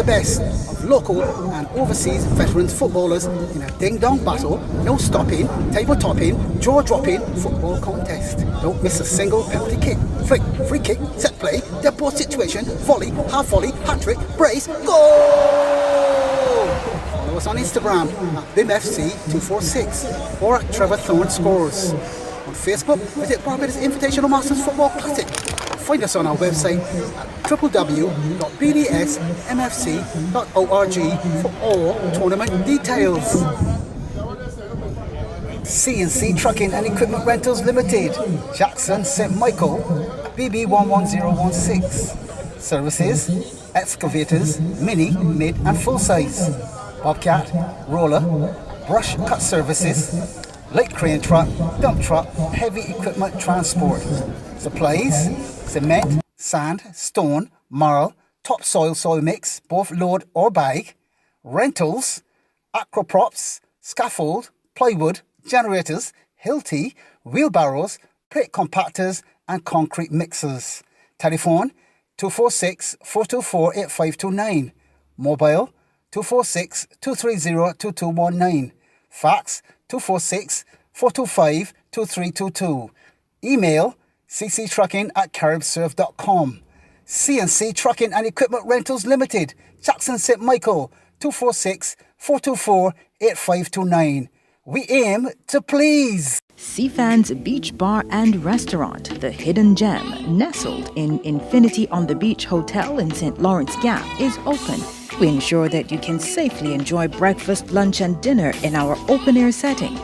Speaker 1: local and overseas veterans footballers in a ding-dong battle, no stopping, table-topping, jaw-dropping football contest. Don't miss a single penalty kick, flick, free kick, set play, dead ball situation, volley, half volley, hat-trick, brace, goal! Follow us on Instagram at BIMFC246 or at Trevor Thorne Scores. On Facebook, visit Barbados Invitational Masters Football Classic. Find us on our website at www.bdsmfc.org for all tournament details. C&C Trucking and Equipment Rentals Limited, Jackson St. Michael, BB11016. Services, excavators, mini, mid and full size. Bobcat, roller, brush cut services, light crane truck, dump truck, heavy equipment transport. Supplies, cement, sand, stone, marl, topsoil, soil mix, both load or bag. Rentals, acroprops, scaffold, plywood, generators, hilti, wheelbarrows, plate compactors and concrete mixers. Telephone 246-424-8529. Mobile 246-230-2219. Fax 246-425-2322. Email cctrucking@caribsurf.com. C&C Trucking and Equipment Rentals Limited, Jackson St. Michael, 246-424-8529. We aim to please.
Speaker 5: Seafans Beach Bar and Restaurant, the hidden gem, nestled in Infinity on the Beach Hotel in St. Lawrence Gap, is open. We ensure that you can safely enjoy breakfast, lunch and dinner in our open-air setting,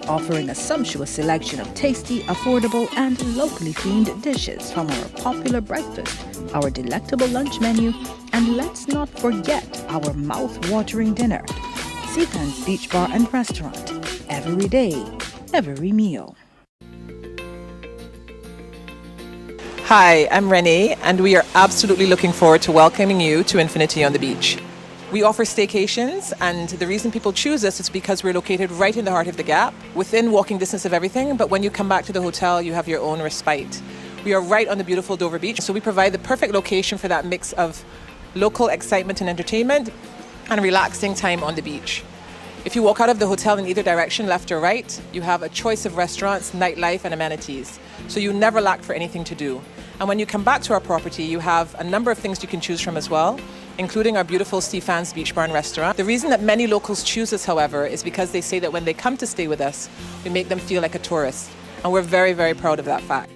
Speaker 5: offering a sumptuous selection of tasty, affordable and locally themed dishes from our popular breakfast, our delectable lunch menu, and let's not forget our mouth-watering dinner. Seafans Beach Bar and Restaurant, every day, every meal.
Speaker 6: Hi, I'm Renee, and we are absolutely looking forward to welcoming you to Infinity on the Beach. We offer staycations, and the reason people choose us is because we're located right in the heart of the Gap, within walking distance of everything, but when you come back to the hotel, you have your own respite. We are right on the beautiful Dover Beach, so we provide the perfect location for that mix of local excitement and entertainment and relaxing time on the beach. If you walk out of the hotel in either direction, left or right, you have a choice of restaurants, nightlife, and amenities. So you never lack for anything to do. And when you come back to our property, you have a number of things you can choose from as well, including our beautiful Stefan's Beach Bar and Restaurant. The reason that many locals choose us, however, is because they say that when they come to stay with us, we make them feel like a tourist. And we're very, very proud of that fact.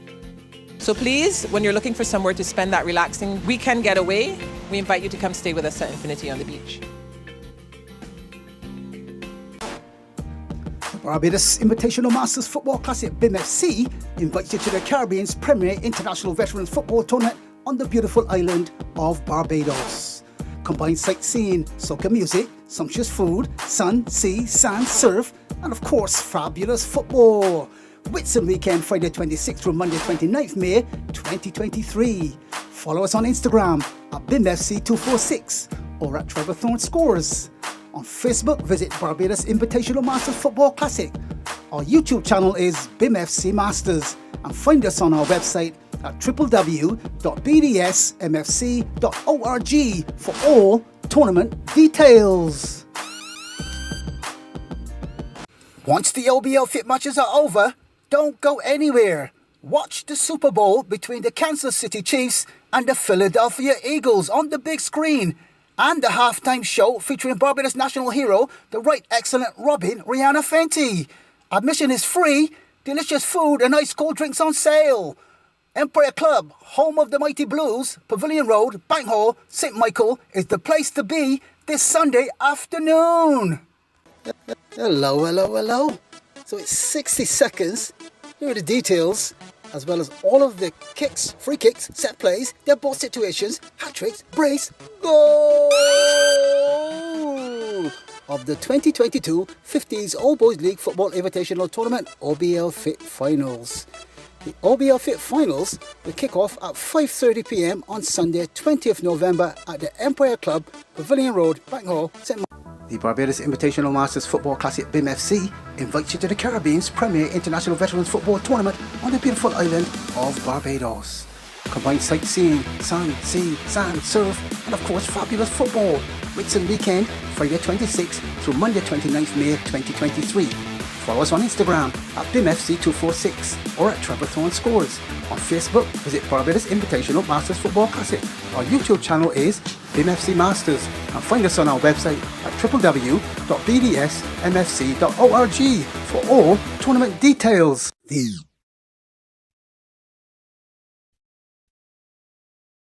Speaker 6: So please, when you're looking for somewhere to spend that relaxing weekend getaway, we invite you to come stay with us at Infinity on the Beach.
Speaker 1: Barbados Invitational Masters Football Classic BIMFC invites you to the Caribbean's premier international veterans football tournament on the beautiful island of Barbados. Combine sightseeing, soca music, sumptuous food, sun, sea, sand, surf, and of course fabulous football. Whitsun weekend, Friday 26th through Monday 29th May 2023. Follow us on Instagram at BIMFC246 or at Trevor Thorne Scores. On Facebook, visit Barbados Invitational Masters Football Classic. Our YouTube channel is BIMFC Masters, and find us on our website at www.bdsmfc.org for all tournament details. Once the OBL-FIT matches are over, don't go anywhere. Watch the Super Bowl between the Kansas City Chiefs and the Philadelphia Eagles on the big screen, and the halftime show featuring Barbados national hero, the right excellent Robin Rihanna Fenty. Admission is free, delicious food and ice cold drinks on sale. Empire Club, home of the Mighty Blues, Pavilion Road, Bank Hall, St. Michael is the place to be this Sunday afternoon. Hello. So it's 60 seconds. Here are the details, as well as all of the kicks, free kicks, set plays, dead ball situations, hat tricks, brace, goal of the 2022 50s All Boys League Football Invitational Tournament OBL-FIT Finals. The OBL-FIT Finals will kick off at 5:30 p.m. on Sunday, 20th November at the Empire Club, Pavilion Road, Bank Hall, St. The Barbados Invitational Masters Football Classic BIMFC invites you to the Caribbean's premier international veterans football tournament on the beautiful island of Barbados. Combine sightseeing, sun, sea, sand, surf, and of course fabulous football. Whitsun weekend, Friday 26th through Monday 29th May 2023. Follow us on Instagram at BIMFC246 or at Trevor Thorne Scores. On Facebook, visit Barbados Invitational Masters Football Classic. Our YouTube channel is BIMFC Masters, and find us on our website at www.bdsmfc.org for all tournament details.